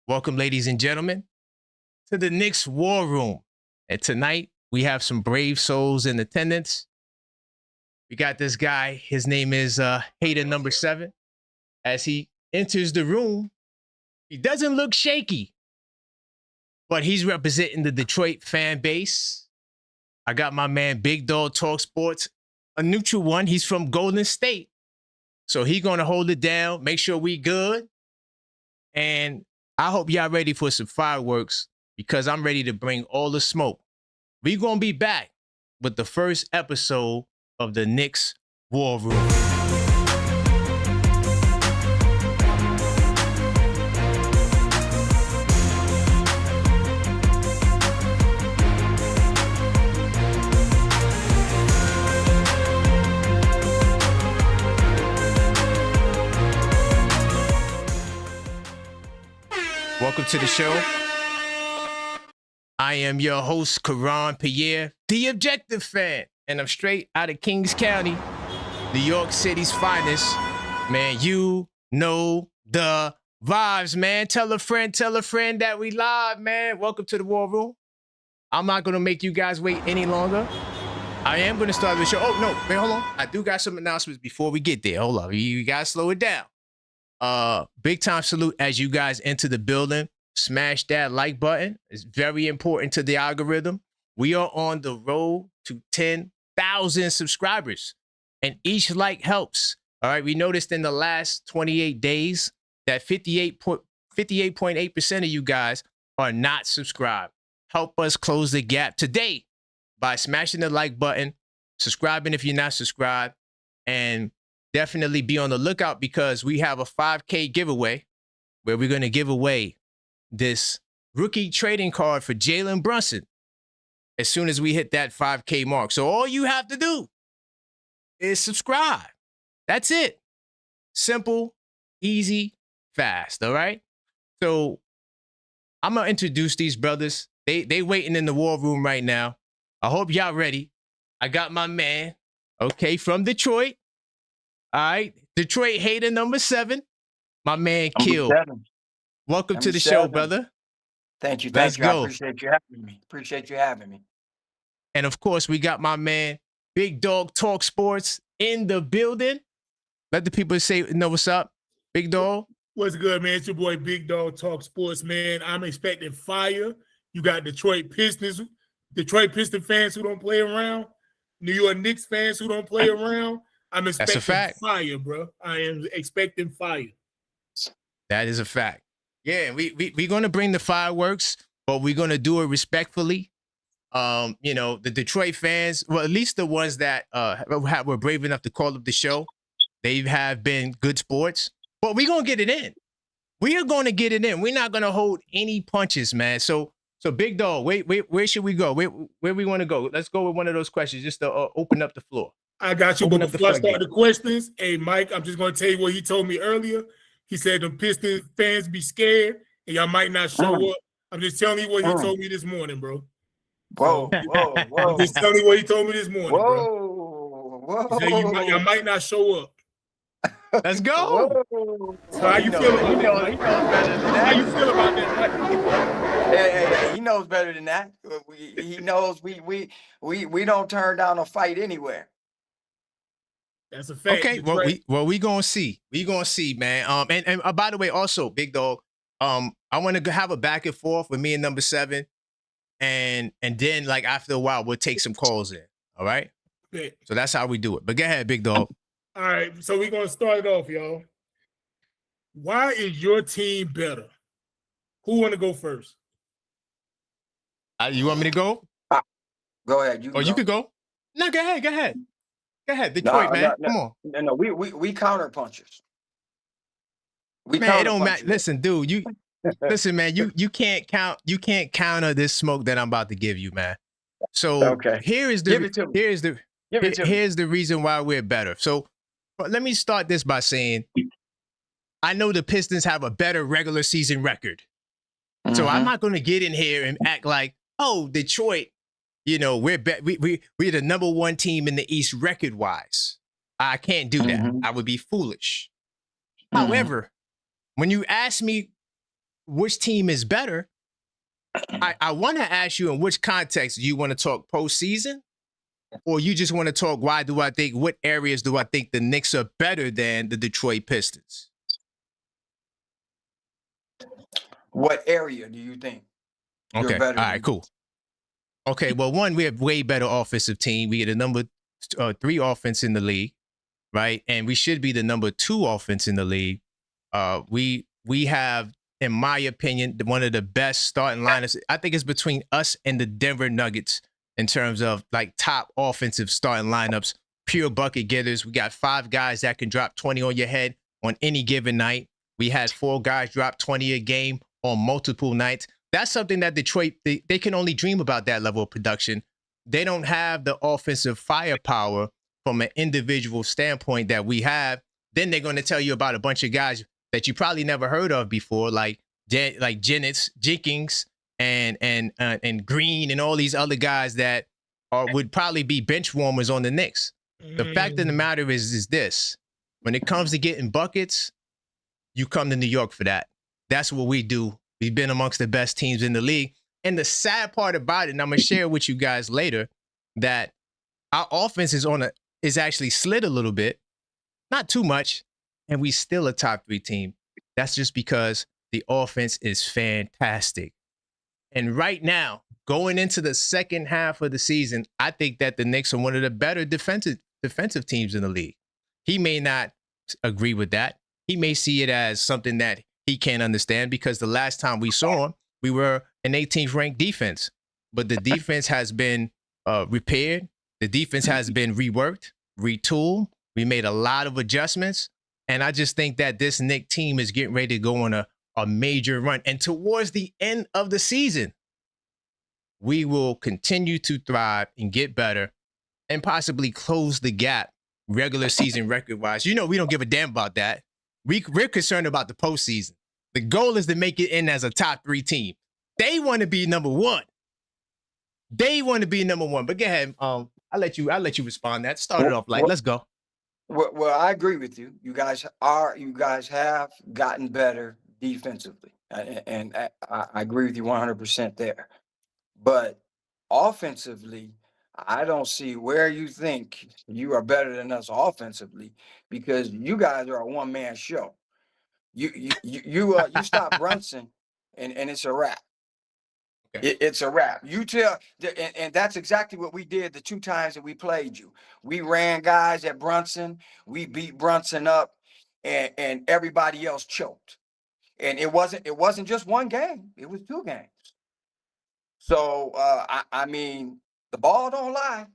Welcome, ladies and gentlemen, to the Knicks War Room. And tonight, we have some brave souls in attendance. We got this guy. His name is Hater Number 7. As he enters the room, he doesn't look shaky, but he's representing the Detroit fan base. I got my man Big Dog Talk Sports, a neutral one. He's from Golden State. So he's going to hold it down, make sure we good. And I hope y'all ready for some fireworks because I'm ready to bring all the smoke. We're going to be back with the first episode of the Knicks War Room. Welcome to the show. I am your host, Karan Pierre, the Objective Fan, and I'm straight out of Kings County, New York City's finest. Man, you know the vibes, man. Tell a friend that we live, man. Welcome to the War Room. I'm not going to make you guys wait any longer. I am going to start the show. Oh, no, wait, hold on. I do got some announcements before we get there. Hold on. You got to slow it down. Big time salute as you guys enter the building. Smash that like button. It's very important to the algorithm. We are on the road to 10,000 subscribers, and each like helps. All right. We noticed in the last 28 days that 58.8% of you guys are not subscribed. Help us close the gap today by smashing the like button, subscribing if you're not subscribed, and definitely be on the lookout because we have a 5K giveaway where we're going to give away this rookie trading card for Jalen Brunson as soon as we hit that 5K mark. So all you have to do is subscribe. That's it. Simple, easy, fast. All right. So I'm going to introduce these brothers. They waiting in the war room right now. I hope y'all ready. I got my man, okay, from Detroit. All right. Detroit Hater Number 7. My man, Kill. Welcome to the show, brother. Thank you. Thank you. I appreciate you having me. And of course, we got my man, Big Dog Talk Sports in the building. Let the people know what's up. Big Dog. What's good, man? It's your boy, Big Dog Talk Sports, man. I'm expecting fire. You got Detroit Piston fans who don't play around. New York Knicks fans who don't play around. I'm expecting fire, bro. I am expecting fire. That is a fact. Yeah, we're going to bring the fireworks, but we're going to do it respectfully. The Detroit fans, well, at least the ones that were brave enough to call up the show, they have been good sports, but we're going to get it in. We are going to get it in. We're not going to hold any punches, man. So Big Dog, where should we go? Where we want to go? Let's go with one of those questions just to open up the floor. I got you. But before I start the questions, hey, Mike, I'm just going to tell you what he told me earlier. He said the Piston fans be scared and y'all might not show up. I'm just telling you what he told me this morning, bro. Whoa. I'm just telling you what he told me this morning, bro. He said y'all might not show up. Let's go. So how you feel about that? How you feel about that? Hey, he knows better than that. He knows we don't turn down a fight anywhere. That's a fact. Okay, we gonna see. We gonna see, man. And by the way, also, Big Dog, I want to have a back and forth with me and Number 7, and then like after a while we'll take some calls in. All right. Okay. So that's how we do it. But go ahead, Big Dog. All right, so we're gonna start it off, y'all. Why is your team better? Who want to go first? You want me to go? Go ahead. You could go. No, go ahead. Go ahead, Detroit, man. Come on. No, we counter punchers. Man, it don't matter. Listen, dude, listen, man, you can't counter this smoke that I'm about to give you, man. So here's the reason why we're better. So let me start this by saying I know the Pistons have a better regular season record. So I'm not going to get in here and act like, oh, Detroit, we're the number 1 team in the East record-wise. I can't do that. I would be foolish. However, when you ask me which team is better, I want to ask you in which context. Do you want to talk postseason, or you just want to talk what areas do I think the Knicks are better than the Detroit Pistons? What area do you think you're Okay. better All right, than? cool. Okay, well, one, we have way better offensive team. We get a number 3 offense in the league, right? And we should be the number 2 offense in the league. We have, in my opinion, one of the best starting lineups. I think it's between us and the Denver Nuggets in terms of like top offensive starting lineups, pure bucket getters. We got 5 guys that can drop 20 on your head on any given night. We had 4 guys drop 20 a game on multiple nights. That's something that Detroit, they can only dream about, that level of production. They don't have the offensive firepower from an individual standpoint that we have. Then they're going to tell you about a bunch of guys that you probably never heard of before, like Jenkins and Green and all these other guys that would probably be bench warmers on the Knicks. The fact of the matter is this: when it comes to getting buckets, you come to New York for that. That's what we do. We've been amongst the best teams in the league. And the sad part about it, and I'm gonna share with you guys later, that our offense is actually slid a little bit, not too much, and we still a top 3 team. That's just because the offense is fantastic. And right now, going into the second half of the season, I think that the Knicks are one of the better defensive teams in the league. He may not agree with that. He may see it as something that he can't understand, because the last time we saw him, we were an 18th ranked defense. But the defense has been repaired. The defense has been reworked, retooled. We made a lot of adjustments. And I just think that this Knicks team is getting ready to go on a major run. And towards the end of the season, we will continue to thrive and get better and possibly close the gap regular season record-wise. You know, we don't give a damn about that. We're concerned about the postseason. The goal is to make it in as a top 3 team. They want to be number 1. They want to be number 1. But go ahead. I'll let you respond to that. Start it off like, let's go. Well, I agree with you. You guys have gotten better defensively, and I agree with you 100% there. But offensively, I don't see where you think you are better than us offensively, because you guys are a one-man show. You stop Brunson, and it's a wrap. Okay. It's a wrap. You tell, and that's exactly what we did the 2 times that we played you. We ran guys at Brunson. We beat Brunson up, and everybody else choked. And it wasn't just one game. It was 2 games. So I mean, the ball don't lie.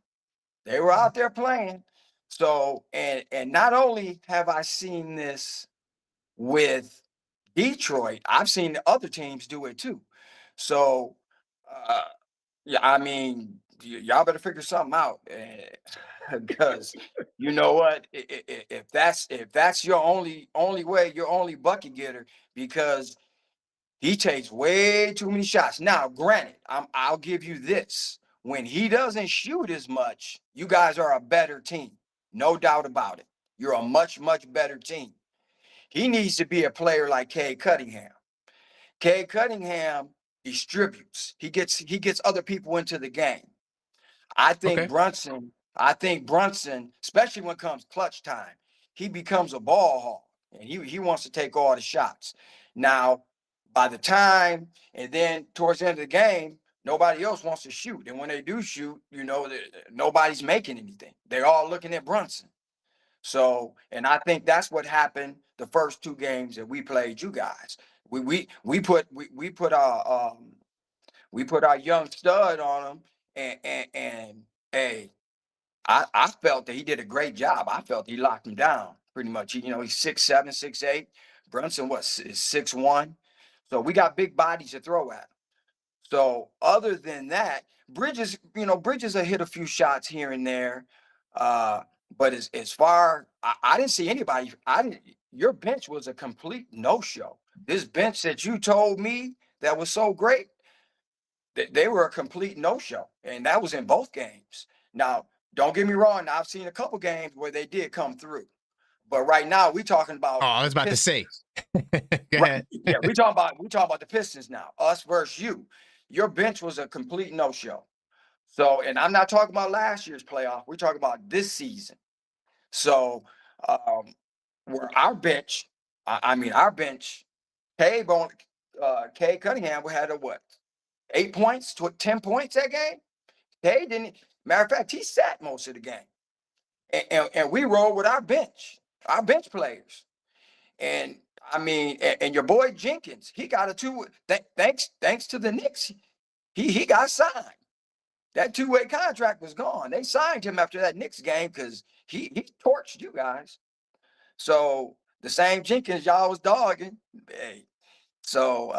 They were out there playing. So and not only have I seen this with Detroit, I've seen the other teams do it too. So yeah, I mean, y'all better figure something out, because you know what? If that's your only way, your only bucket getter, because he takes way too many shots. Now, granted, I'll give you this: when he doesn't shoot as much, you guys are a better team, no doubt about it. You're a much better team. He needs to be a player like Cade Cunningham. Cade Cunningham distributes. He gets other people into the game. I think Brunson, especially when it comes clutch time, he becomes a ball hog, and he wants to take all the shots. Now, by the time, and then towards the end of the game, nobody else wants to shoot. And when they do shoot, you know, nobody's making anything. They're all looking at Brunson. So, and I think that's what happened the first 2 games that we played you guys. We put our young stud on him, and hey, I felt that he did a great job. I felt he locked him down pretty much. You know, he's 6'7", 6'8". Brunson is 6'1". So we got big bodies to throw at him. So other than that, Bridges will hit a few shots here and there. But as far, I didn't see anybody. Your bench was a complete no-show. This bench that you told me that was so great, they were a complete no-show, and that was in both games. Now, don't get me wrong. I've seen a couple games where they did come through, but right now we're talking about. Oh, I was about to say. Go ahead. Yeah, we talking about the Pistons now. Us versus you. Your bench was a complete no-show. So, and I'm not talking about last year's playoff. We're talking about this season. So, where our bench, our bench, Cade Cunningham had 8 points, 10 points that game. Cade didn't. Matter of fact, he sat most of the game, and we rolled with our bench players. And and your boy Jenkins, he got a two. Thanks to the Knicks, he got signed. That two-way contract was gone. They signed him after that Knicks game because he torched you guys. So the same Jenkins y'all was dogging. Hey, so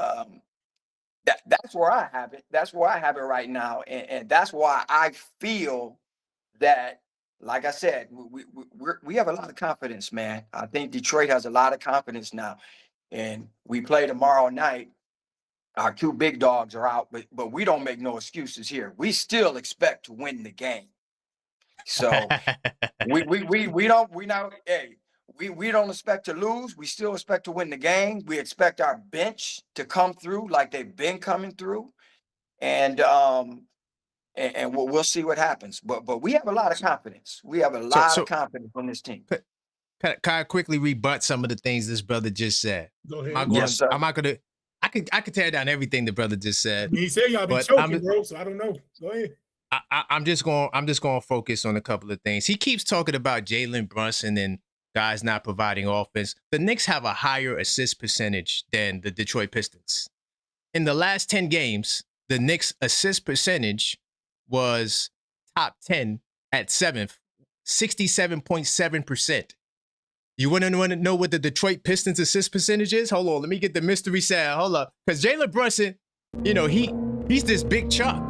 that's where I have it. That's where I have it right now, and that's why I feel that, like I said, we have a lot of confidence, man. I think Detroit has a lot of confidence now, and we play tomorrow night. Our two big dogs are out, but we don't make no excuses here. We still expect to win the game. So we don't expect to lose. We still expect to win the game. We expect our bench to come through like they've been coming through, and we'll see what happens. But we have a lot of confidence. We have a lot of confidence on this team. Can I quickly rebut some of the things this brother just said? Go ahead. Yes, sir. I'm not gonna. I could tear down everything the brother just said. He said y'all be choking, bro. So I don't know. Go ahead. I'm just going to focus on a couple of things. He keeps talking about Jalen Brunson and guys not providing offense. The Knicks have a higher assist percentage than the Detroit Pistons. In the last 10 games, the Knicks assist percentage was top 10 at 7th, 67.7%. You want to know what the Detroit Pistons assist percentage is? Hold on, let me get the mystery sound. Hold up, because Jalen Brunson, he's this big chunk.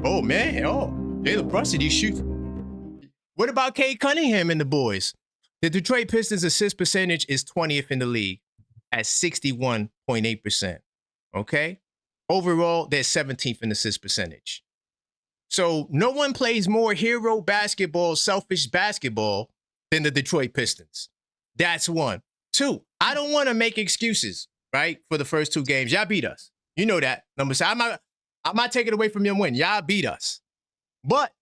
Oh man, Jalen Brunson, he shoots. What about Cade Cunningham and the boys? The Detroit Pistons assist percentage is 20th in the league at 61.8%. Okay, overall they're 17th in assist percentage. So no one plays more hero basketball, selfish basketball than the Detroit Pistons. That's one. Two, I don't want to make excuses, right, for the first two games. Y'all beat us. You know that. Number seven, I'm not taking away from your win. Y'all beat us. But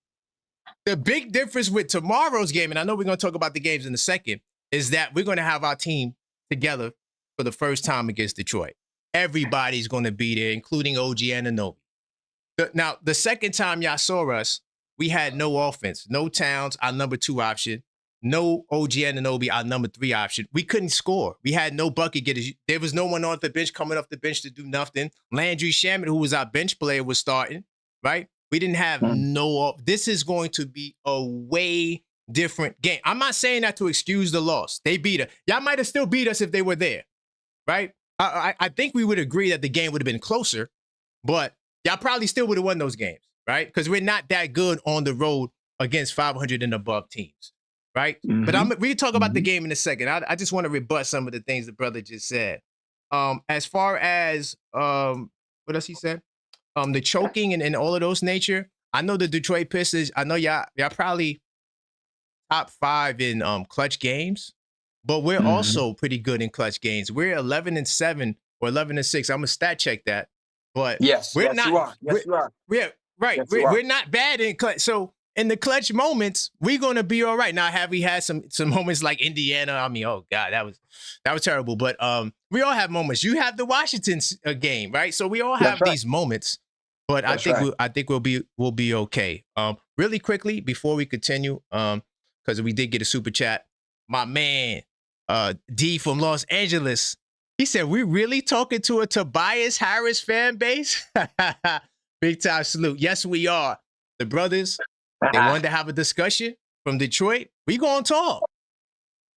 the big difference with tomorrow's game, and I know we're going to talk about the games in a second, is that we're going to have our team together for the first time against Detroit. Everybody's going to be there, including OG Anunoby. Now, the second time y'all saw us, we had no offense. No Towns, our number 2 option. No OG Anunoby, our number 3 option. We couldn't score. We had no bucket getters. There was no one on the bench coming off the bench to do nothing. Landry Shamet, who was our bench player, was starting, right? We didn't have this is going to be a way different game. I'm not saying that to excuse the loss. They beat us. Y'all might have still beat us if they were there, right? I think we would agree that the game would have been closer, but y'all probably still would have won those games, right? Because we're not that good on the road against 500 and above teams. Right? Mm-hmm. But we can talk about the game in a second. I just want to rebut some of the things the brother just said. As far as what else he said? The choking and all of those nature. I know the Detroit Pistons, I know y'all probably top 5 in clutch games, but we're also pretty good in clutch games. We're 11-7 or 11-6. I'm gonna stat check that. But we're not. You are. We're right. We're not bad in clutch. So in the clutch moments, we're gonna be all right. Now, have we had some moments like Indiana? I mean, oh God, that was terrible. But we all have moments. You have the Washington game, right? So we all have these moments. But I think we'll be okay. Really quickly before we continue, because we did get a super chat. My man, D from Los Angeles, he said, "We really talking to a Tobias Harris fan base?" Big time salute. Yes, we are. The brothers. They wanted to have a discussion from Detroit. We gonna talk.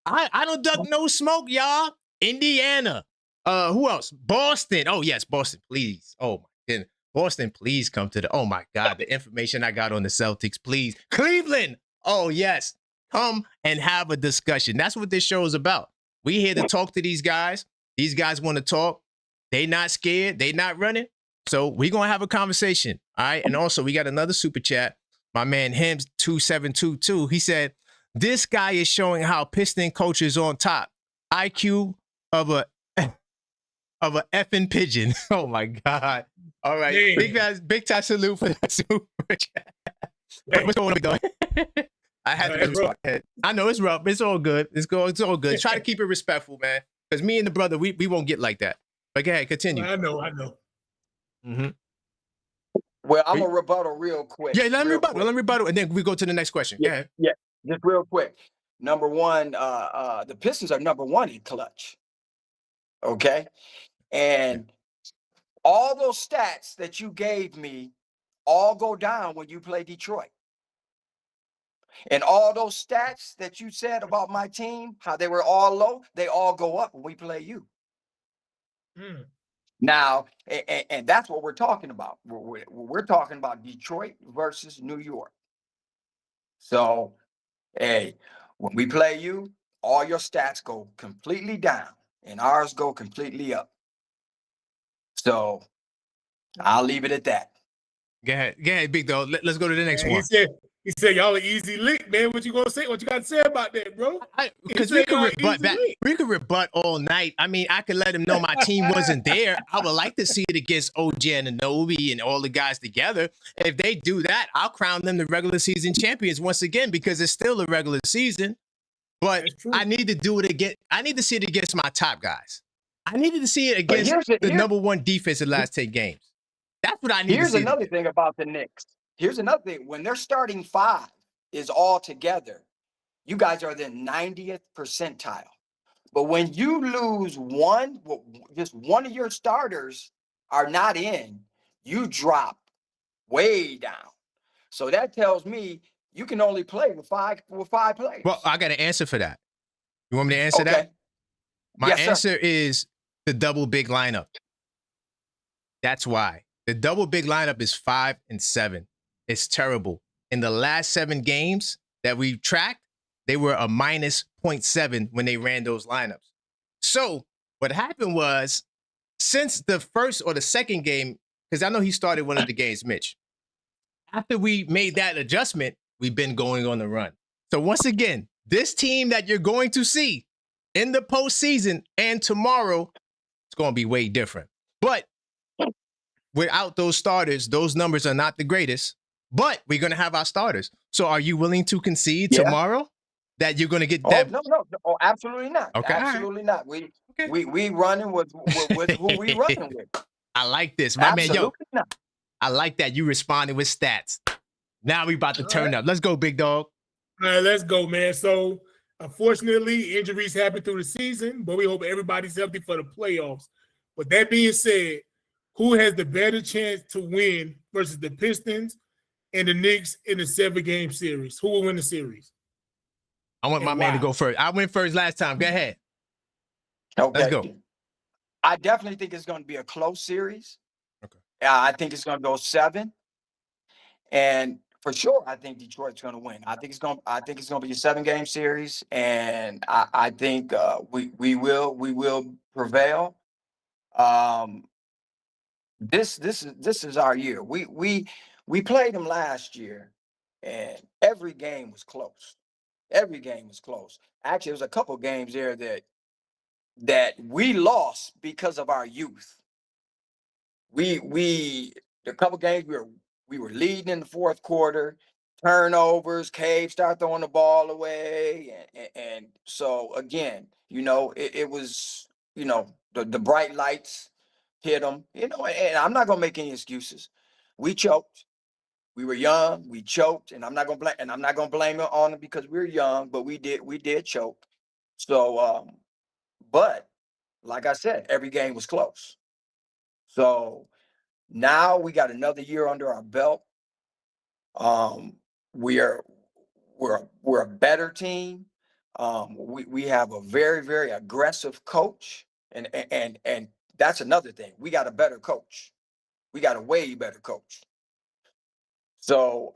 I don't duck no smoke, y'all. Indiana. Who else? Boston. Oh, yes, Boston, please. Oh, my goodness. Boston, please come to the, oh, my God, the information I got on the Celtics, please. Cleveland. Oh, yes. Come and have a discussion. That's what this show is about. We here to talk to these guys. These guys want to talk. They not scared. They not running. So we going to have a conversation. All right. And also, we got another super chat. My man, Hims 2722, he said, "This guy is showing how Piston coach is on top. IQ of a effing pigeon. Oh my God. All right. Man. Big time salute for that super chat. What's going on, though? I had to respond. I know it's rough. It's all good. It's all good. Try to keep it respectful, man. Because me and the brother, we won't get like that. But go ahead, continue. I know. Mm-hmm. Well, I'm going to rebuttal real quick. Yeah, let me rebuttal, and then we go to the next question. Yeah, Go ahead. yeah, just real quick. Number one, the Pistons are number one in clutch. Okay? And all those stats that you gave me all go down when you play Detroit. And all those stats that you said about my team, how they were all low, they all go up when we play you. Now, and that's what we're talking about. We're talking about Detroit versus New York. So, hey, when we play you, all your stats go completely down and ours go completely up. So, I'll leave it at that. Go ahead, big dog. Let's go to the next one. He said y'all an easy lick, man. What you gonna say? What you got to say about that, bro? Because we could rebut back. We could rebut all night. I mean, I could let him know my team wasn't there. I would like to see it against OG Anunoby and all the guys together. If they do that, I'll crown them the regular season champions once again because it's still a regular season. But I need to do it again. I need to see it against my top guys. I needed to see it against the number one defense in the last 10 games. That's what I need to see. Here's another thing about the Knicks. Here's another thing. When their starting five is all together, you guys are the 90th percentile. But when you lose just one of your starters are not in, you drop way down. So that tells me you can only play with five players. Well, I got an answer for that. You want me to answer that? My answer is the double big lineup. That's why. The double big lineup is 5 and 7. It's terrible. In the last 7 games that we've tracked, they were a minus 0.7 when they ran those lineups. So what happened was, since the first or the second game, because I know he started one of the games, Mitch, after we made that adjustment, we've been going on the run. So once again, this team that you're going to see in the postseason and tomorrow, it's going to be way different. But without those starters, those numbers are not the greatest. But we're going to have our starters. So are you willing to concede tomorrow that you're going to get that? No. Oh, absolutely not. Okay. Absolutely not. We running with who we running with. I like this. My man, not. I like that you responded with stats. Now we about to turn up. Let's go, big dog. All right, let's go, man. So, unfortunately, injuries happen through the season, but we hope everybody's healthy for the playoffs. But that being said, who has the better chance to win versus the Pistons and the Knicks in the 7-game series? Who will win the series? I want my man to go first. I went first last time. Go ahead. Okay. Let's go. I definitely think it's going to be a close series. Okay. I think it's going to go 7. And for sure, I think Detroit's going to win. I think it's going to be a 7-game series, and I think we will prevail. This is our year. We played them last year, and every game was close. Every game was close. Actually, there was a couple games there that we lost because of our youth. A couple games we were leading in the fourth quarter, turnovers, Cave start throwing the ball away, and so again, it was the bright lights hit them, and I'm not gonna make any excuses. We choked. We were young. We choked, and I'm not gonna blame it on them because we're young, but we did choke. So, but like I said, every game was close. So now we got another year under our belt. We're a better team. We have a very, very aggressive coach, and that's another thing. We got a better coach. We got a way better coach. So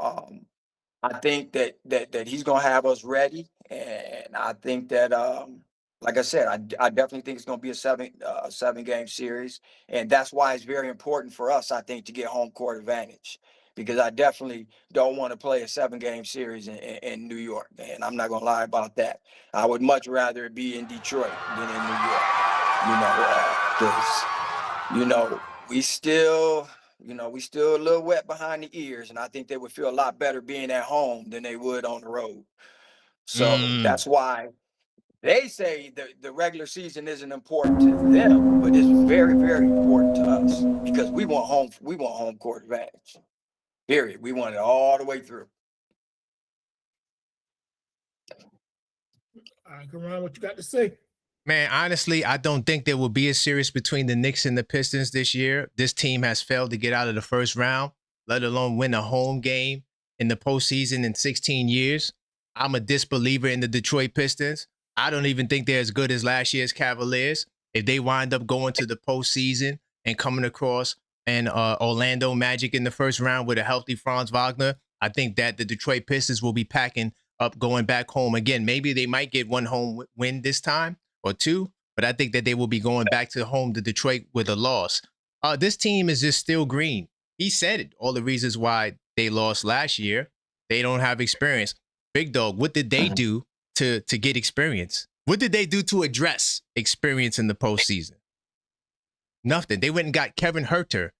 I think that he's gonna have us ready, and I think that like I said, I definitely think it's gonna be a 7-game series, and that's why it's very important for us, I think, to get home court advantage, because I definitely don't want to play a 7-game series in New York, and I'm not gonna lie about that. I would much rather it be in Detroit than in New York. We still a little wet behind the ears, and I think they would feel a lot better being at home than they would on the road. So that's why they say the regular season isn't important to them, but it's very, very important to us because we want home court advantage. Period. We want it all the way through. All right, Karan, what you got to say? Man, honestly, I don't think there will be a series between the Knicks and the Pistons this year. This team has failed to get out of the first round, let alone win a home game in the postseason in 16 years. I'm a disbeliever in the Detroit Pistons. I don't even think they're as good as last year's Cavaliers. If they wind up going to the postseason and coming across an Orlando Magic in the first round with a healthy Franz Wagner, I think that the Detroit Pistons will be packing up, going back home again. Maybe they might get one home win this time or two, but I think that they will be going back to home to Detroit with a loss. This team is just still green. He said it, all the reasons why they lost last year. They don't have experience. Big Dog, what did they do to get experience? What did they do to address experience in the postseason? Nothing. They went and got Kevin Huerter,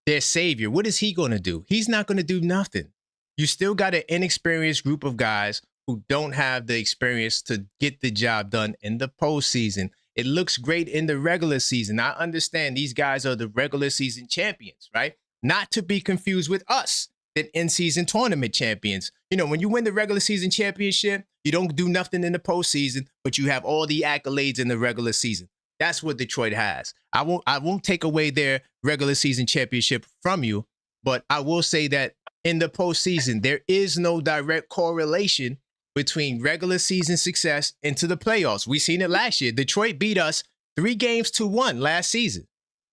their savior. What is he going to do? He's not going to do nothing. You still got an inexperienced group of guys who don't have the experience to get the job done in the postseason. It looks great in the regular season. I understand these guys are the regular season champions, right? Not to be confused with us, the in-season tournament champions. You know, when you win the regular season championship, you don't do nothing in the postseason, but you have all the accolades in the regular season. That's what Detroit has. I won't take away their regular season championship from you, but I will say that in the postseason, there is no direct correlation between regular season success into the playoffs. We seen it last year. Detroit beat us 3-1 last season.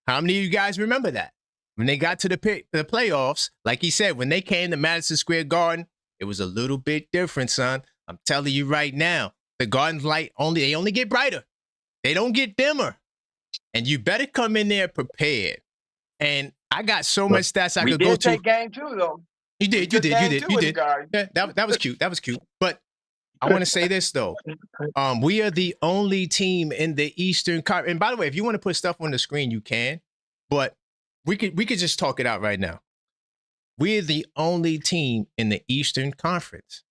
How many of you guys remember that? When they got to the playoffs, like he said, when they came to Madison Square Garden, it was a little bit different, son. I'm telling you right now, the Garden's light they only get brighter. They don't get dimmer. And you better come in there prepared. And I got so much stats I could go to. We did take game two, though. You did. Yeah, that was cute. That was cute. But I want to say this, though. We are the only team in the Eastern Conference. And by the way, if you want to put stuff on the screen, you can. But we could just talk it out right now. We're the only team in the Eastern Conference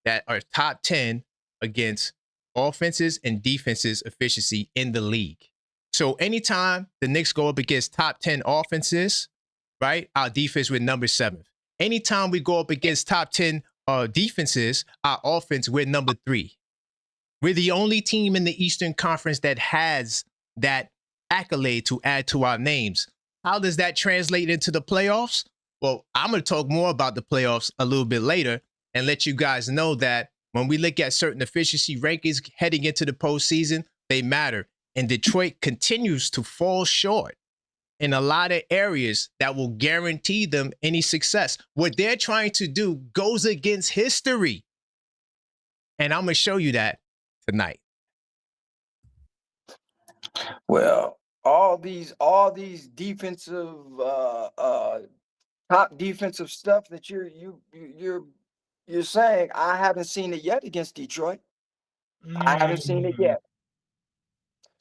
that are top 10 against offenses and defenses efficiency in the league. So anytime the Knicks go up against top 10 offenses, right, our defense we're number 7. Anytime we go up against top 10 defenses, our offense, we're number 3. We're the only team in the Eastern Conference that has that accolade to add to our names. How does that translate into the playoffs? Well, I'm going to talk more about the playoffs a little bit later and let you guys know that when we look at certain efficiency rankings heading into the postseason, they matter. And Detroit continues to fall short in a lot of areas that will guarantee them any success. What they're trying to do goes against history. And I'm going to show you that tonight. Well, all these defensive top defensive stuff that you're saying, I haven't seen it yet against Detroit. I haven't seen it yet.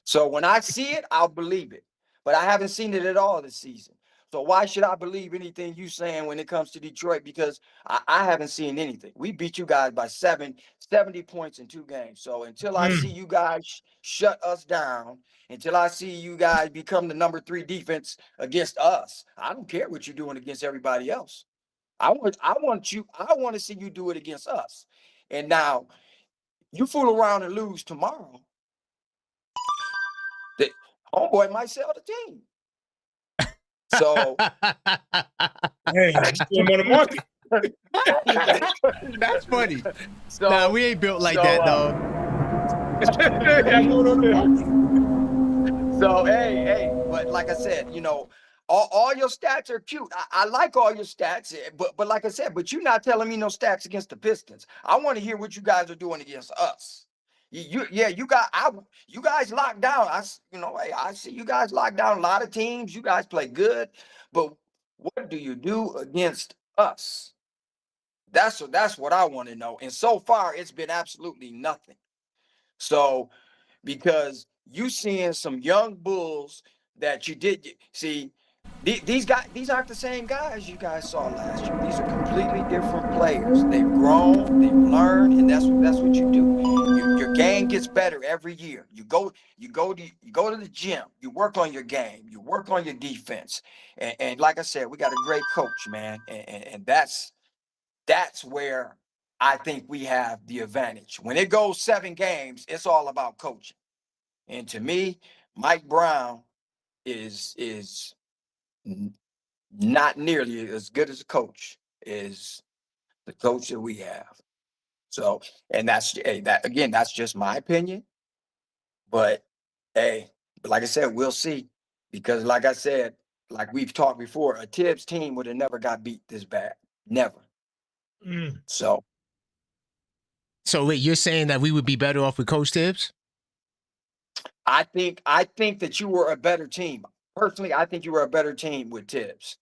So when I see it, I'll believe it. But I haven't seen it at all this season. So why should I believe anything you saying when it comes to Detroit? Because I haven't seen anything. We beat you guys by 70 points in 2 games. So until I see you guys shut us down, until I see you guys become the number 3 defense against us, I don't care what you're doing against everybody else. I want to see you do it against us. And now you fool around and lose tomorrow, the homeboy might sell the team. So hey, I'm on the market. That's funny. So, nah, we ain't built like that, dog. So hey, but like I said, all your stats are cute. I like all your stats, but like I said, but you're not telling me no stats against the Pistons. I want to hear what you guys are doing against us. You guys locked down. I see you guys locked down a lot of teams. You guys play good, but what do you do against us? That's what I want to know. And so far, it's been absolutely nothing. So, because you seeing some young bulls that you did see. These guys, these aren't the same guys you guys saw last year. These are completely different players. They've grown, they've learned, and that's what you do. Your game gets better every year. You go to the gym. You work on your game. You work on your defense. And like I said, we got a great coach, man. And that's where I think we have the advantage. When it goes 7 games, it's all about coaching. And to me, Mike Brown is not nearly as good as a coach as the coach that we have. So, and that's that's just my opinion. But hey, like I said, we'll see. Because like I said, like we've talked before, a Tibbs team would have never got beat this bad. Never. So wait, you're saying that we would be better off with Coach Tibbs? I think that you were a better team. Personally, I think you were a better team with Tibbs.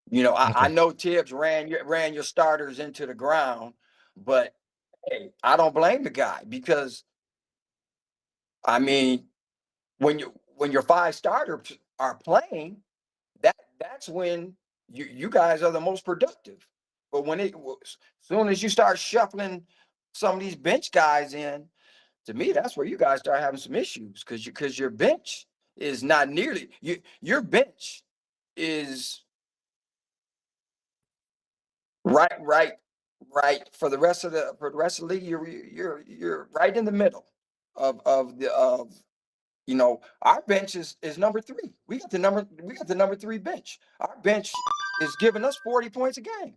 You know, I know Tibbs ran your starters into the ground, but hey, I don't blame the guy because I mean, when your 5 starters are playing, that's when you guys are the most productive. But when as soon as you start shuffling some of these bench guys in, to me, that's where you guys start having some issues because your bench is not nearly your bench is right for the rest of the league. You're right in the middle of you know, our bench is number 3. We got the number 3 bench. Our bench is giving us 40 points a game.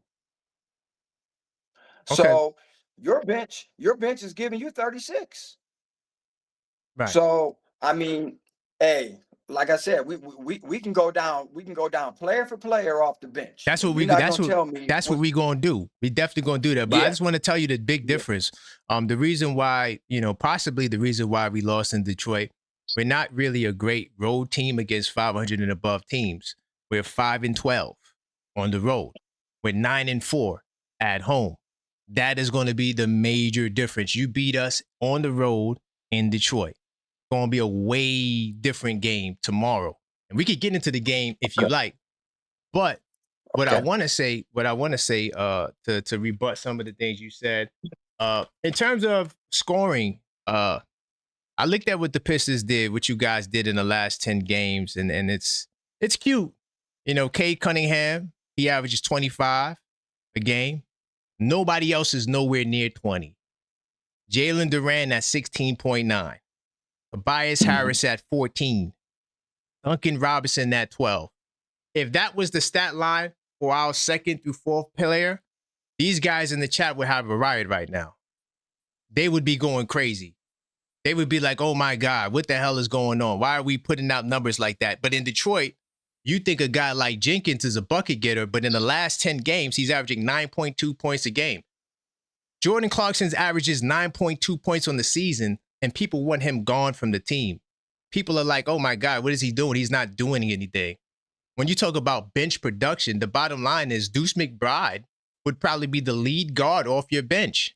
Okay. So your bench is giving you 36. Right. So I mean, hey, like I said, we can go down player for player off the bench. That's what that's what we gonna do. We definitely gonna do that. But I just want to tell you the big difference. The reason why, you know, possibly the reason why we lost in Detroit, we're not really a great road team against 500 and above teams. We're 5-12 on the road. We're 9-4 at home. That is going to be the major difference. You beat us on the road in Detroit. It's going to be a way different game tomorrow. And we could get into the game if you like. But what I want to say to rebut some of the things you said, in terms of scoring, I looked at what the Pistons did, what you guys did in the last 10 games, and it's cute. You know, Cade Cunningham, he averages 25 a game. Nobody else is nowhere near 20. Jalen Duran at 16.9. Tobias Harris at 14. Duncan Robinson at 12. If that was the stat line for our 2nd through 4th player, these guys in the chat would have a riot right now. They would be going crazy. They would be like, oh my God, what the hell is going on? Why are we putting out numbers like that? But in Detroit, you think a guy like Jenkins is a bucket getter, but in the last 10 games, he's averaging 9.2 points a game. Jordan Clarkson's averages 9.2 points on the season, and people want him gone from the team. People are like, oh my God, what is he doing? He's not doing anything. When you talk about bench production, the bottom line is Deuce McBride would probably be the lead guard off your bench.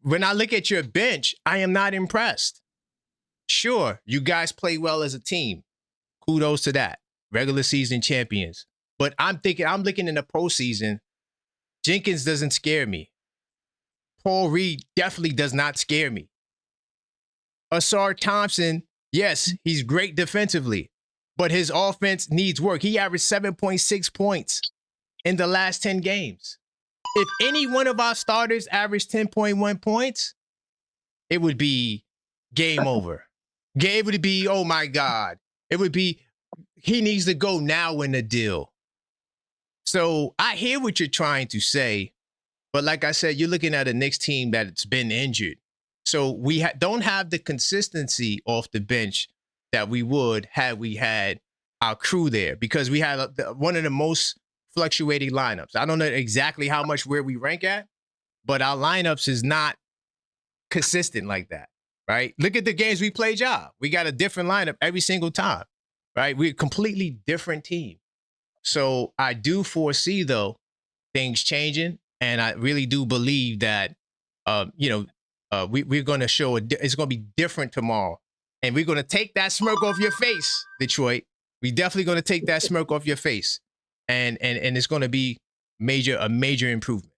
When I look at your bench, I am not impressed. Sure, you guys play well as a team. Kudos to that. Regular season champions. But I'm looking in the postseason. Jenkins doesn't scare me. Paul Reed definitely does not scare me. Asar Thompson, yes, he's great defensively, but his offense needs work. He averaged 7.6 points in the last 10 games. If any one of our starters averaged 10.1 points, it would be game over. It would be, oh my God. It would be, he needs to go now in the deal. So I hear what you're trying to say, but like I said, you're looking at a Knicks team that's been injured. So we don't have the consistency off the bench that we would had we had our crew there, because we had one of the most fluctuating lineups. I don't know exactly how much where we rank at, but our lineups is not consistent like that, right? Look at the games we played y'all. We got a different lineup every single time, right? We're a completely different team. So I do foresee, though, things changing, and I really do believe that, we're going to show it's going to be different tomorrow. And we're going to take that smirk off your face, Detroit. We definitely going to take that smirk off your face. And it's going to be a major improvement.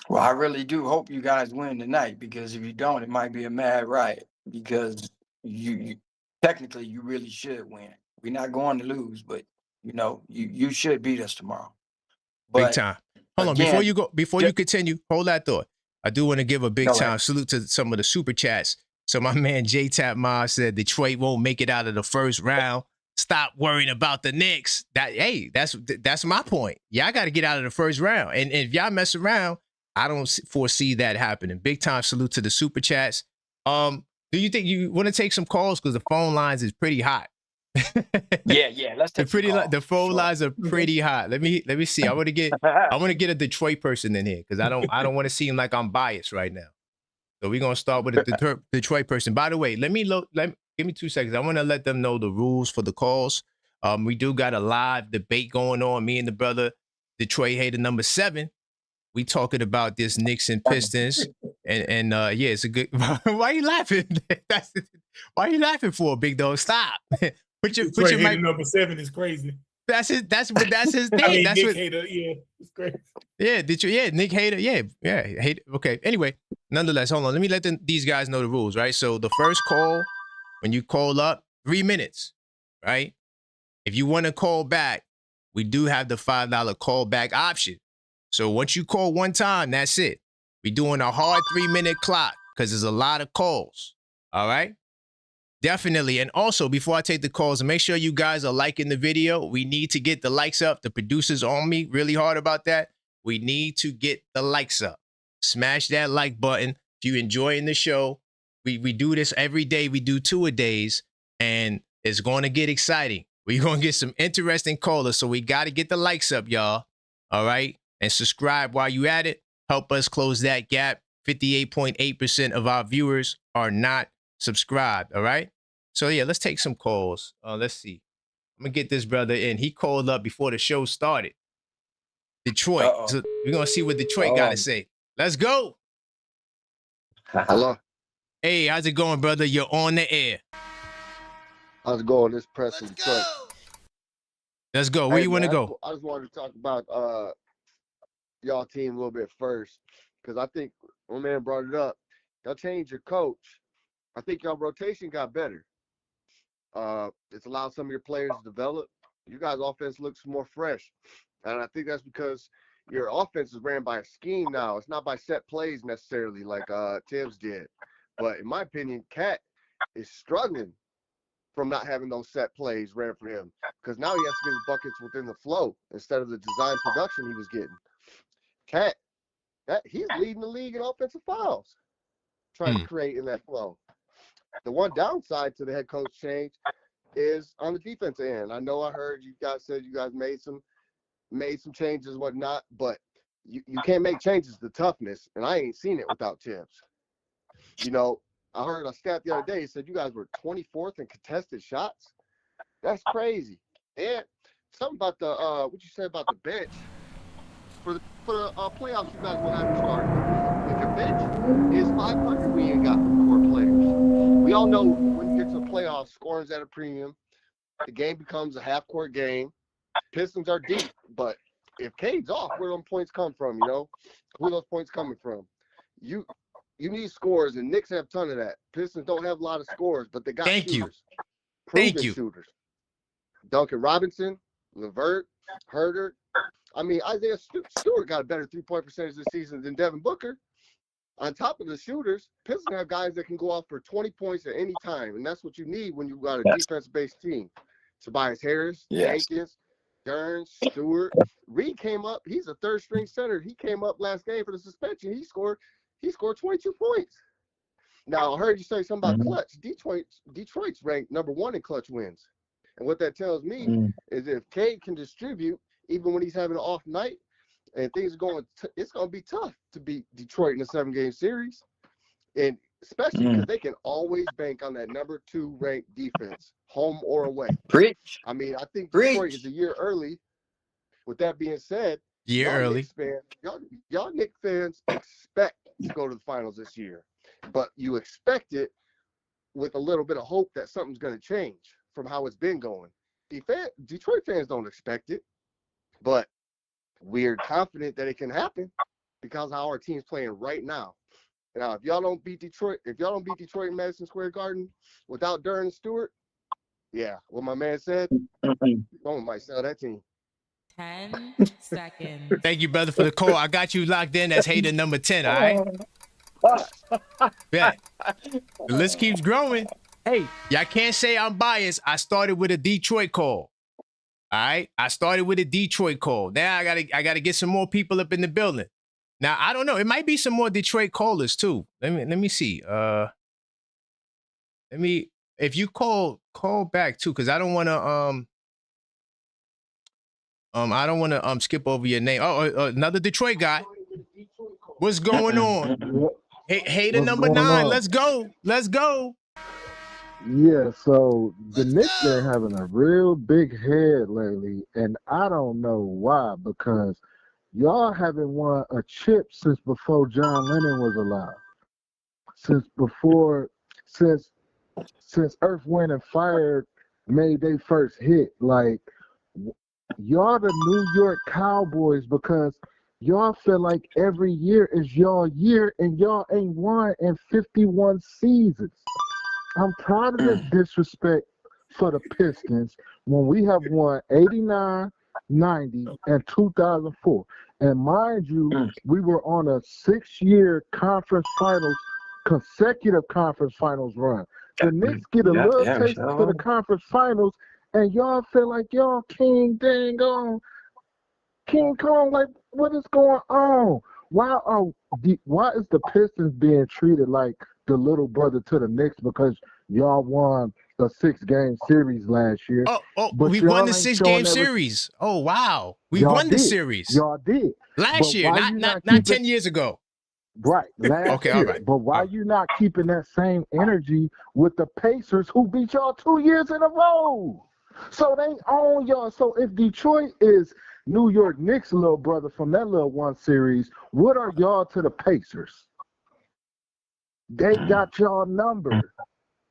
Well, I really do hope you guys win tonight, because if you don't, it might be a mad riot, because you technically you really should win. We're not going to lose, but you know, you should beat us tomorrow. Big But time. Hold on, again, before you continue, hold that thought. I do want to give a big Go time ahead. salute to some of the super chats. So my man J Tap Ma said Detroit won't make it out of the first round. Stop worrying about the Knicks. That's my point. Y'all got to get out of the first round. And if y'all mess around, I don't foresee that happening. Big time salute to the super chats. Do you think you want to take some calls, because the phone lines is pretty hot? Yeah. Let's take the phone lines are pretty hot. Let me see. I want to get a Detroit person in here, because I don't want to seem like I'm biased right now. So we're gonna start with a Detroit person. By the way, give me 2 seconds. I want to let them know the rules for the calls. We do got a live debate going on. Me and the brother Detroit hater number 7. We talking about this Knicks and Pistons, and yeah, it's a good. Why are you laughing? Why are you laughing for, big dog? Stop. Put your mic. Number 7 is crazy. That's his thing. I mean, that's Nick what. Hater, yeah, it's crazy. Yeah, Nick Hater, yeah, hate. Okay, anyway, nonetheless, hold on. Let me let these guys know the rules, right? So the first call, when you call up, 3 minutes, right? If you want to call back, we do have the $5 callback option. So once you call one time, that's it. We're doing a hard 3-minute clock, because there's a lot of calls. All right. Definitely. And also, before I take the calls, make sure you guys are liking the video. We need to get the likes up. The producer's on me really hard about that. We need to get the likes up. Smash that like button. If you're enjoying the show, we do this every day. We do 2 a days, and it's going to get exciting. We're going to get some interesting callers, so we got to get the likes up, y'all. All right? And subscribe while you at it. Help us close that gap. 58.8% of our viewers are not subscribed, all right? So, yeah, let's take some calls. Let's see. I'm going to get this brother in. He called up before the show started. Detroit. So we're going to see what Detroit got to say. Let's go. Hello. Hey, how's it going, brother? You're on the air. How's it going? This press in Detroit. Let's go. Where you want to go? I just wanted to talk about y'all team a little bit first, because I think my man brought it up. Y'all changed your coach. I think y'all rotation got better. It's allowed some of your players to develop. You guys' offense looks more fresh. And I think that's because your offense is ran by a scheme now. It's not by set plays necessarily like Tibbs did. But in my opinion, Cat is struggling from not having those set plays ran for him, because now he has to get his buckets within the flow instead of the design production he was getting. Cat, he's leading the league in offensive fouls, trying to create in that flow. The one downside to the head coach change is on the defensive end. I know I heard you guys said you guys made some changes, whatnot, but you can't make changes to toughness, and I ain't seen it without Tibbs. You know, I heard a stat the other day. He said you guys were 24th in contested shots. That's crazy. And something about the what you said about the bench for the playoffs. You guys will have to start. If your bench is 500, we ain't got core players. We all know when you get to the playoffs, scoring's at a premium. The game becomes a half-court game. Pistons are deep, but if Cade's off, where those points come from? You know, who are those points coming from? You need scores, and Knicks have a ton of that. Pistons don't have a lot of scores, but they got shooters. Proven shooters. Duncan Robinson, LeVert, Herter. I mean, Isaiah Stewart got a better three-point percentage this season than Devin Booker. On top of the shooters, Pistons have guys that can go off for 20 points at any time, and that's what you need when you got a defense-based team. Tobias Harris, Jenkins, Stearns, Stewart. Reed came up. He's a third-string center. He came up last game for the suspension. He scored 22 points. Now, I heard you say something about clutch. Detroit's ranked number 1 in clutch wins. And what that tells me is if Cade can distribute, even when he's having an off night, and things are going, it's going to be tough to beat Detroit in a 7-game series. And especially because they can always bank on that number 2 ranked defense, home or away. Preach. I mean, I think Detroit is a year early. With that being said, y'all Knicks fans expect to go to the finals this year. but you expect it with a little bit of hope that something's going to change from how it's been going. Detroit fans don't expect it, but we're confident that it can happen because how our team's playing right now. Now, if y'all don't beat Detroit in Madison Square Garden without Durant and Stewart, yeah, what my man said, someone might sell that team. 10 seconds. Thank you, brother, for the call. I got you locked in as hater number 10, all right? Yeah. The list keeps growing. Hey, y'all can't say I'm biased. I started with a Detroit call. All right. I started with a Detroit call. Now I gotta get some more people up in the building. Now I don't know. It might be some more Detroit callers too. Let me see. If you call back too, because I don't wanna skip over your name. Another Detroit guy. What's going on? Hater number 9. Let's go. Let's go. Yeah, so the Knicks been having a real big head lately, and I don't know why, because y'all haven't won a chip since before John Lennon was alive. Since Earth, Wind, and Fire made their first hit. Like, y'all the New York Cowboys, because y'all feel like every year is y'all year, and y'all ain't won in 51 seasons. I'm tired of this disrespect for the Pistons when we have won 89, 90, and 2004. And mind you, we were on a 6-year consecutive conference finals run. The Knicks get a little taste for the conference finals, and y'all feel like y'all King Kong. Like, what is going on? Why is the Pistons being treated like the little brother to the Knicks because y'all won a 6-game series last year? But we won the 6-game series. Oh wow, we won the series. Y'all did last year, not 10 years ago. Right, last year. All right. But why you not keeping that same energy with the Pacers who beat y'all 2 years in a row? So they own y'all. So if Detroit is New York Knicks' little brother from that little one series, what are y'all to the Pacers? They got y'all number.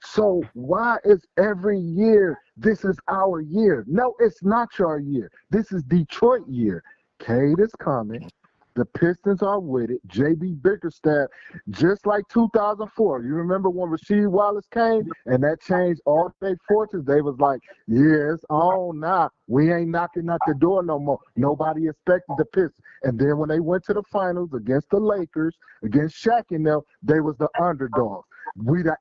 So why is every year this is our year? No, it's not your year. This is Detroit year. Cade is coming. The Pistons are with it. J.B. Bickerstaff, just like 2004. You remember when Rasheed Wallace came and that changed all their fortunes? They was like, yeah, it's on now. We ain't knocking at the door no more. Nobody expected the Pistons. And then when they went to the finals against the Lakers, against Shaq and them, they was the underdogs. We got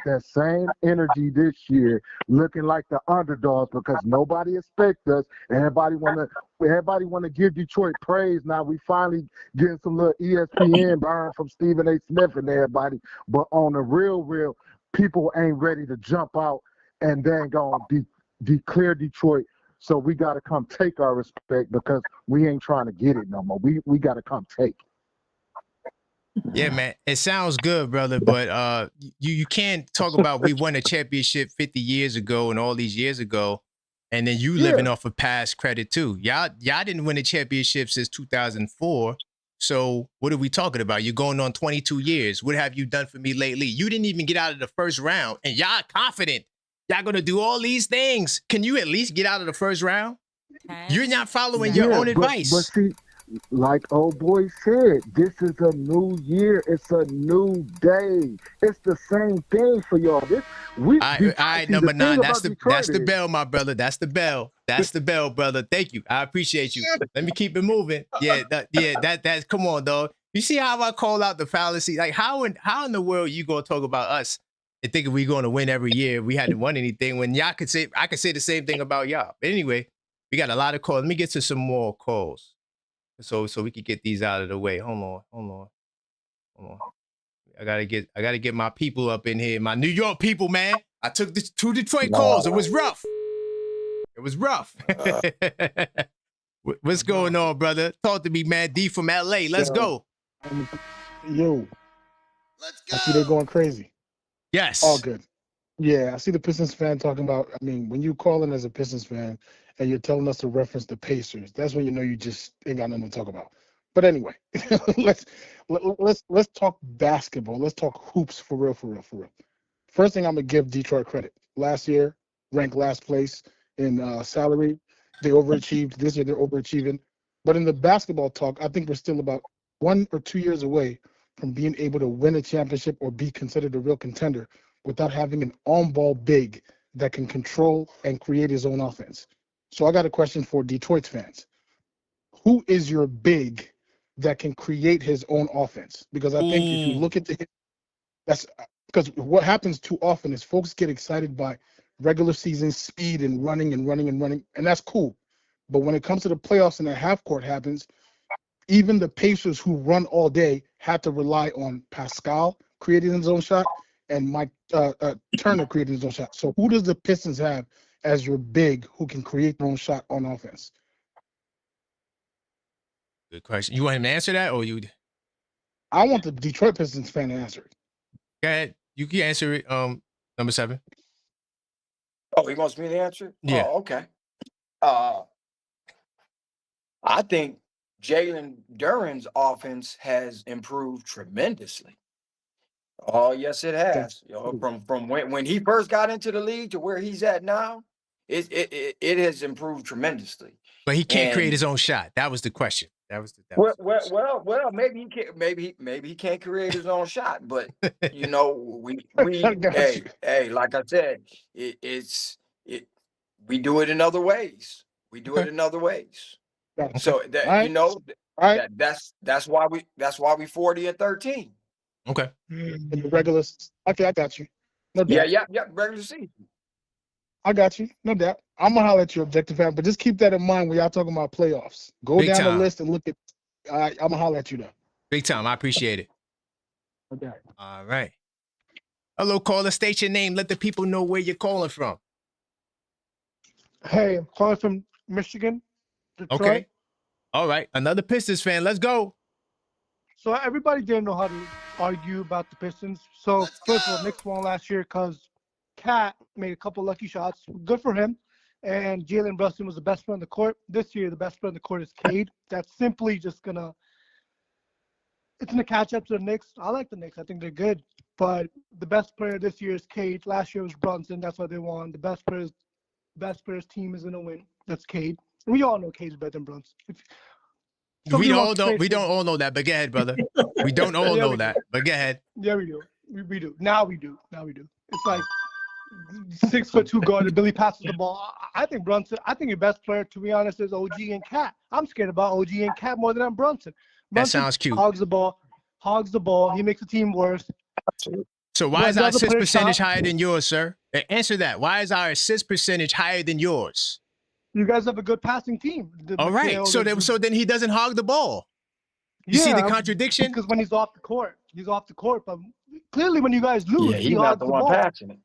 that same energy this year, looking like the underdogs because nobody expects us. Everybody want to give Detroit praise. Now we finally getting some little ESPN burn from Stephen A. Smith and everybody. But on the real, people ain't ready to jump out and then go and declare Detroit. So we got to come take our respect because we ain't trying to get it no more. We got to come take it. Yeah, man, it sounds good, brother, but you can't talk about we won a championship 50 years ago and all these years ago, and then you living off of past credit too. Y'all didn't win a championship since 2004. So what are we talking about? You're going on 22 years. What have you done for me lately? You didn't even get out of the first round, and y'all confident y'all gonna do all these things. Can you at least get out of the first round? You're not following your own advice. But see, like old boy said, this is a new year. It's a new day. It's the same thing for y'all. All right, number 9. That's the bell, my brother. That's the bell. That's the bell, brother. Thank you. I appreciate you. Let me keep it moving. Yeah, that's come on, dog. You see how I call out the fallacy? Like how in the world you gonna talk about us and thinking we're gonna win every year? We hadn't won anything when I could say the same thing about y'all. But anyway, we got a lot of calls. Let me get to some more calls. So we could get these out of the way. Hold on. I gotta get my people up in here. My New York people, man. I took the 2 Detroit calls. It was rough. What's going on, brother? Talk to me, man. D from LA. Let's go. Yo. Let's go. I see they're going crazy. Yes. All good. Yeah, I see the Pistons fan talking about, when you call in as a Pistons fan and you're telling us to reference the Pacers, that's when you know you just ain't got nothing to talk about. But anyway, let's talk basketball. Let's talk hoops for real. First thing, I'm gonna give Detroit credit. Last year, ranked last place in salary. They overachieved. This year, they're overachieving. But in the basketball talk, I think we're still about 1 or 2 years away from being able to win a championship or be considered a real contender without having an on-ball big that can control and create his own offense. So I got a question for Detroit fans. Who is your big that can create his own offense? Because I think if you look at that's because what happens too often is folks get excited by regular season speed and running, and that's cool. But when it comes to the playoffs and the half court happens, even the Pacers who run all day had to rely on Pascal creating his own shot and Mike Turner creating his own shot. So who does the Pistons have as your big who can create their own shot on offense? Good question. You want him to answer that, or you? I want the Detroit Pistons fan to answer it. Go ahead. You can answer it. Number 7. Oh, he wants me to answer? Yeah. Oh, okay. I think Jalen Duren's offense has improved tremendously. Oh, yes, it has. From when he first got into the league to where he's at now, it has improved tremendously. But he can't create his own shot. That was the question. Well, maybe he can't. Maybe he can't create his own shot. But we hey, like I said, we do it in other ways. We do it in other ways. So that that's why we 40-13. Okay. In the regular, okay, I got you. No doubt. Yeah, regular season. I got you, no doubt. I'm gonna holler at your objective fan, but just keep that in mind when y'all talking about playoffs. Go Big down time. the list and look at. I'm gonna holler at you though. Big time. I appreciate it. Okay. All right. Hello, caller. State your name. Let the people know where you're calling from. Hey, I'm calling from Michigan, Detroit. Okay. All right. Another Pistons fan. Let's go. So everybody didn't know how to argue about the Pistons. So first of all, Knicks won last year because Cat made a couple lucky shots. Good for him. And Jalen Brunson was the best player on the court. This year, the best player on the court is Cade. That's simply just it's gonna catch up to the Knicks. I like the Knicks. I think they're good. But the best player this year is Cade. Last year was Brunson. That's why they won. The best player's team is gonna win. That's Cade. We all know Cade's better than Brunson. We don't all know that, but go ahead, brother. We don't all know that, but go ahead. Yeah, we do. We do. Now we do. It's like 6'2" guard and Billy passes the ball. I think your best player, to be honest, is OG and Cat. I'm scared about OG and Cat more than I'm Brunson. That sounds cute. Hogs the ball. He makes the team worse. So why is our assist percentage higher than yours, sir? Answer that. Why is our assist percentage higher than yours? You guys have a good passing team. All right. So then he doesn't hog the ball. You see the contradiction? Because when he's off the court. But clearly when you guys lose, he's not the one passing it.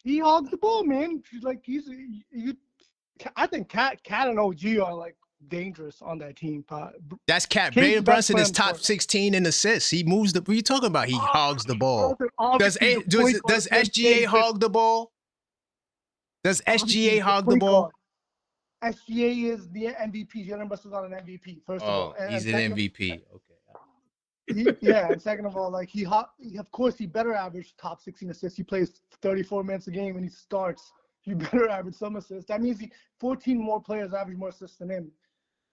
He hogs the ball, man. I think Cat and OG are like dangerous on that team. That's Cat. Jalen Brunson is top 16 in assists. He moves what are you talking about? He hogs the ball. Does SGA hog the ball? Does SGA hog the ball? SGA is the MVP. Jalen Brunson's not an MVP, first of all. Oh, he's an MVP. Okay. And second of all, of course, he better average top 16 assists. He plays 34 minutes a game and he starts. You better average some assists. That means 14 more players average more assists than him.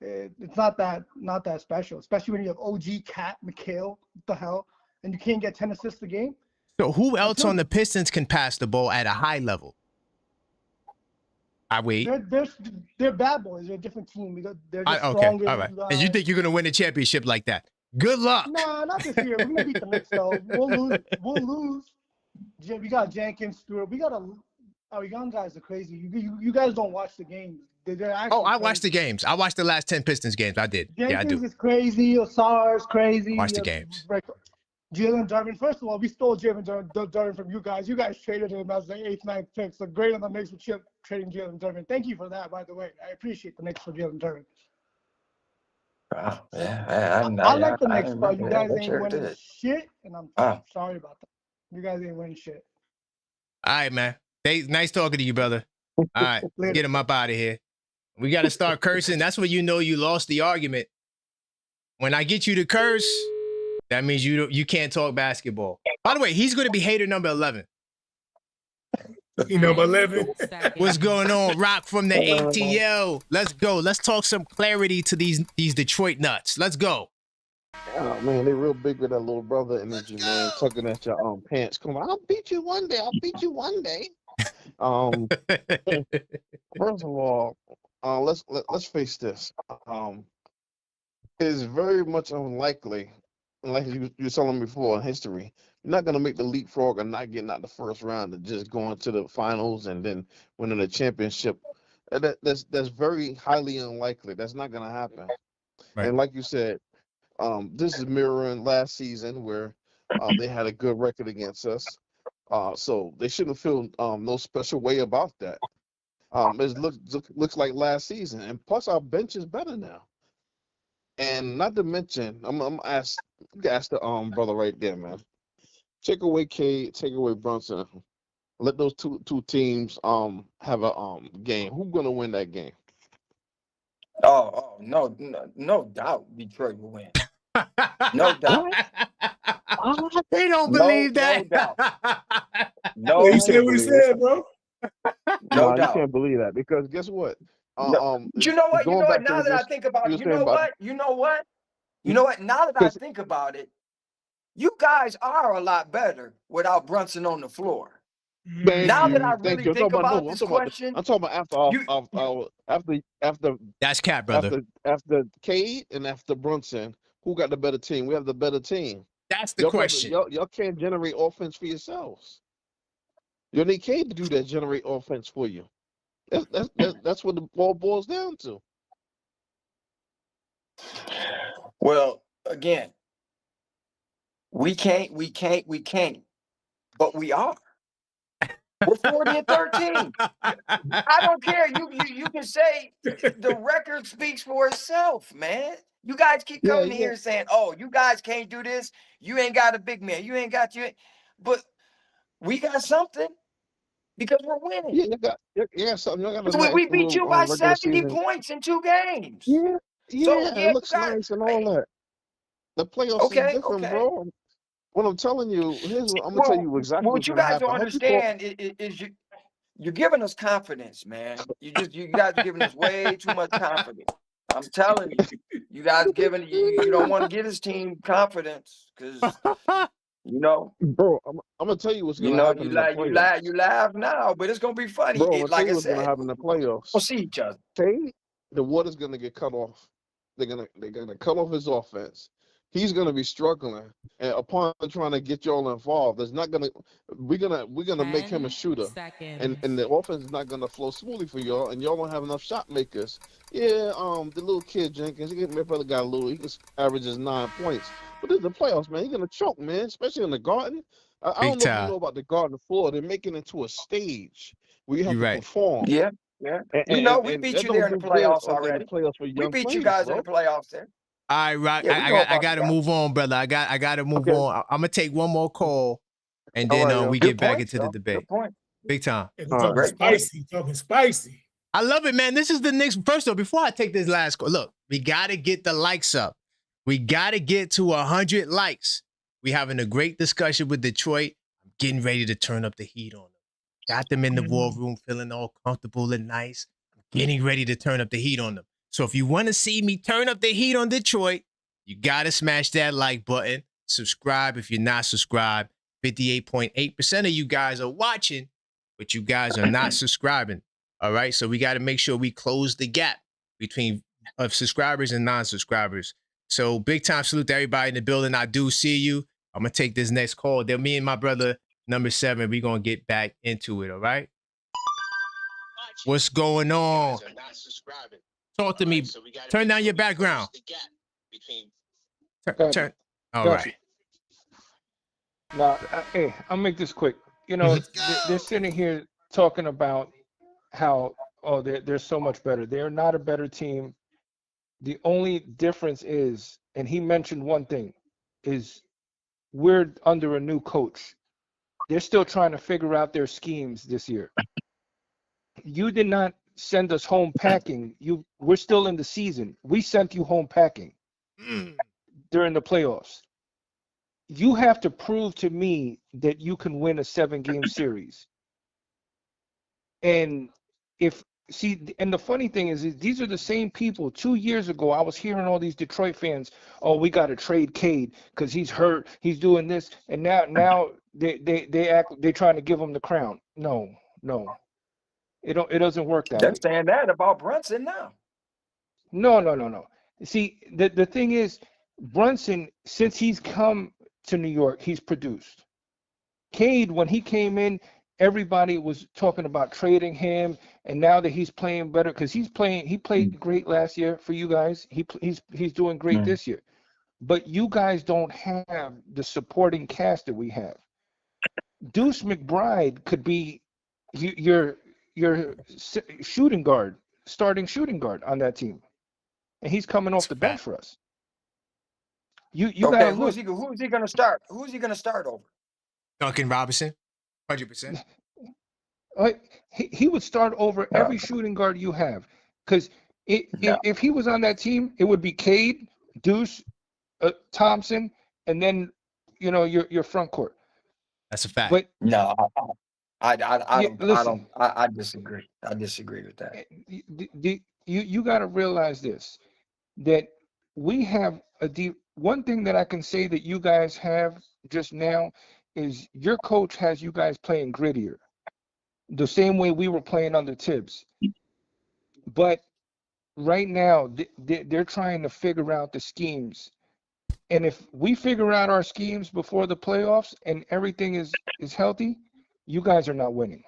It's not that special, especially when you have OG, Cat, McHale, what the hell, and you can't get 10 assists a game. So who else on the Pistons can pass the ball at a high level? I wait. They're bad boys. They're a different team. They're just okay, stronger. all right. And you think you're gonna win a championship like that? Good luck. Nah, not this year. We're gonna beat the Knicks though. We'll lose. We got Jenkins, Stewart. Our young guys are crazy. You guys don't watch the games. They're actually I watched the games. I watched the last 10 Pistons games. I did. Jenkins I do. is crazy. Osar's crazy. Watch the games. Jalen Duren. First of all, we stole Jalen Duren from you guys. You guys traded him as the 8th, 9th pick. So great on the Knicks for trading Jalen Duren. Thank you for that, by the way. I appreciate the Knicks for Jalen Duren. I like the Knicks, but you guys ain't winning shit, and I'm sorry about that. You guys ain't winning shit. All right, man. Nice talking to you, brother. All right, let's get him up out of here. We got to start cursing. That's when you know you lost the argument. When I get you to curse, that means you can't talk basketball. By the way, he's going to be hater number 11. Number 11. What's going on? Rock from the ATL. Let's go. Let's talk some clarity to these Detroit nuts. Let's go. Oh man, they real big with that little brother energy, man. Tugging at your pants. Come on, I'll beat you one day. I'll beat you one day. First of all, let's face this. It's very much unlikely, like you were telling me before in history, you're not gonna make the leapfrog and not getting out the first round and just going to the finals and then winning a championship. That's very highly unlikely. That's not gonna happen. Right. And like you said, this is mirroring last season where they had a good record against us. So they shouldn't feel no special way about that. It looks like last season, and plus our bench is better now. And not to mention, I'm ask the brother right there, man. Take away Cade, take away Brunson. Let those two teams have a game. Who's gonna win that game? Oh, no doubt Detroit will win. No doubt. They don't believe that. No doubt. No, You said what he said, bro. no You doubt. can't believe that because guess what? But you know what? going back to Now that I this- think about you it, were saying about- you know what? Now that I Because- think about it, you guys are a lot better without Brunson on the floor. Thank Now that you, I thank really you. I'm think talking about no, this I'm talking question, I'm talking about you- after That's cat, brother. after Cade and after Brunson, who got the better team? We have the better team. That's the question. Y'all can't generate offense for yourselves. You need Cade to do that, generate offense for you. That's what the ball boils down to. well, again, we can't, but we are. We're 40 and 13. I don't care. You can say the record speaks for itself, man. You guys keep Yeah, coming yeah. here saying, "Oh, you guys can't do this. You ain't got a big man. You ain't got you." But we got something because we're winning. Yeah, you got something. You got a We nice beat you little, by regular 70 season. points in 2 games. Yeah, So, yeah, yeah, it looks you got it. nice and all that. The playoffs Okay, is different, okay. bro. What I'm telling you, I'm gonna tell you exactly what what's you gonna guys happen. don't understand is you're giving us confidence, man. You guys are giving us way too much confidence. I'm telling you, you guys you don't want to give this team confidence because Bro, I'm gonna tell you what's gonna happen in the playoffs. you laugh now, but it's gonna be funny. Bro, I'm gonna tell Like you I what's gonna said, happen in the playoffs. we'll see each other. The water's gonna get cut off. They're gonna cut off his offense. He's gonna be struggling, and upon trying to get y'all involved, we're gonna make him a 10 shooter, seconds. and the offense is not gonna flow smoothly for y'all, and y'all don't have enough shot makers. Yeah, the little kid Jenkins, my brother got a little, he just averages 9 points, but this is the playoffs, man. He's gonna choke, man, especially in the Garden. I don't know if time. you know about the Garden floor. They're making it into a stage where you have You're to right. perform. Yeah. We And beat that you there in don't the do good playoffs in the already. playoffs for We young beat you players, guys bro. in the playoffs there. All right, Rock. Yeah, we know I about gotta that. move on, brother. I gotta move Okay. on. I'm gonna take one more call, and All then right, yo. we Good get back point, into the though. debate. Good point. Big time. And All talking right. spicy, talking spicy. I love it, man. This is the Knicks. First of all, before I take this last call, look, we gotta get the likes up. We gotta get to 100 likes. We having a great discussion with Detroit. I'm getting ready to turn up the heat on them. Got them in the war room, feeling all comfortable and nice. I'm getting ready to turn up the heat on them. So if you want to see me turn up the heat on Detroit, you got to smash that like button. Subscribe if you're not subscribed. 58.8% of you guys are watching, but you guys are not subscribing. All right. So we got to make sure we close the gap between subscribers and non-subscribers. So big time salute to everybody in the building. I do see you. I'm going to take this next call. Then me and my brother, number 7, we're going to get back into it. All right. What's going on? Talk to me. Turn down your background. Turn. All Got right. you. Now, hey, I'll make this quick. You know, they're sitting here talking about how, oh, they're so much better. They're not a better team. The only difference is, and he mentioned one thing, is we're under a new coach. They're still trying to figure out their schemes this year. You did not send us home packing. We're still in the season. We sent you home packing. during the playoffs. You have to prove to me that you can win a 7-game series. And and the funny thing is these are the same people. 2 years ago, I was hearing all these Detroit fans, oh, we got to trade Cade because he's hurt, he's doing this, and now they're trying to give him the crown. No, it doesn't work that They're way. saying that about Brunson now. No. See, the thing is, Brunson, since he's come to New York, he's produced. Cade, when he came in, everybody was talking about trading him, and now that he's playing better, because he played great last year for you guys. He's doing great this year, but you guys don't have the supporting cast that we have. Deuce McBride could be your shooting guard, starting shooting guard on that team, and he's coming off the bench for us. You gotta look. Who's he gonna start? Who's he gonna start over? Duncan Robinson, 100%. He would start over every shooting guard you have, because if he was on that team, it would be Cade, Deuce, Thompson, and then your front court. That's a fact. But no, I disagree. I disagree with that. You got to realize this, that we have a deep. One thing that I can say that you guys have just now is your coach has you guys playing grittier, the same way we were playing under Tibbs. But right now, they're trying to figure out the schemes. And if we figure out our schemes before the playoffs and everything is healthy, you guys are not winning.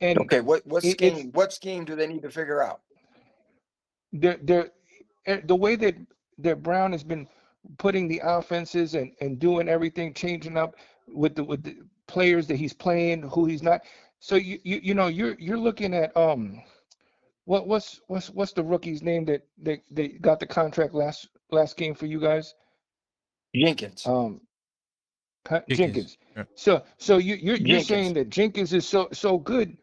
And okay, what scheme do they need to figure out? The way that Brown has been putting the offenses and doing everything, changing up with the players that he's playing, who he's not. So you're looking at what's the rookie's name that they got the contract last game for you guys? Jenkins. Jenkins. Yeah. So you're saying that Jenkins is so good.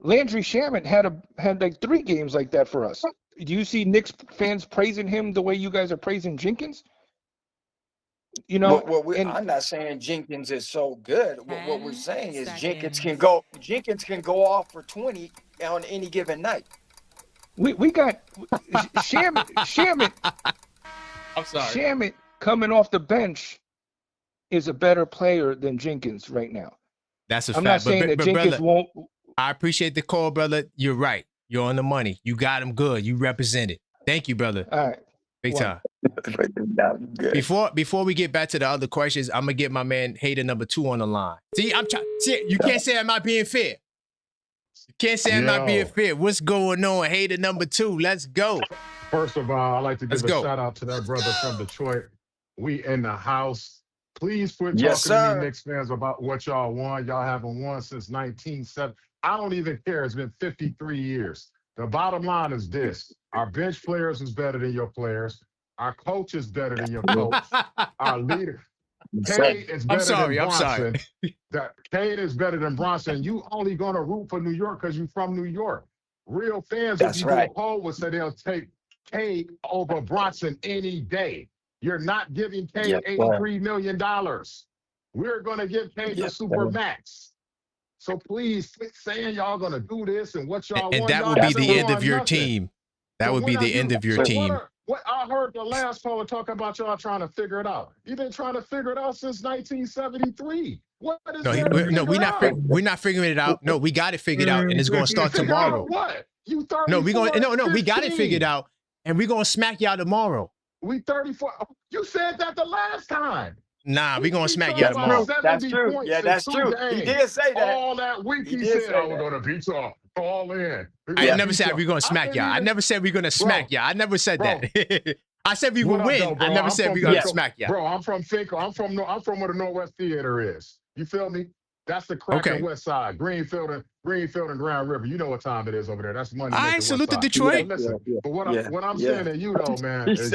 Landry Shamet had like 3 games like that for us. Do you see Knicks fans praising him the way you guys are praising Jenkins? I'm not saying Jenkins is so good. What we're saying is Jenkins can go off for 20 on any given night. We got Shamet. I'm sorry. Shamet coming off the bench is a better player than Jenkins right now. That's a fact. I'm not saying that Jenkins brother, won't. I appreciate the call, brother. You're right. You're on the money. You got him good. You represented. Thank you, brother. All right. Big time. Good. Before we get back to the other questions, I'm gonna get my man hater number 2 on the line. See, you can't say I'm not being fair. You can't say I'm not being fair. What's going on, hater number 2? Let's go. First of all, I'd like to give a shout out to that brother from Detroit. We in the house. Please quit talking to me Knicks fans about what y'all won. Y'all haven't won since 1970. I don't even care. It's been 53 years. The bottom line is this. Our bench players is better than your players. Our coach is better than your coach. Our leader. Cade is better than Bronson. Cade is better than Bronson. You only going to root for New York because you're from New York. Real fans, if you do a poll, would say they'll take Cade over Bronson any day. You're not giving Cade $83 million. We're going to give Cade the super max. So please quit saying y'all going to do this and what y'all want. And that would be the end of your team. That would be the end of your team. What I heard the last caller talking about y'all trying to figure it out. You've been trying to figure it out since 1973. What is we're not figuring it out. No, we got it figured out, and it's going to start tomorrow. What? You 34? No, we got it figured out, and we're going to smack y'all tomorrow. We 34. You said that the last time. Nah, we're going to smack y'all tomorrow. That's true. Yeah, that's true. He did say that. All that week he said, we're going to beat y'all. All in. I never said we're going to smack y'all. I never said we're going to smack y'all. I never said that. I said we would win. I never said we're going to smack y'all. Bro, I'm from Finkel. I'm from where the Northwest Theater is. You feel me? That's the crack West Side. Greenfield and Grand River. You know what time it is over there. That's money. I salute to Detroit. Listen, but what I'm saying to you though, man, is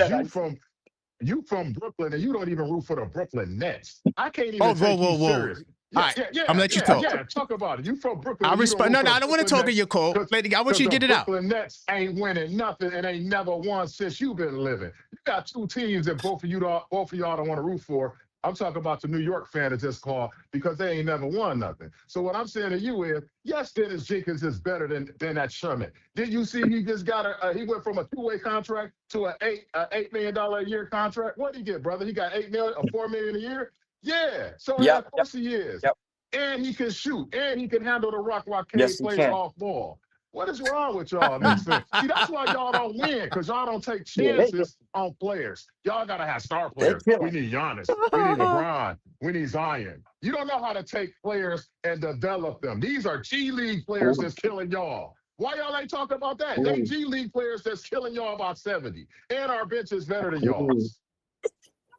you from Brooklyn and you don't even root for the Brooklyn Nets. I can't even take you serious. All right, I'm gonna let you talk. Yeah, talk about it. You from Brooklyn. I respect. No, I don't want to talk in your call. I want you to get it out. Brooklyn Nets ain't winning nothing and ain't never won since you've been living. You got two teams that both of y'all don't want to root for. I'm talking about the New York fan that just called because they ain't never won nothing. So what I'm saying to you is, yes, Dennis Jenkins is better than that Sherman. Did you see he just got he went from a two-way contract to an $8 million a year contract? What did he get, brother? He got $8 million or $4 million a year? Yeah. So of course he is. Yep. And he can shoot, and he can handle the rock while Cade plays off ball. What is wrong with y'all, Knicks fans? See, that's why y'all don't win, because y'all don't take chances on players. Y'all got to have star players. We need Giannis. We need LeBron. We need Zion. You don't know how to take players and develop them. These are G League players that's killing y'all. Why y'all ain't talking about that? They G League players that's killing y'all about 70. And our bench is better than y'all's.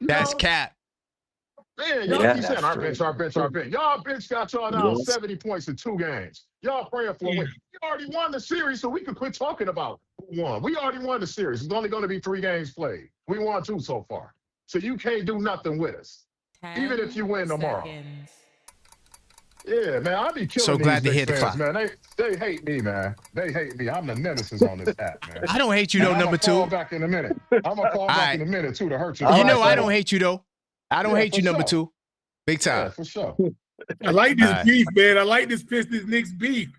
That's cap. Man, y'all keep saying our bench. Y'all bench got y'all down 70 points in 2 games. Y'all praying for a win. We already won the series, so we can quit talking about who won. We already won the series. It's only going to be 3 games played. We won 2 so far. So you can't do nothing with us, even if you win tomorrow. Yeah, man, I be killing so glad these to hear the fans, clock. Man. They hate me, man. They hate me. I'm the nemesis on this app, man. I don't hate you, though, number 2. I'm going to call back in a minute. I'm going to call back in a minute, too, to hurt you. You know I don't hate you, though. I don't hate you, number 2. Big time. Yeah, for sure. I like this beef, man. I like this Pistons Knicks beef.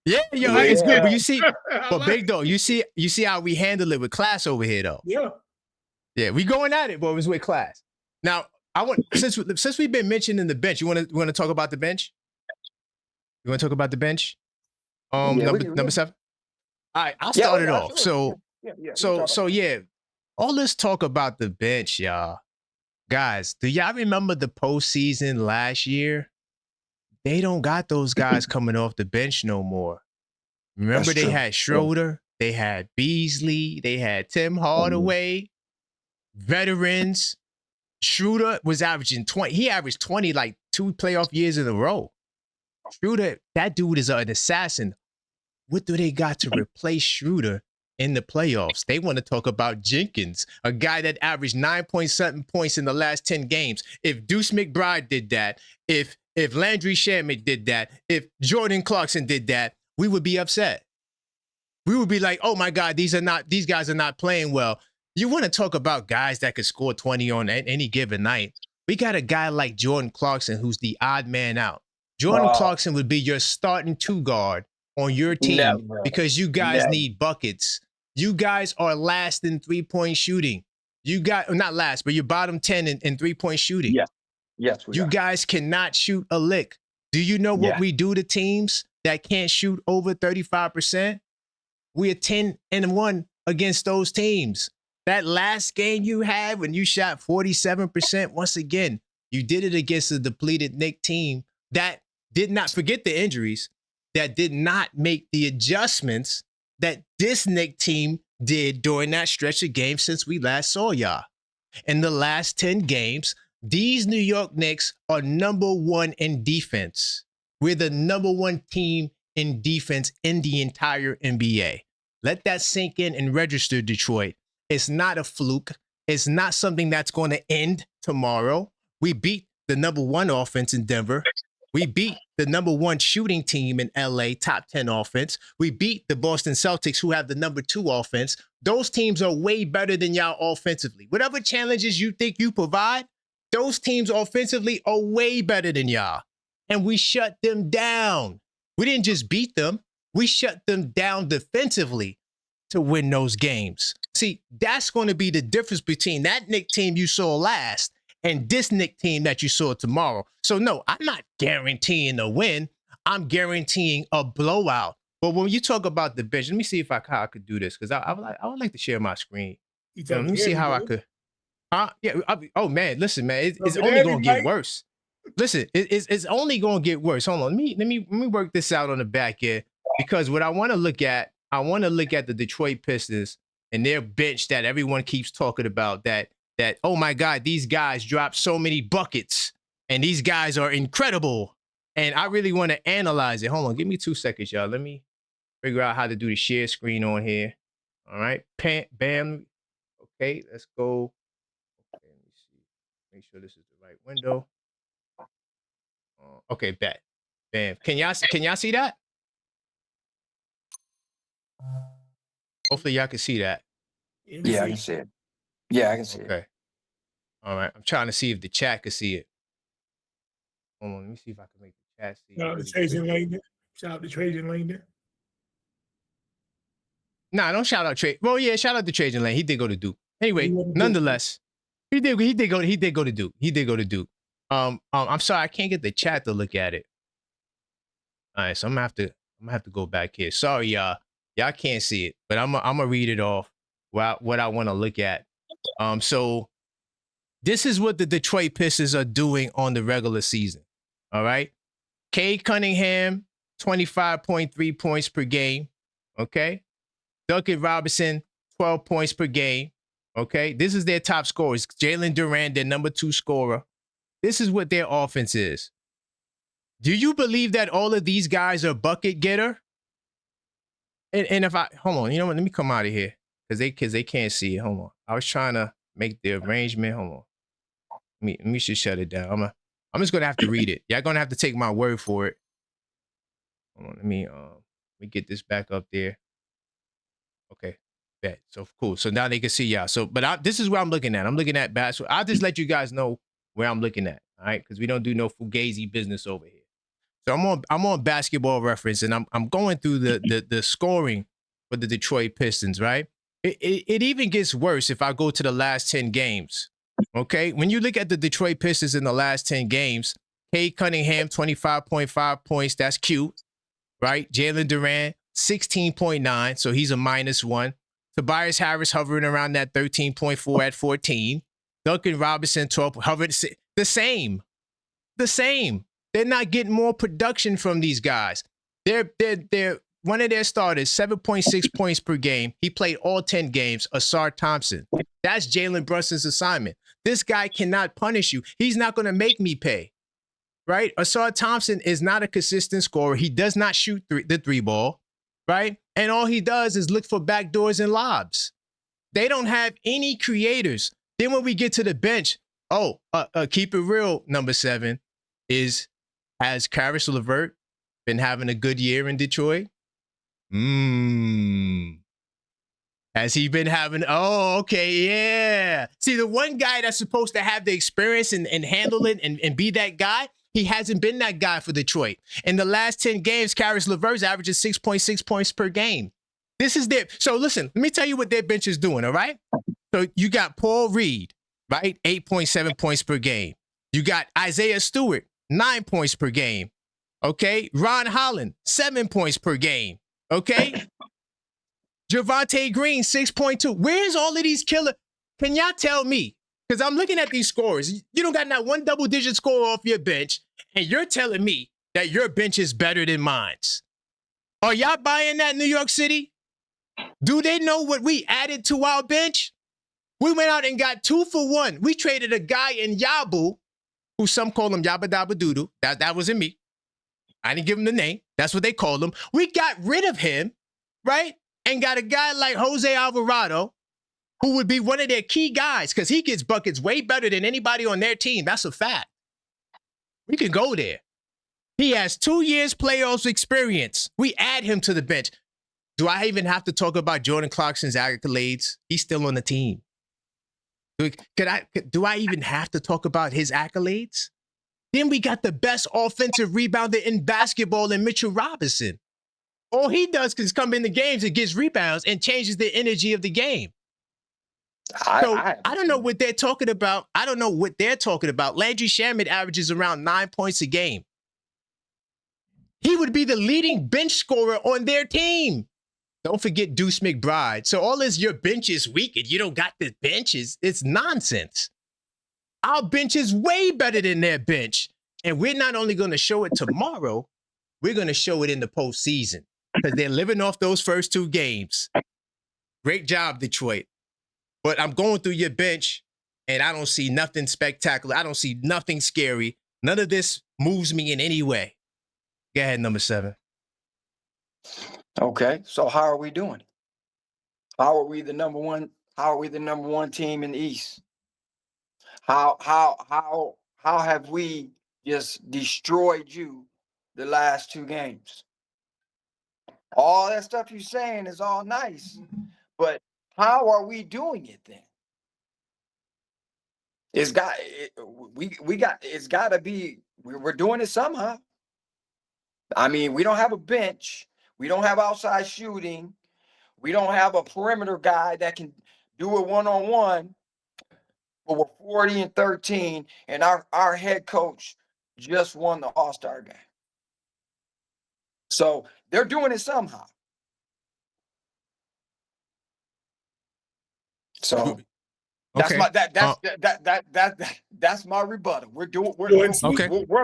Yeah, it's good. But you see, but big though, you see how we handle it with class over here, though. Yeah, we going at it, but it was with class. Now, I want since we've been mentioning the bench, you want to talk about the bench? You want to talk about the bench? Number 7. All right, I'll start it off. So all this talk about the bench, y'all. Guys, do y'all remember the postseason last year? They don't got those guys coming off the bench no more. Remember they had Schroeder, they had Beasley, they had Tim Hardaway, veterans. Schroeder was averaging 20. He averaged 20 like 2 playoff years in a row. Schroeder, that dude is an assassin. What do they got to replace Schroeder in the playoffs? They want to talk about Jenkins, a guy that averaged 9.7 points in the last 10 games. If Deuce McBride did that, if Landry Shamet did that, if Jordan Clarkson did that, we would be upset. We would be like, oh my God, these guys are not playing well. You want to talk about guys that could score 20 on any given night. We got a guy like Jordan Clarkson who's the odd man out. Jordan Clarkson would be your starting 2 guard on your team because you guys need buckets. You guys are last in 3-point shooting. You got not last, but you're bottom 10 in 3-point shooting. Yeah. Yes, you guys cannot shoot a lick. Do you know what we do to teams that can't shoot over 35%? We are 10-1 against those teams. That last game you had when you shot 47%, once again, you did it against a depleted Knicks team that did not forget the injuries, that did not make the adjustments that this Knicks team did during that stretch of games since we last saw y'all. In the last 10 games, these New York Knicks are number 1 in defense. We're the number 1 team in defense in the entire NBA. Let that sink in and register, Detroit. It's not a fluke. It's not something that's going to end tomorrow. We beat the number 1 offense in Denver. We beat the number 1 shooting team in LA, top 10 offense. We beat the Boston Celtics, who have the number 2 offense. Those teams are way better than y'all offensively. Whatever challenges you think you provide, those teams offensively are way better than y'all. And we shut them down. We didn't just beat them. We shut them down defensively to win those games. See, that's going to be the difference between that Knicks team you saw last and this Knicks team that you saw tomorrow. So no, I'm not guaranteeing a win. I'm guaranteeing a blowout. But when you talk about the bench, let me see if I could do this, because I would like to share my screen. Let me see how I could. Oh man, listen, man, it's only gonna get worse. Listen, it's only gonna get worse. Hold on, let me work this out on the back end, because what I want to look at, the Detroit Pistons and their bench that everyone keeps talking about. That oh my God, these guys drop so many buckets and these guys are incredible. And I really want to analyze it. Hold on, give me 2 seconds, y'all. Let me figure out how to do the share screen on here. All right, bam. Okay, let's go. Okay, let me see. Make sure this is the right window. Okay, bet. Bam. Can y'all see that? Hopefully y'all can see that. Yeah, I can see it. Yeah, I can see it. Okay. All right. I'm trying to see if the chat can see it. Hold on. Let me see if I can make the chat see it. Shout out to Trajan Langdon. Shout out to Trajan Langdon. Nah, don't shout out Trey. Well, yeah, shout out to Trajan Lane. He did go to Duke. Anyway, nonetheless, he did go to Duke. He did go to Duke. I'm sorry, I can't get the chat to look at it. All right, so I'm gonna have to go back here. Sorry, y'all. Y'all can't see it, but I'm gonna read it off what I want to look at. So this is what the Detroit Pistons are doing on the regular season. All right. Cade Cunningham, 25.3 points per game. Okay. Duncan Robinson, 12 points per game. Okay. This is their top scorers. Jalen Duran, their number 2 scorer. This is what their offense is. Do you believe that all of these guys are bucket getter? And if hold on, you know what? Let me come out of here because they can't see it. Hold on. I was trying to make the arrangement. Hold on. Let me just shut it down. I'm just gonna have to read it. Y'all gonna have to take my word for it. Hold on. Let me get this back up there. Okay. Bet. So cool. So now they can see y'all. So, but this is where I'm looking at. I'm looking at basketball. I'll just let you guys know where I'm looking at. All right, because we don't do no fugazi business over here. So I'm on Basketball Reference, and I'm going through the scoring for the Detroit Pistons. Right. It even gets worse if I go to the last 10 games. Okay. When you look at the Detroit Pistons in the last 10 games, Cade Cunningham, 25.5 points. That's cute. Right. Jalen Duran, 16.9. So he's a -1. Tobias Harris hovering around that 13.4 at 14. Duncan Robinson, 12, hovering the same. They're not getting more production from these guys. They're one of their starters, 7.6 points per game. He played all 10 games. Asar Thompson. That's Jalen Brunson's assignment. This guy cannot punish you. He's not going to make me pay. Right? Asar Thompson is not a consistent scorer. He does not shoot the 3 ball. Right? And all he does is look for backdoors and lobs. They don't have any creators. Then when we get to the bench, keep it real, number 7, has Caris LeVert been having a good year in Detroit? Has he been having, okay, yeah. See, the one guy that's supposed to have the experience and handle it and be that guy, he hasn't been that guy for Detroit. In the last 10 games, Caris LeVert's averages 6.6 points per game. This is so listen, let me tell you what their bench is doing, all right? So you got Paul Reed, right? 8.7 points per game. You got Isaiah Stewart, 9 points per game. Okay? Ron Holland, 7 points per game. Okay? Javonte Green, 6.2. Where's all of these killer? Can y'all tell me? Because I'm looking at these scores. You don't got not one double-digit score off your bench, and you're telling me that your bench is better than mine's. Are y'all buying that, New York City? Do they know what we added to our bench? We went out and got 2 for 1. We traded a guy in Yabu, who some call him Yabba Dabba Doodoo. That wasn't me. I didn't give him the name. That's what they called him. We got rid of him, right? And got a guy like Jose Alvarado, who would be one of their key guys because he gets buckets way better than anybody on their team. That's a fact. We can go there. He has 2 years playoffs experience. We add him to the bench. Do I even have to talk about Jordan Clarkson's accolades? He's still on the team. Do I even have to talk about his accolades? Then we got the best offensive rebounder in basketball in Mitchell Robinson. All he does is come in the games and gets rebounds and changes the energy of the game. I don't know what they're talking about. I don't know what they're talking about. Landry Shamet averages around 9 points a game. He would be the leading bench scorer on their team. Don't forget Deuce McBride. So all this, your bench is weak and you don't got the benches. It's nonsense. Our bench is way better than their bench. And we're not only going to show it tomorrow, we're going to show it in the postseason because they're living off those first 2 games. Great job, Detroit. But I'm going through your bench and I don't see nothing spectacular. I don't see nothing scary. None of this moves me in any way. Go ahead, number 7. Okay, so how are we doing? How are we the number one team in the East? How have we just destroyed you the last 2 games. All that stuff you're saying is all nice, but how are we doing it then? It's got to be, we're doing it somehow. I mean, we don't have a bench, we don't have outside shooting, we don't have a perimeter guy that can do it one-on-one. But we're 40-13, and our head coach just won the All-Star game. So they're doing it somehow. So that's my that's my rebuttal. We're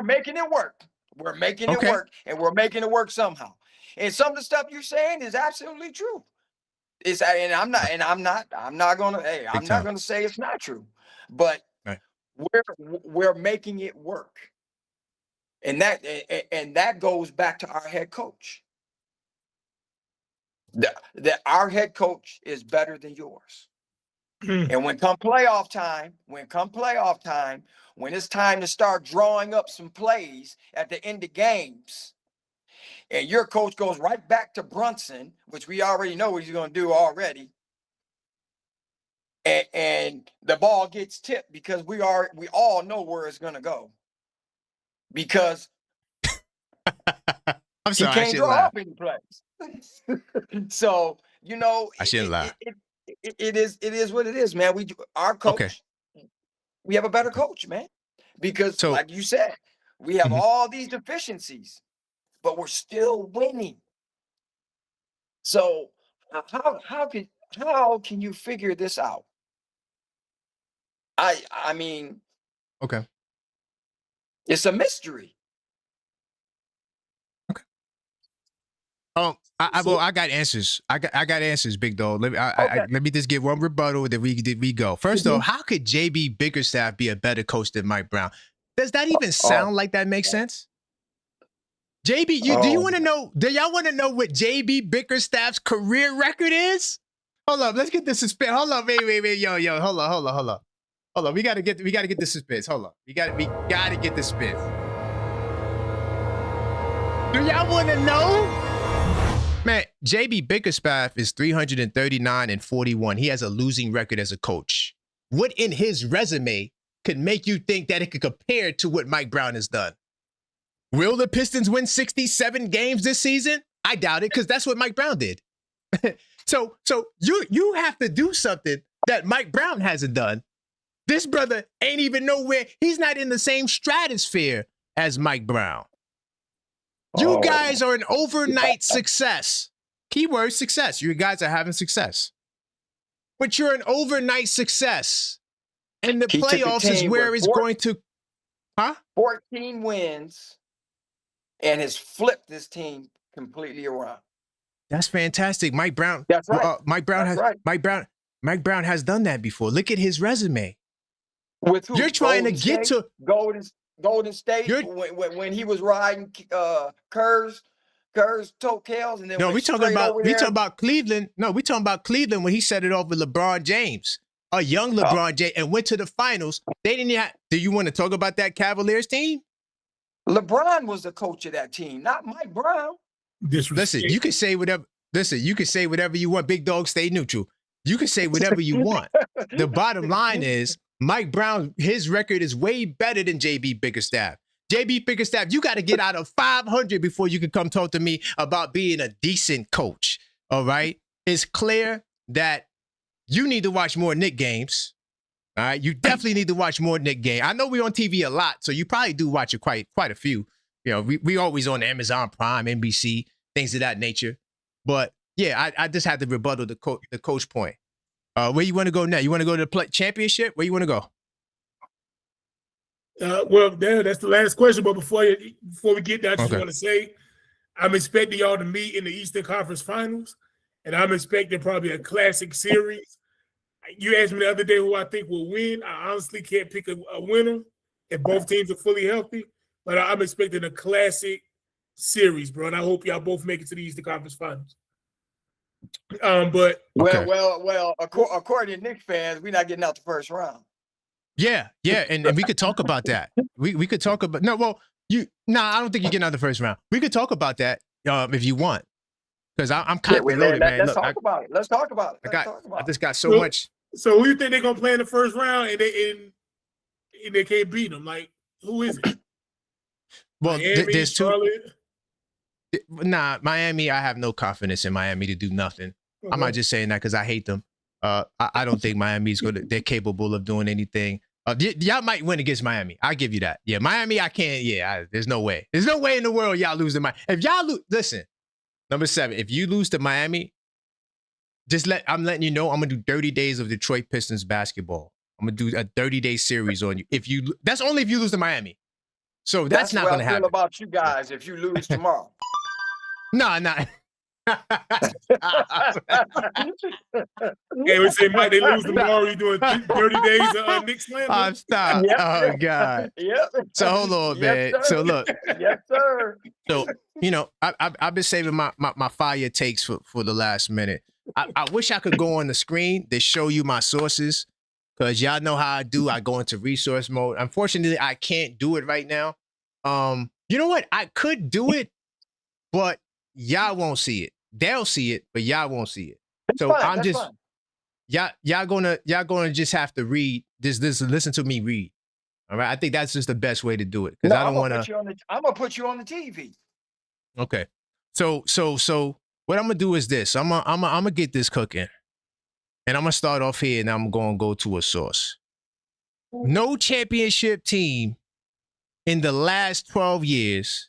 making it work. We're making it work, and we're making it work somehow. And some of the stuff you're saying is absolutely true. I'm not gonna say it's not true, but we're making it work. And that goes back to our head coach. That our head coach is better than yours. And when playoff time, when it's time to start drawing up some plays at the end of games, and your coach goes right back to Brunson, which we already know what he's going to do already, and the ball gets tipped because we all know where it's going to go. Because I'm sorry, he can't draw up any plays. So, I shouldn't lie. It is what it is, man. Our coach, we have a better coach, man. Because like you said, we have all these deficiencies, but we're still winning. So how can you figure this out? I mean, it's a mystery. I got answers. I got answers, big dog. Let me just give one rebuttal that we go. First off, how could JB Bickerstaff be a better coach than Mike Brown? Does that even sound like that makes sense? JB, do you want to know? Do y'all want to know what JB Bickerstaff's career record is? Hold up, let's get the suspense. Hold up, wait, yo, hold on. We gotta get the suspense. Hold up, we gotta get the suspense. Do y'all want to know? Man, JB Bickerstaff is 339-41. He has a losing record as a coach. What in his resume could make you think that it could compare to what Mike Brown has done? Will the Pistons win 67 games this season? I doubt it, because that's what Mike Brown did. So you have to do something that Mike Brown hasn't done. This brother ain't even nowhere. He's not in the same stratosphere as Mike Brown. You guys are an overnight success. Keyword success. You guys are having success. But you're an overnight success. And the playoffs is where it's going to... 14 wins and has flipped this team completely around. That's fantastic. Mike Brown. That's right. Mike Brown has done that before. Look at his resume. With who? You're trying to get to Golden State when he was riding Kerr's coattails, and then we talking about Cleveland. No, we talking about Cleveland when he set it off with LeBron James, a young LeBron James, and went to the finals. They didn't have. Do you want to talk about that Cavaliers team? LeBron was the coach of that team, not Mike Brown. Listen, you can say whatever. Listen, you can say whatever you want. Big dog, stay neutral. You can say whatever you want. The bottom line is, Mike Brown, his record is way better than JB Bickerstaff. JB Bickerstaff, you got to get out of 500 before you can come talk to me about being a decent coach. All right? It's clear that you need to watch more Knicks games. All right? You definitely need to watch more Knicks games. I know we're on TV a lot, so you probably do watch it quite a few. You know, we always on Amazon Prime, NBC, things of that nature. But yeah, I just had to rebuttal the coach point. Where you want to go now? You want to go to the championship? Where you want to go? Well, that's the last question. But before we get there, I just want to say I'm expecting y'all to meet in the Eastern Conference Finals, and I'm expecting probably a classic series. You asked me the other day who I think will win. I honestly can't pick a winner if both teams are fully healthy, but I'm expecting a classic series, bro. And I hope y'all both make it to the Eastern Conference Finals. But well, according to Knicks fans, we're not getting out the first round. Yeah, and we could talk about that. We could talk about I don't think you get out of the first round. We could talk about that if you want, because I'm kind of loaded, man. Let's Look, talk about it. Let's talk about it. I just got so much. So who you think they're gonna play in the first round and they can't beat them? Like, who is it? Well, Miami, there's two. Charlotte? Miami. I have no confidence in Miami to do nothing. I'm not just saying that because I hate them. I don't think Miami's they're capable of doing anything. Y'all might win against Miami. I'll give you that. Yeah, Miami, I can't. Yeah, there's no way. There's no way in the world y'all lose to Miami. If y'all listen, number 7, if you lose to Miami, I'm letting you know I'm gonna do 30 days of Detroit Pistons basketball. I'm gonna do a 30-day series on you. That's only if you lose to Miami. So that's not gonna happen. That's what I feel about you guys if you lose tomorrow. No. Hey, we say, Mike, they lose tomorrow. You doing 30 days of Knicks slander? Stop. Yep. Oh, God. Yep. So hold on, man. Sir. So look. Yes, sir. So, I've been saving my fire takes for the last minute. I wish I could go on the screen to show you my sources, because y'all know how I do. I go into resource mode. Unfortunately, I can't do it right now. You know what? I could do it, but y'all won't see it. They'll see it, but y'all won't see it. So I'm just y'all gonna just have to read. Just listen to me read. All right. I think that's just the best way to do it, because I don't want to. I'm gonna put you on the TV. Okay. So what I'm gonna do is this. I'm gonna get this cooking, and I'm gonna start off here, and I'm gonna go to a source. No championship team in the last 12 years,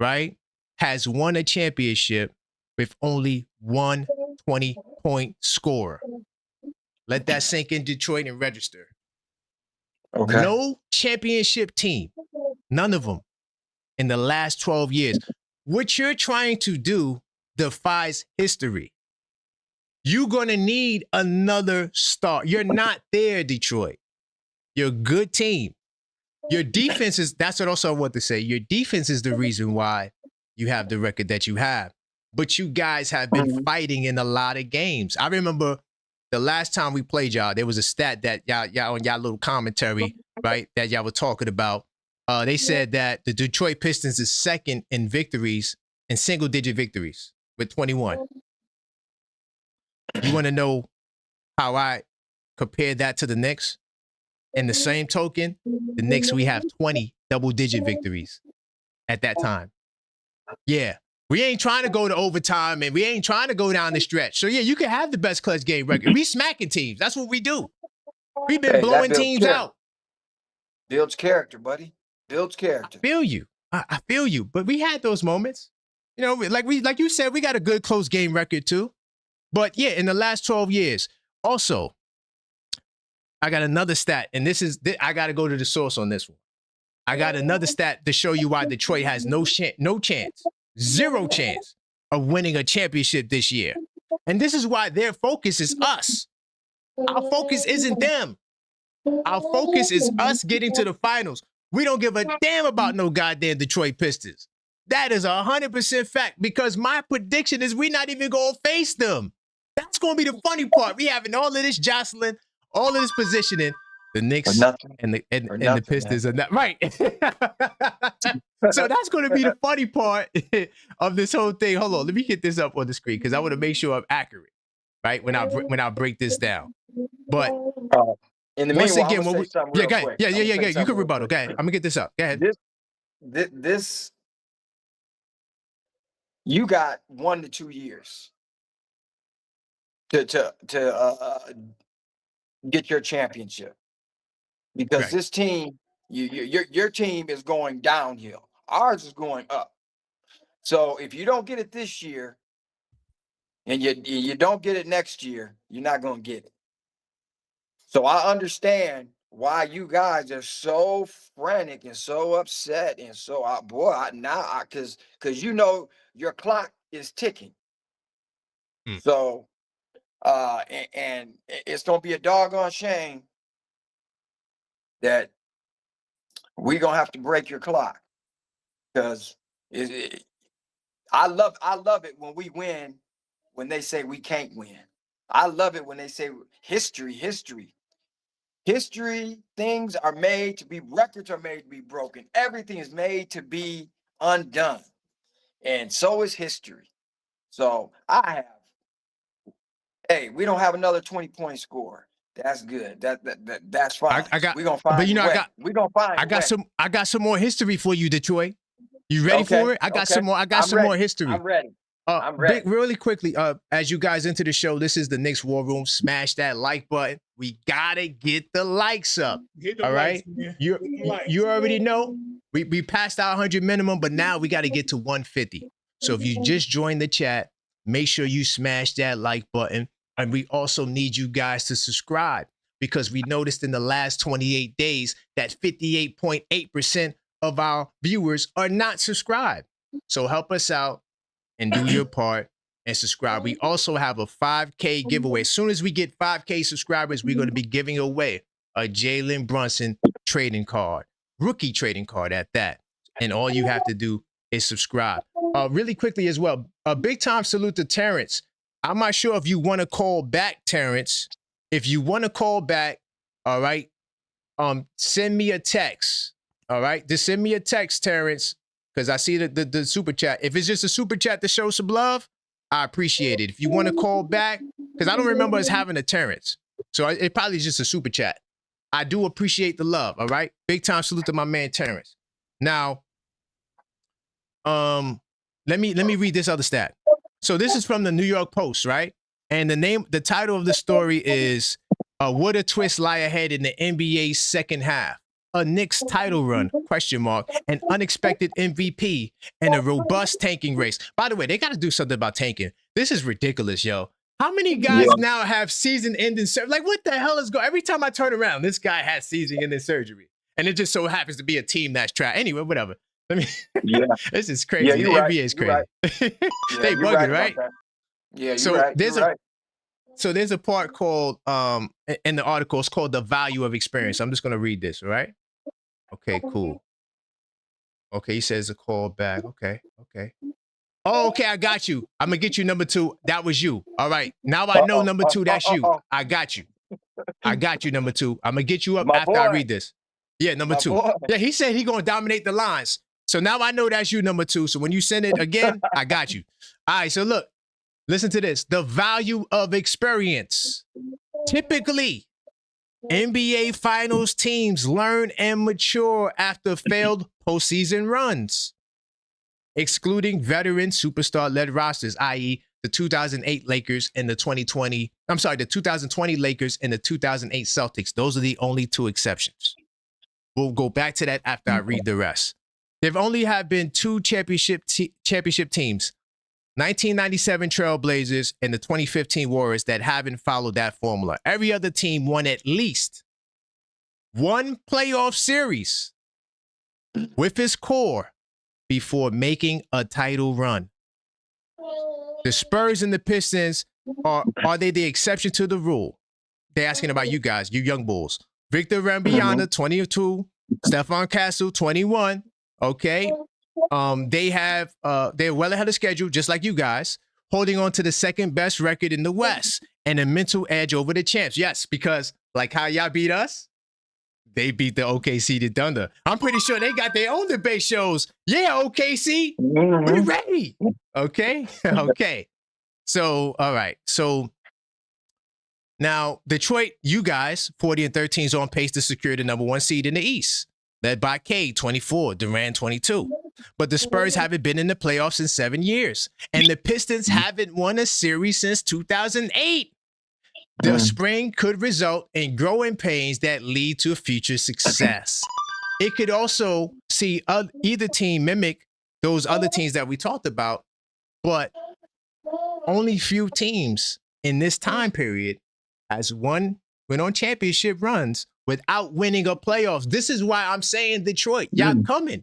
right, has won a championship with only one 20-point scorer. Let that sink in Detroit and register. Okay. No championship team, none of them, in the last 12 years. What you're trying to do defies history. You're going to need another star. You're not there, Detroit. You're a good team. Your defense is, that's what also I want to say. Your defense is the reason why you have the record that you have. But you guys have been fighting in a lot of games. I remember the last time we played y'all, there was a stat that y'all on y'all little commentary, right, that y'all were talking about. They said that the Detroit Pistons is second in victories, in single-digit victories, with 21. You want to know how I compare that to the Knicks? In the same token, the Knicks, we have 20 double-digit victories at that time. Yeah. We ain't trying to go to overtime, and we ain't trying to go down the stretch. So, yeah, you can have the best clutch game record. We smacking teams. That's what we do. We've been blowing teams out. Builds character, buddy. Builds character. I feel you. I feel you. But we had those moments. You know, like you said, we got a good close game record, too. But, yeah, in the last 12 years. Also, I got another stat, and I got to go to the source on this one. I got another stat to show you why Detroit has no chance, zero chance of winning a championship this year. And this is why their focus is us. Our focus isn't them. Our focus is us getting to the finals. We don't give a damn about no goddamn Detroit Pistons. That is 100% fact, because my prediction is we're not even going to face them. That's going to be the funny part. We having all of this jostling, all of this positioning. The Knicks and the Pistons are not right. So that's going to be the funny part of this whole thing. Hold on, let me get this up on the screen because I want to make sure I'm accurate, right? When I break this down. But in the once meanwhile, again, go ahead. Yeah. You can rebuttal. Go ahead. I'm gonna get this up. Go ahead. This you got 1 to 2 years to get your championship. Because this team, your team is going downhill. Ours is going up. So if you don't get it this year, and you don't get it next year, you're not going to get it. So I understand why you guys are so frantic and so upset and so because you know your clock is ticking. So and it's going to be a doggone shame that we're gonna have to break your clock, because I love it when we win, when they say we can't win. I love it when they say history. History, things are made to be, records are made to be broken. Everything is made to be undone. And so is history. So hey, we don't have another 20-point score. That's good. That's fine. We're gonna find I got some more history for you, Detroit. You ready for it? I got some more history. I'm ready. I'm ready. Really quickly, as you guys enter the show, this is the Knicks War Room. Smash that like button. We gotta get the likes up. All right, you already know we passed our 100 minimum, but now we got to get to 150. So if you just joined the chat, make sure you smash that like button, and we also need you guys to subscribe because we noticed in the last 28 days that 58.8% of our viewers are not subscribed. So help us out and do your part and subscribe. We also have a 5K giveaway. As soon as we get 5K subscribers, we're going to be giving away a Jalen Brunson trading card, rookie trading card at that. And all you have to do is subscribe. Really quickly as well, a big time salute to Terrence. I'm not sure if you want to call back, Terrence. If you want to call back, all right, send me a text. All right, just send me a text, Terrence, because I see the super chat. If it's just a super chat to show some love, I appreciate it. If you want to call back, because I don't remember us having a Terrence, so it probably is just a super chat. I do appreciate the love. All right, big time salute to my man Terrence. Now, let me read this other stat. So this is from the New York Post, right? And the title of the story is "Would a twist lie ahead in the NBA's second half? A Knicks title run, ? An unexpected MVP, and a robust tanking race." By the way, they got to do something about tanking. This is ridiculous, yo. How many guys now have season-ending surgery? Like, what the hell is going on? Every time I turn around, this guy has season-ending surgery. And it just so happens to be a team that's trash. Anyway, whatever. This is crazy. Yeah, the NBA is crazy. Right. They bugging, right? Yeah, so you're right. So there's a part called, in the article, it's called The Value of Experience. I'm just going to read this, all right? Okay, cool. Okay, he says a call back. Okay. Oh, okay, I got you. I'm going to get you number 2. That was you. All right. Now I know number 2, that's you. I got you. I got you, number 2. I'm going to get you up after I read this. Yeah, number 2. Yeah, he said he going to dominate the lines. So now I know that's you, number 2. So when you send it again, I got you. All right, so look, listen to this. The value of experience. Typically, NBA Finals teams learn and mature after failed postseason runs, excluding veteran superstar-led rosters, i.e. the 2008 Lakers and the 2020 Lakers and the 2008 Celtics. Those are the only 2 exceptions. We'll go back to that after I read the rest. There only have been 2 championship teams, 1997 Trailblazers and the 2015 Warriors, that haven't followed that formula. Every other team won at least 1 playoff series with its core before making a title run. The Spurs and the Pistons, are they the exception to the rule? They're asking about you guys, you young bulls. Victor Wembanyama, 22. Stephon Castle, 21. Okay. They're well ahead of schedule, just like you guys, holding on to the second best record in the West and a mental edge over the champs. Yes, because like how y'all beat us, they beat the OKC the Thunder. I'm pretty sure they got their own debate shows. Yeah, OKC, we ready. Okay. Okay. So, all right. So now Detroit, you guys, 40-13 is on pace to secure the number 1 seed in the East, led by Cade, 24, Durant, 22. But the Spurs haven't been in the playoffs in 7 years, and the Pistons haven't won a series since 2008. The spring could result in growing pains that lead to future success. It could also see either team mimic those other teams that we talked about, but only few teams in this time period went on championship runs without winning a playoffs. This is why I'm saying Detroit, y'all coming.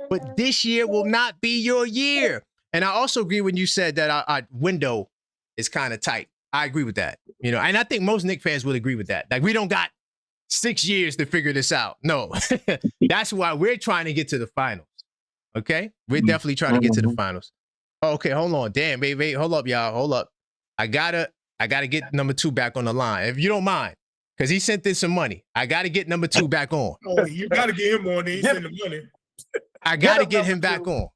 But this year will not be your year. And I also agree when you said that our window is kind of tight. I agree with that. And I think most Knicks fans would agree with that. Like, we don't got 6 years to figure this out. No, that's why we're trying to get to the finals. Okay? We're definitely trying to get to the finals. Okay, hold on. Damn, wait, hold up, y'all. Hold up. I gotta get number 2 back on the line. If you don't mind. because he sent in some money. I got to get number 2 back on. Oh, you got to get him on there. He sent the money. I got to get him back on.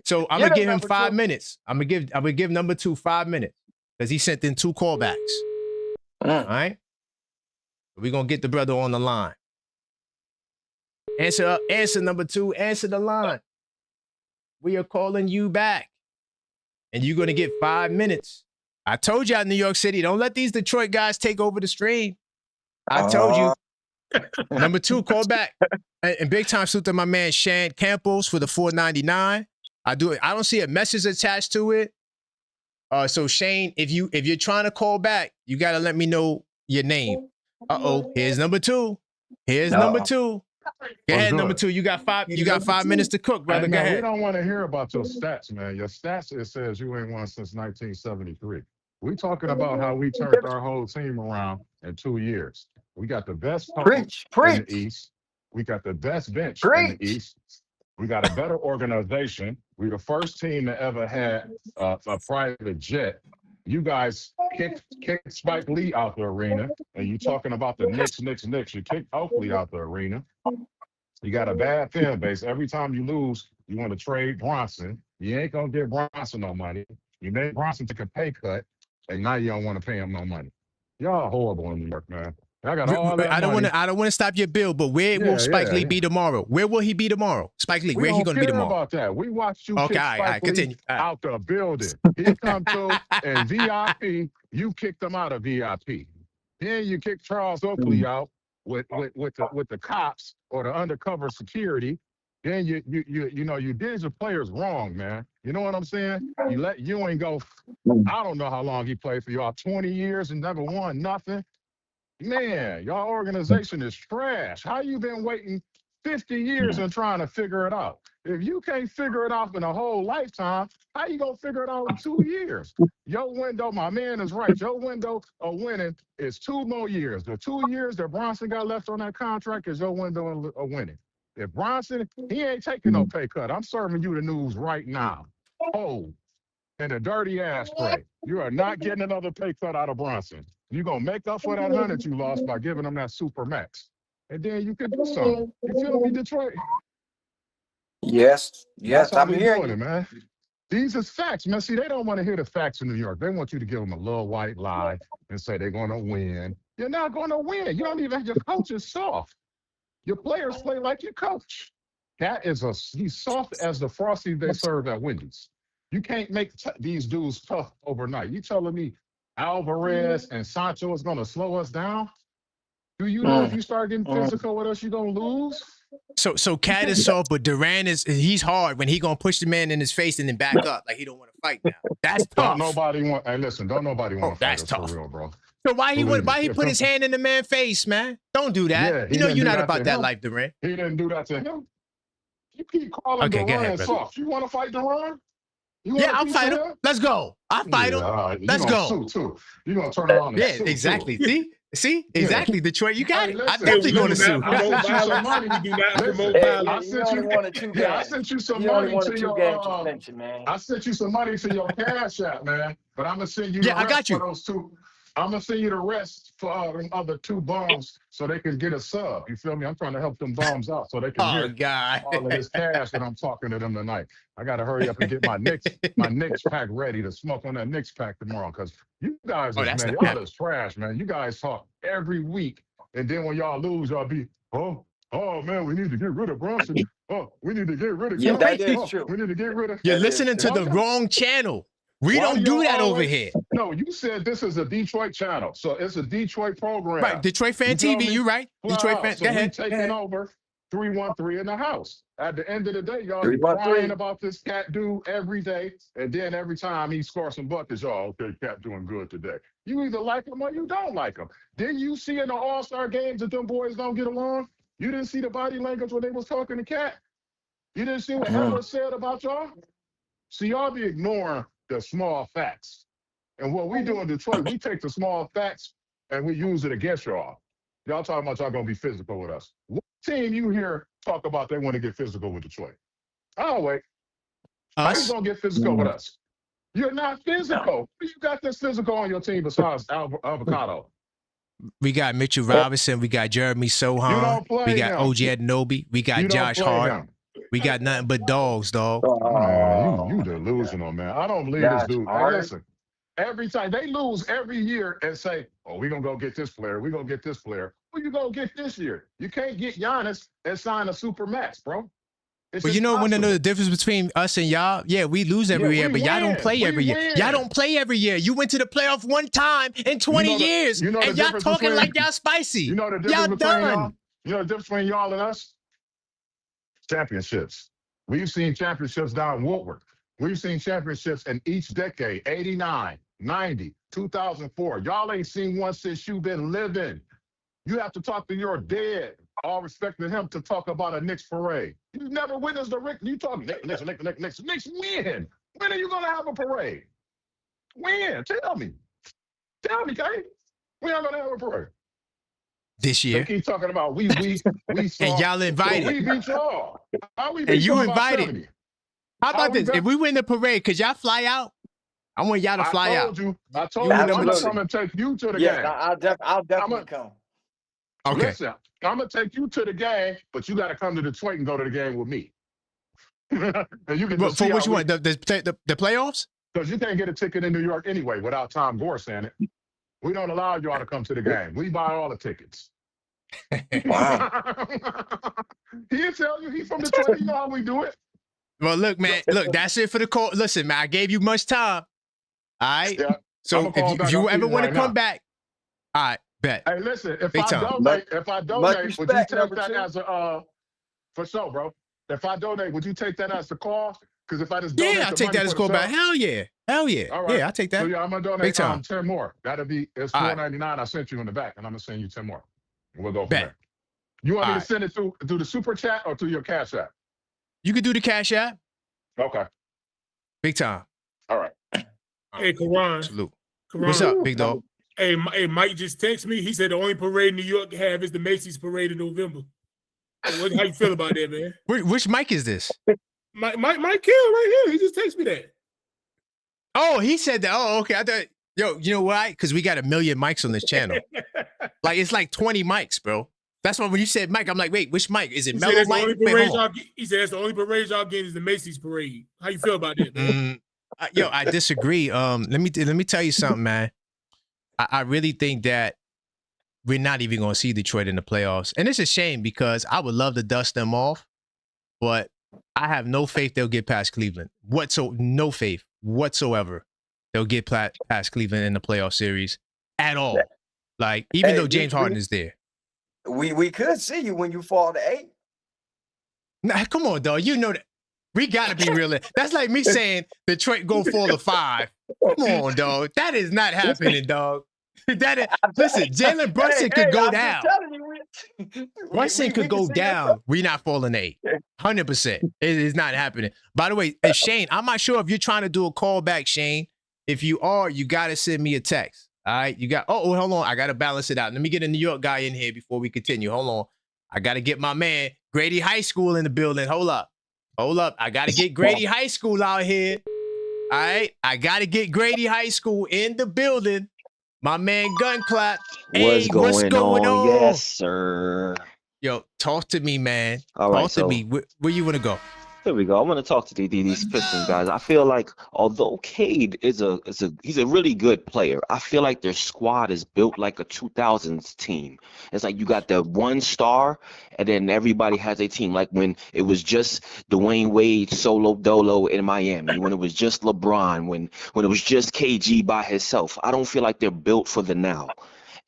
So I'm gonna give him 5 minutes. I'm gonna give number 2 5 minutes because he sent in 2 callbacks. All right. We're gonna get the brother on the line. Answer number 2. Answer the line. We are calling you back, and you're gonna get 5 minutes. I told y'all, New York City, don't let these Detroit guys take over the stream. I told you. Number 2, call back. And big time salute to my man Shan Campos for the $4.99. I don't see a message attached to it. So Shane, if you're trying to call back, you gotta let me know your name. Here's number 2. Here's number 2. Go ahead, number 2. You got 5 minutes to cook, brother. Hey, Go man, ahead. we don't want to hear about your stats, man. Your stats, it says you ain't won since 1973. We talking about how we turned our whole team around in 2 years. We got the best coach in the East. We got the best bench in the East. We got a better organization. We're the first team that ever had a private jet. You guys kicked Spike Lee out the arena, and you talking about the Knicks. You kicked Oakley out the arena. You got a bad fan base. Every time you lose, you want to trade Bronson. You ain't going to give Bronson no money. You made Bronson take a pay cut, and now you don't want to pay him no money. Y'all horrible in New York, man. I got all that I don't money. want to stop your bill, but where will Spike Lee be tomorrow? Where will he be tomorrow? Spike Lee, where he going to be tomorrow? About that. We watched you kick Spike Lee out the building. He come to and VIP, you kicked him out of VIP. Then you kicked Charles Oakley out with the cops or the undercover security. Then you did your players wrong, man. You know what I'm saying? You let Ewing go. I don't know how long he played for y'all. 20 years and never won nothing. Man, y'all organization is trash. How you been waiting 50 years and trying to figure it out? If you can't figure it out in a whole lifetime, how you gonna figure it out in 2 years? Your window, my man is right. Your window of winning is 2 more years. The 2 years that Bronson got left on that contract is your window of winning. If Bronson, he ain't taking no pay cut. I'm serving you the news right now. Oh, and a dirty ass play. You are not getting another pay cut out of Bronson. You're going to make up for that 100 you lost by giving them that super max. And then you can do something. You feel me, Detroit? Yes, I'm hearing it, man. These is facts, man. See, they don't want to hear the facts in New York. They want you to give them a little white lie and say they're going to win. You're not going to win. You don't even, your coach is soft. Your players play like your coach. That is he's soft as the frosty they serve at Wendy's. You can't make these dudes tough overnight. You telling me Alvarez and Sancho is going to slow us down? Do you know if you start getting physical with us, you're going to lose? So Cat is soft, but Durant he's hard when he going to push the man in his face and then back up like he don't want to fight now. That's tough. Don't nobody want to fight that's us tough. for real, bro. So why he put his hand in the man's face, man? Don't do that. Yeah, you're not about that life, Durant. He didn't do that to him. You keep calling Durant soft. You want to fight Durant? I'll fight him. Let's go. I'll fight him. Right. Let's go. You're going to turn around and sue, exactly. Too. See? Exactly, Detroit. You got it. Listen, I'm definitely going to sue. I sent you some money to your I sent you some money to your Cash App, man. But I'm going to send you the rest for those 2. I'm going to send you the rest for them other 2 bums so they can get a sub. You feel me? I'm trying to help them bums out so they can hear all of this cash that I'm talking to them tonight. I got to hurry up and get my Knicks pack ready to smoke on that Knicks pack tomorrow because you guys, y'all is trash, man. You guys talk every week, and then when y'all lose, y'all be, oh, man, we need to get rid of Bronson. Oh, we need to get rid of that is true. We need to get rid of. You're listening to the wrong channel. We don't do that over here. No, you said this is a Detroit channel, so it's a Detroit program. Right, Detroit Fan TV, you're right. Detroit Fan, so go ahead. Taking over 313 in the house. At the end of the day, y'all be crying about this Cat dude every day, and then every time he scores some buckets, y'all, okay, Cat doing good today. You either like him or you don't like him. Didn't you see in the All-Star games that them boys don't get along? You didn't see the body language when they was talking to Cat? You didn't see what Emma said about y'all? See, y'all be ignoring the small facts. And what we do in Detroit, we take the small facts and we use it against y'all. Y'all talking about y'all going to be physical with us. What team you hear talk about they want to get physical with Detroit? Oh, wait. How you going to get physical with us? You're not physical. You got this physical on your team besides Avocado. We got Mitchell Robinson. We got Jeremy Sohan. don't play We got him. OG Anunoby. We got You don't Josh play Hart. him. We got nothing but dogs, dog. Man, you delusional, man. I don't believe this Josh dude. Hey, Hart. listen. Every time they lose every year and say, "Oh, we're gonna go get this player. We're gonna get this player." Who you gonna get this year? You can't get Giannis and sign a super max, bro. It's But you know when I know impossible. the difference between us and y'all? Yeah, we lose every Yeah, year, we but y'all don't win. play We every year. Y'all win. don't play every year. You went to the playoff one time in 20 years, you know the and y'all difference talking between- like y'all spicy. You know the difference Y'all between y'all? done. You know the difference between y'all and us? Championships. We've seen championships down Woodward. We've seen championships in each decade, 89, 90, 2004. Y'all ain't seen one since you've been living. You have to talk to your dead, all respect to him, to talk about a Knicks parade. You never witnessed a Rick. You talk Knicks win. When are you going to have a parade? When? Tell me. Tell me, Kay. When are you going to have a parade? This They year. keep talking about we saw. And y'all invited. We beat y'all. How we beat And you y'all by invited. 70? How about we this? got- If we win the parade, could y'all fly out? I want y'all to fly I out. told you. You I'm and them gonna two. come and take you to the Yes, game. I'll definitely come. Okay. Listen, I'm gonna take you to the game, but you got to come to Detroit and go to the game with me. And you get to But see for which how one? The playoffs? Because you can't get a ticket in New York anyway without Tom Gore saying it. We don't allow y'all to come to the game. We buy all the tickets. Wow. He'll tell you he's from Detroit. You know how we do it. Well, look, man. Look, that's it for the call. Listen, man, I gave you much time. All right. Yeah. So I'ma call if back. you I'm ever eating want to right come now. back, all right, bet. Hey, listen, if Big I time. donate, would you respect, take number that two. as a for sure, bro? If I donate, would you take that as the cost? Because if I just donate Yeah, I'll the take money that as for the call back. sub- Hell yeah. Hell yeah. All right. Yeah, I'll take So that. yeah, I'm gonna Big donate time. 10 more. It's All right. $4.99. I sent you in the back, and I'm gonna send you 10 more. And we'll go from Bet. there. You want All me to right. send it through the super chat or through your cash app? You could do the Cash App. Okay. Big time. All right. Hey, Karan. Salute. Karan. What's up, big dog? Hey, Mike just texted me. He said the only parade New York have is the Macy's parade in November. How you feel about that, man? Which mic is this? Mike Kill right here. He just texted me that. Oh, he said that. Oh, okay. I thought, yo, you know why? Because we got 1 million mics on this channel. Like, it's like 20 mics, bro. That's why when you said mic, I'm like, wait, which mic? Is it He said Mellow that's the mic? only Wait, parade hold on. he said that's the only parade y'all getting is the Macy's parade. How you feel about that, man? Yo, I disagree. Let me tell you something, man. I really think that we're not even going to see Detroit in the playoffs. And it's a shame because I would love to dust them off, but I have no faith they'll get past Cleveland. No faith whatsoever they'll get past Cleveland in the playoff series at all. Like, even though James Harden is there. We could see you when you fall to 8. Nah, come on, dog. You know that. We got to be real. That's like me saying Detroit go fall to 5. Come on, dog. That is not happening, dog. Listen, Jalen Brunson could go down. Brunson could go down. We're not falling 8. 100%. It is not happening. By the way, Shane, I'm not sure if you're trying to do a callback, Shane. If you are, you got to send me a text. All right? You got, hold on. I got to balance it out. Let me get a New York guy in here before we continue. Hold on. I got to get my man, Grady High School, in the building. Hold up. I got to get Grady High School out here. All right? I got to get Grady High School in the building. My man Gun Clap. What's going on? on? Yes, sir. Yo, talk to me, man. All right, talk to me. Where you want to go? Here we go. I want to talk to these Pistons guys. I feel like although Cade he's a really good player, I feel like their squad is built like a 2000s team. It's like you got the one star, and then everybody has a team. Like when it was just Dwayne Wade solo dolo in Miami, when it was just LeBron, when it was just KG by himself. I don't feel like they're built for the now.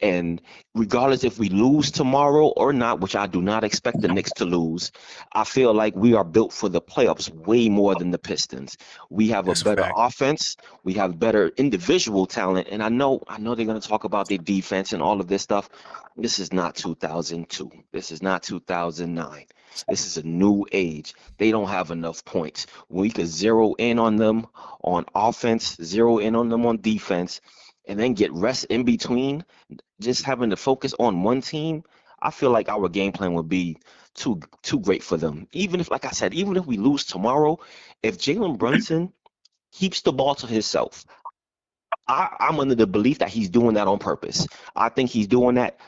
And regardless if we lose tomorrow or not, which I do not expect the Knicks to lose, I feel like we are built for the playoffs way more than the Pistons. We have a better offense. We have better individual talent. And I know they're going to talk about their defense and all of this stuff. This is not 2002. This is not 2009. This is a new age. They don't have enough points. We could zero in on them on offense, zero in on them on defense, and then get rest in between, just having to focus on one team. I feel like our game plan would be too great for them. Even if, like I said, even if we lose tomorrow, if Jalen Brunson keeps the ball to himself, I'm under the belief that he's doing that on purpose. I think he's doing that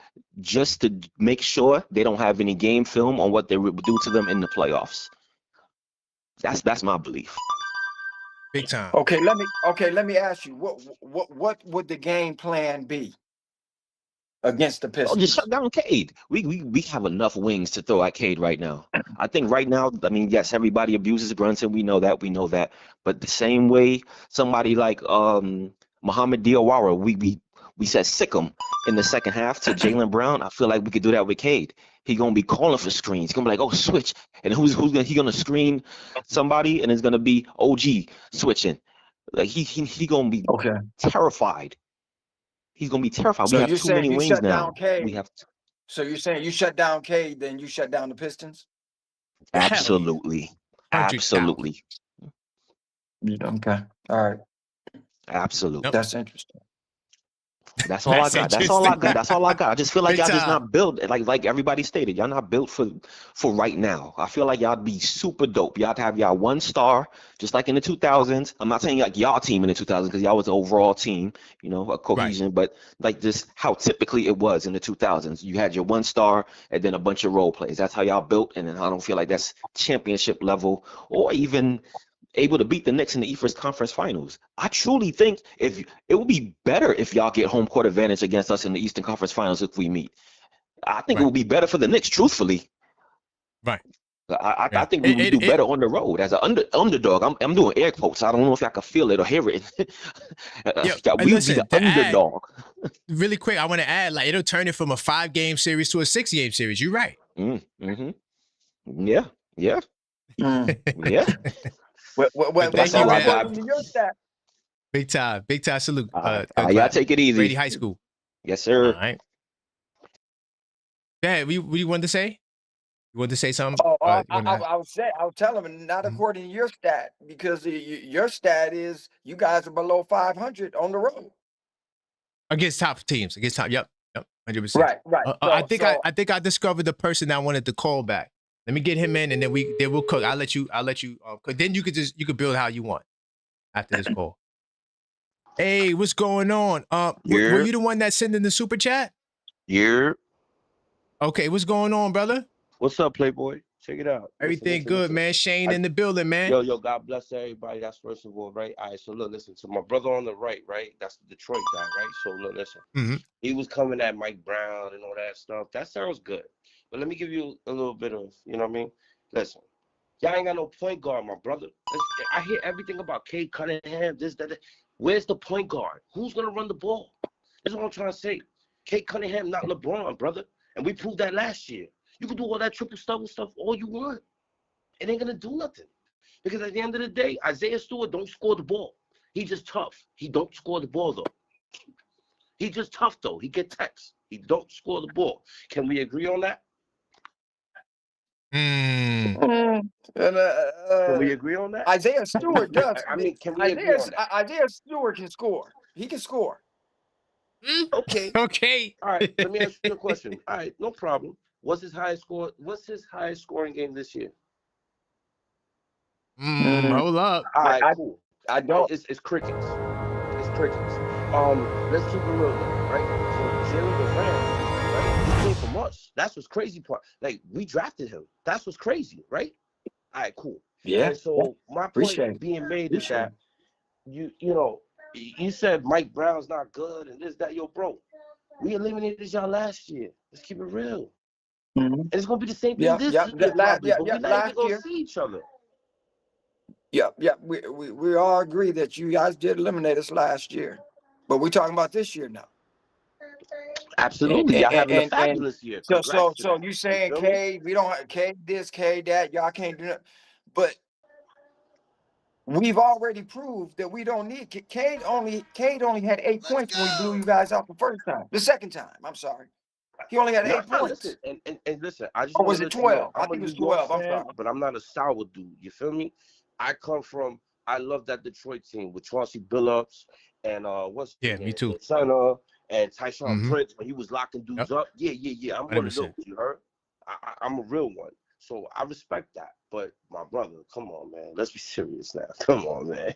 just to make sure they don't have any game film on what they would do to them in the playoffs. That's my belief. Big time. Okay, let me ask you, what would the game plan be against the Oh, Pistons? just shut down Cade. We have enough wings to throw at Cade right now. I think right now, I mean, yes, everybody abuses Brunson. We know that. But the same way somebody like Muhammad Diawara, we said sick him in the second half to Jaylen Brown. I feel like we could do that with Cade. He gonna be calling for screens. He's gonna be like, oh, switch, and he gonna screen somebody, and it's gonna be OG switching. Like he gonna be terrified. He's gonna be terrified. So we have you're too saying many you wings shut now. down Cade? We have So you're saying you shut down Cade, then you shut down the Pistons? absolutely, absolutely, Okay, all right, absolutely. that's interesting. That's all I got. That's all I got. That's all I got. I just feel like y'all just not built like everybody stated. Y'all not built for right now. I feel like y'all be super dope. Y'all have y'all one star, just like in the 2000s. I'm not saying like y'all team in the 2000s because y'all was the overall team, you know, a cohesion. But like just how typically it was in the 2000s. You had your one star and then a bunch of role plays. That's how y'all built. And then I don't feel like that's championship level or even able to beat the Knicks in the Eastern Conference Finals. I truly think if it would be better if y'all get home court advantage against us in the Eastern Conference Finals if we meet. I think it would be better for the Knicks, truthfully. Right. I think we would do better on the road as an underdog. I'm doing air quotes. I don't know if I can feel it or hear it. We would be the underdog. Really quick, I want to add, like, it'll turn it from a 5-game series to a 6-game series. You're right. Yeah. Yeah. That's all I got. Big time salute. Y'all take it easy. Brady High School. Yes, sir. All right. Go ahead. What you wanted to say? You wanted to say something? I was telling him not according to your stat, because your stat is you guys are below 500 on the road against top teams. Yep. 100%. Right. I think I discovered the person I wanted to call back. Let me get him in, and then we'll cook. I'll let you. Then you could build how you want after this call. Hey, what's going on? Were you the one that sent in the super chat? Yeah. Okay, what's going on, brother? What's up, Playboy? Check it out. Everything good, man. Shane in the building, man. Yo, God bless everybody. That's first of all, right? All right, so look, listen. So my brother on the right, that's the Detroit guy, right? So look, listen. He was coming at Mike Brown and all that stuff. That sounds good. But let me give you a little bit of, you know what I mean? Listen, y'all ain't got no point guard, my brother. I hear everything about Cade Cunningham, this, that. Where's the point guard? Who's going to run the ball? That's what I'm trying to say. Cade Cunningham, not LeBron, brother. And we proved that last year. You can do all that triple-double stuff all you want. It ain't going to do nothing. Because at the end of the day, Isaiah Stewart don't score the ball. He just tough. He don't score the ball, though. He just tough, though. He get texts. He don't score the ball. Can we agree on that? Can we agree on that? Isaiah Stewart does. I mean, can we agree on that? Isaiah Stewart can score. He can score. Okay. Okay. All right. Let me ask you a question. All right, no problem. What's his highest scoring game this year? Hold up. All right, cool. I don't. It's crickets. It's crickets. Let's keep it real, though, right? So Jalen Durant, right? He came from us. That's what's crazy part. Like, we drafted him. That's what's crazy, right? All right, cool. Yeah. And so my point being made is that you know, you said Mike Brown's not good and this, that. Yo, bro, we eliminated y'all last year. Let's keep it real. And it's gonna be the same thing this year, but we're not even gonna see each other. Yeah. We all agree that you guys did eliminate us last year, but we're talking about this year now. Absolutely, y'all having a fabulous year. So you saying Cade? We don't Cade this, Cade that. Y'all can't do that, but we've already proved that we don't need Cade. Only had 8 points when we blew you guys out the second time. I'm sorry. He only had 8 points. Listen, and listen, I just was it 12? I think it was 12. I'm sorry, but I'm not a sour dude. You feel me? I love that Detroit team with Chauncey Billups and me too. Center and Tyshawn Prince when he was locking dudes up. Yeah. I'm one of those. You heard? I'm a real one. So I respect that. But my brother, come on, man. Let's be serious now. Come on, man.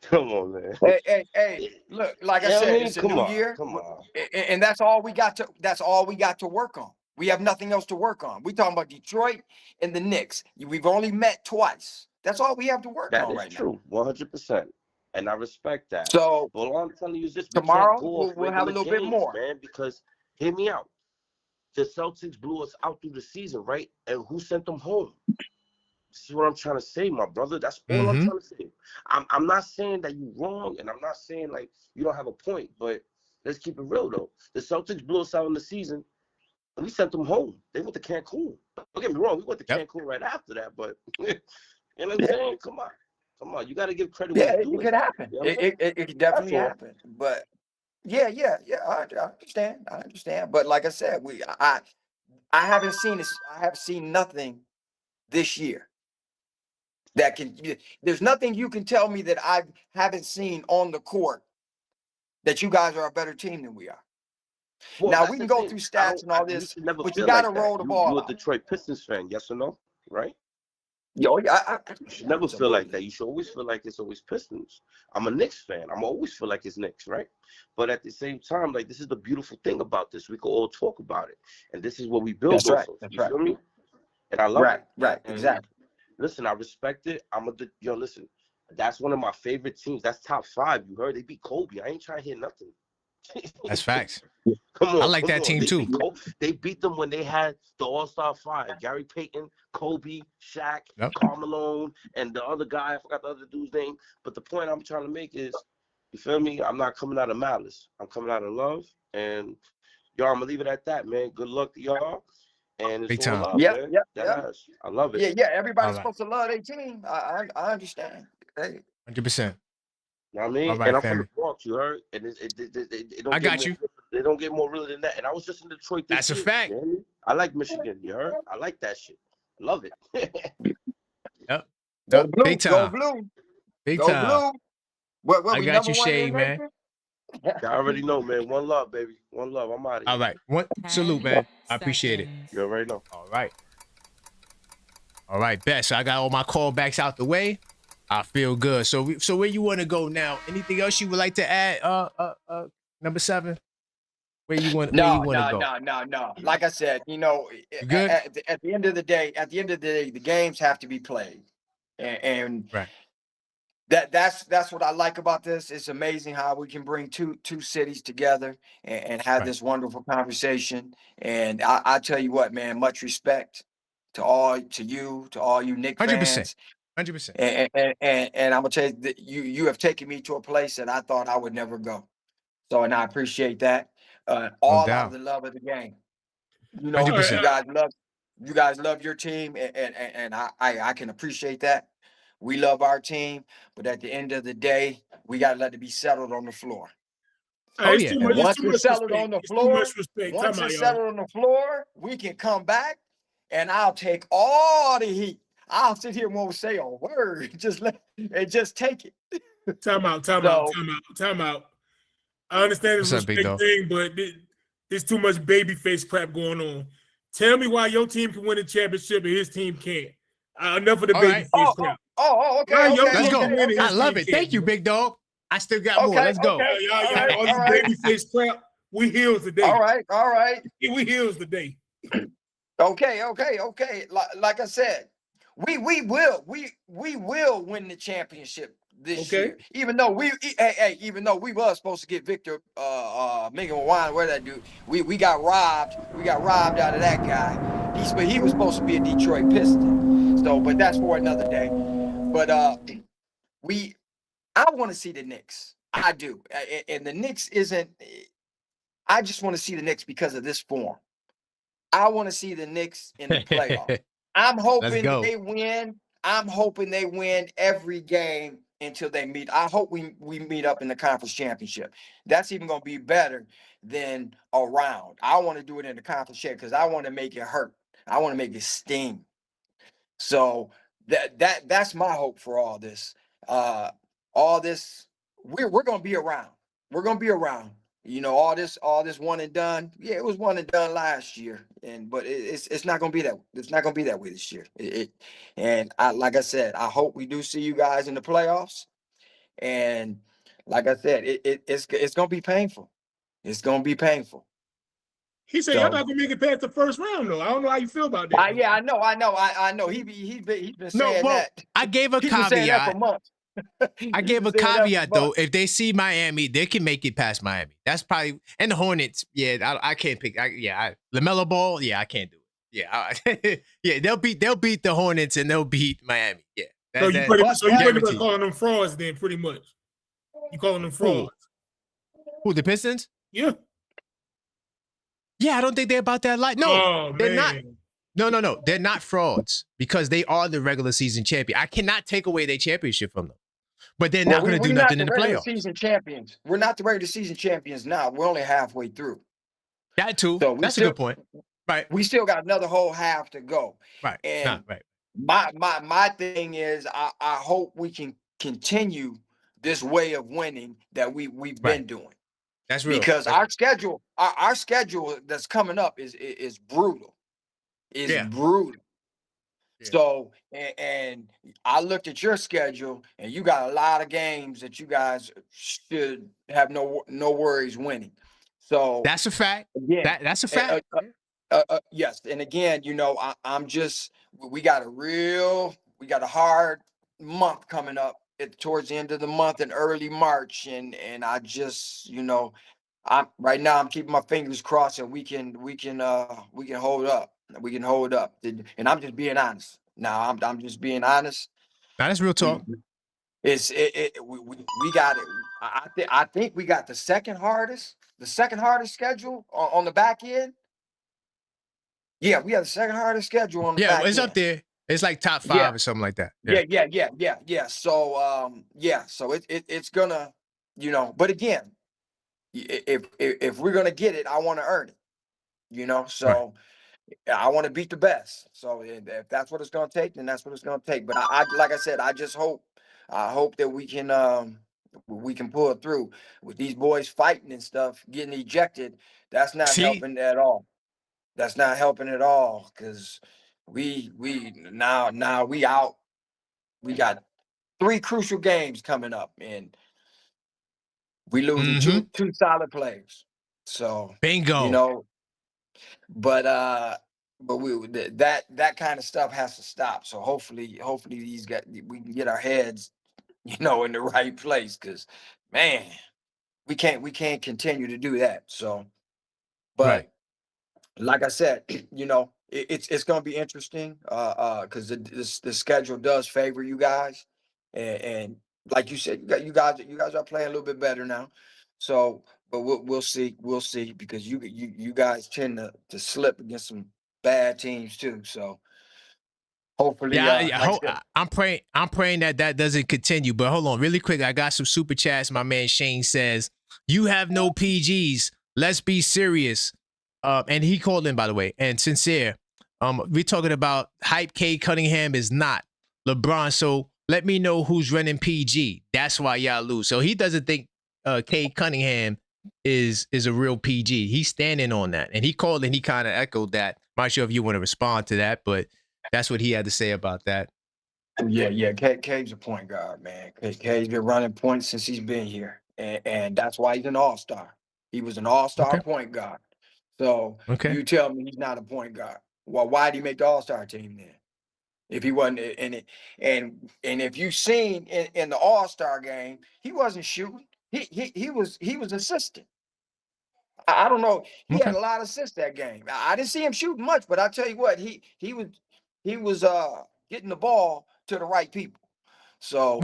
Come on, man. Hey, look, like I You know what said, I mean? it's a Come new on. year. Come on. And that's all we got to work on. We have nothing else to work on. We talking about Detroit and the Knicks. We've only met twice. That's all we have to work That on is right now. true, 100%. And I respect that. So But all I'm telling you is this: we can't tomorrow go off we'll have a regular little bit games, more. man. Because hear me out. The Celtics blew us out through the season, right? And who sent them home? This is what I'm trying to say, my brother. That's all I'm trying to say. I'm not saying that you're wrong, and I'm not saying like you don't have a point, but let's keep it real though. The Celtics blew us out in the season, and we sent them home. They went to Cancun. Don't get me wrong, we went to Cancun right after that, but you know what I'm saying? Come on. You got to give credit where Yeah, it's it due. could happen. You know It could definitely That's all. happen. But yeah, I understand. But like I said, I haven't seen this. I have seen nothing this year that can. There's nothing you can tell me that I haven't seen on the court that you guys are a better team than we are. Well, Now that's we can the go thing. through stats and all You this, should never but you feel got to like that. roll the ball You're a out. Detroit Pistons fan, yes or no? Right? Yo, I You should never feel like that. You should always feel like it's always Pistons. I'm a Knicks fan. I'm always feel like it's Knicks, right? But at the same time, like this is the beautiful thing about this. We can all talk about it, and this is what we build That's off right. of. That's You right. feel me? And I love it. Right. And Exactly. listen, I respect it. Listen, that's one of my favorite teams. That's top 5. You heard they beat Kobe. I ain't trying to hear nothing. That's facts. Come on, I like that team too. They beat them when they had the All-Star 5. Gary Payton, Kobe, Shaq, Yep. Karl Malone, and the other guy, I forgot the other dude's name. But the point I'm trying to make is, you feel me? I'm not coming out of malice. I'm coming out of love. And y'all, I'm going to leave it at that, man. Good luck to y'all. And it's Big all time. love, man. Yep. I love it. Yeah. Everybody's All right. supposed to love their team. I understand. Hey. 100%. You know what I mean? All right, And I'm family. from the Bronx, you heard? And it don't I get got more, you. They don't get more real than that. And I was just in Detroit this That's a year. fact. You know what I mean? I like Michigan, you heard? I like that shit. I love it. Yep. Go blue. Big Go time. blue. Big Go time. blue. What I we got number you, one Shay, in man. Nathan? I already know, man. One love, baby. One love. I'm out of here. All right. One 10 salute, man. I appreciate it. seconds. You already know. All right. All right, bet. So I got all my callbacks out the way. I feel good. So where you want to go now? Anything else you would like to add? Number 7. Where you want to go? No. Like I said, You good? at the end of the day, the games have to be played, and Right. that's what I like about this. It's amazing how we can bring two cities together and have Right. this wonderful conversation. And I tell you what, man, much respect to all you Knicks 100%. fans. 100%. And I'm gonna tell you that you have taken me to a place that I thought I would never go. So, and I appreciate that. No All out doubt. of the love of the game. You know, 100%. you guys love your team, and I can appreciate that. We love our team, but at the end of the day, we gotta let it be settled on the floor. Oh, It's yeah. too And much. It's once too it's much settled respect. on the It's too floor, much respect. once Time out, it's y'all. settled on the floor, we can come back, and I'll take all the heat. I'll sit here and won't say a word. Just take it. Time out. I understand this What's up, big respect dog? thing, but there's too much babyface crap going on. Tell me why your team can win a championship and his team can't. Enough of the All right. babyface crap. Okay. Why your Let's team go. can win and I his love team it. Thank you, can't? big dog. I still got more. Let's go. Y'all, all this babyface crap. We heals today. All right. We heals today. Okay. Like I said, we will win the championship this year. Even though we was supposed to get Victor Megan Wine, where that dude, we got robbed. We got robbed out of that guy. He was supposed to be a Detroit Piston. So, but that's for another day. But I want to see the Knicks. I do. And the Knicks isn't. I just want to see the Knicks because of this form. I want to see the Knicks in the playoffs. I'm hoping they win. I'm hoping they win every game until they meet. I hope we meet up in the conference championship. That's even going to be better than a round. I want to do it in the conference championship because I want to make it hurt. I want to make it sting. So that's my hope for all this. We're going to be around. We're going to be around. You know, all this one and done. Yeah, it was one and done last year, but it's not gonna be that. It's not gonna be that way this year. And like I said, I hope we do see you guys in the playoffs. And like I said, it's gonna be painful. It's gonna be painful. He said y'all not gonna make it past the first round though. I don't know how you feel about that. Yeah, I know. He's been saying that. I gave a He's been saying that for caveat. months. I gave a caveat though. If they see Miami, they can make it past Miami. That's probably, and the Hornets. Yeah, I can't pick. LaMelo Ball. Yeah, I can't do it. Yeah, yeah, they'll beat the Hornets and they'll beat Miami. Yeah. So you pretty much calling them frauds then, pretty much. You calling them frauds? Who, the Pistons? Yeah. Yeah, I don't think they're about that light. No, they're not. No, they're not frauds because they are the regular season champion. I cannot take away their championship from them. But they're not going to do nothing in the playoffs. Season champions. We're not the regular season champions now. We're only halfway through. That too. So that's a good point. Right. We still got another whole half to go. Right. And right. My thing is, I hope we can continue this way of winning that we've been doing. That's real. Because our schedule that's coming up is brutal. It's brutal. Yeah. So, and I looked at your schedule, and you got a lot of games that you guys should have no worries winning. So that's a fact. Yeah, that's a fact. Yes, and again, you know, we got a hard month coming up towards the end of the month in early March, and I just, you know, right now I'm keeping my fingers crossed that we can hold up. We can hold up, and I'm just being honest. Now I'm just being honest. Now that's real talk. We got it. I think we got the second hardest schedule on the back end. Yeah, we have the second hardest schedule on the back end. Yeah, it's up there. It's like top 5 or something like that. Yeah. So so it's gonna, you know, but again, if we're gonna get it, I want to earn it. You know, so. Right. I want to beat the best. So if that's what it's going to take, then that's what it's going to take. But I like I said, I hope that we can pull it through with these boys fighting and stuff, getting ejected. That's not helping at all. That's not helping at all. Cause we now we out. We got 3 crucial games coming up and we losing two solid players. So bingo, you know, but that kind of stuff has to stop. So hopefully we can get our heads, you know, in the right place. Cause man, we can't continue to do that. So, but like I said, you know, it's going to be interesting. Cause the schedule does favor you guys. And like you said, you guys are playing a little bit better now. So, but we'll see because you guys tend to slip against some bad teams too. So hopefully, I'm praying that doesn't continue. But hold on, really quick, I got some super chats. My man Shane says, "You have no PGs. Let's be serious." And he called in, by the way, and sincere. We're talking about hype. Cade Cunningham is not LeBron. So let me know who's running PG. That's why y'all lose. So he doesn't think Cade Cunningham is a real PG. He's standing on that. And he called and he kind of echoed that. I'm not sure if you want to respond to that, but that's what he had to say about that. Yeah. Cade's a point guard, man. Cade's been running points since he's been here. And that's why he's an all-star. He was an all-star point guard. So you tell me he's not a point guard. Well, why did he make the all-star team then? If he wasn't in it, and if you've seen in the all-star game, he wasn't shooting. He was assisting. I don't know. He had a lot of assists that game. I didn't see him shooting much, but I tell you what, he was getting the ball to the right people. So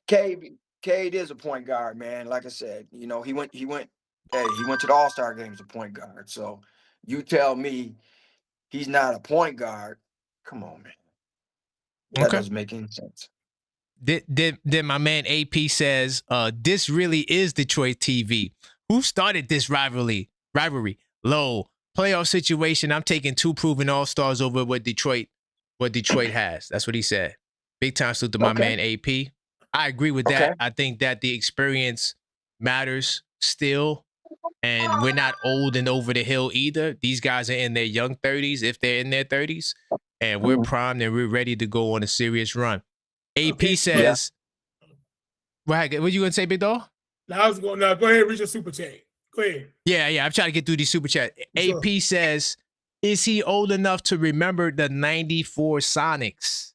Cade is a point guard, man. Like I said, you know, he went to the all-star game as a point guard. So you tell me he's not a point guard. Come on, man. That doesn't make any sense. Then my man AP says, this really is Detroit TV. Who started this rivalry? Low playoff situation. I'm taking 2 proven all-stars over what Detroit has. That's what he said. Big time salute to my man AP. I agree with that. I think that the experience matters still. and we're not old and over the hill either. These guys are in their young 30s, if they're in their 30s, and we're primed and we're ready to go on a serious run. AP says, what you going to say, Big Dog? I was going, go ahead, read your super chat. Go ahead. Yeah, I'm trying to get through these super chat. AP says, is he old enough to remember the 94 Sonics?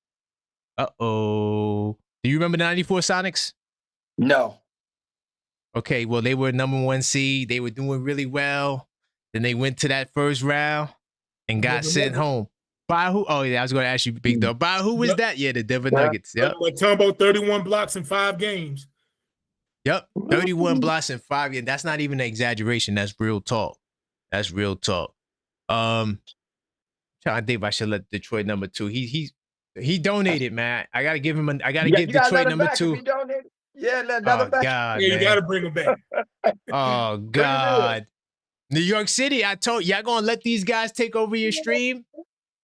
Uh-oh. Do you remember the 94 Sonics? No. Okay, well, they were #1 seed. They were doing really well. Then they went to that first round and got sent home. By who? Oh, yeah, I was going to ask you, Big Dog. By who was that? Yeah, the Denver Nuggets. Yep. Mutombo, 31 blocks in 5 games. Yep, 31 blocks in 5 games. That's not even an exaggeration. That's real talk. That's real talk. Trying to think if I should let Detroit #2. He donated, man. I gotta give him. I gotta give Detroit #2. Yeah, let another back. God, yeah, man. you gotta bring him back. Oh God, New York City. I told y'all gonna let these guys take over your stream.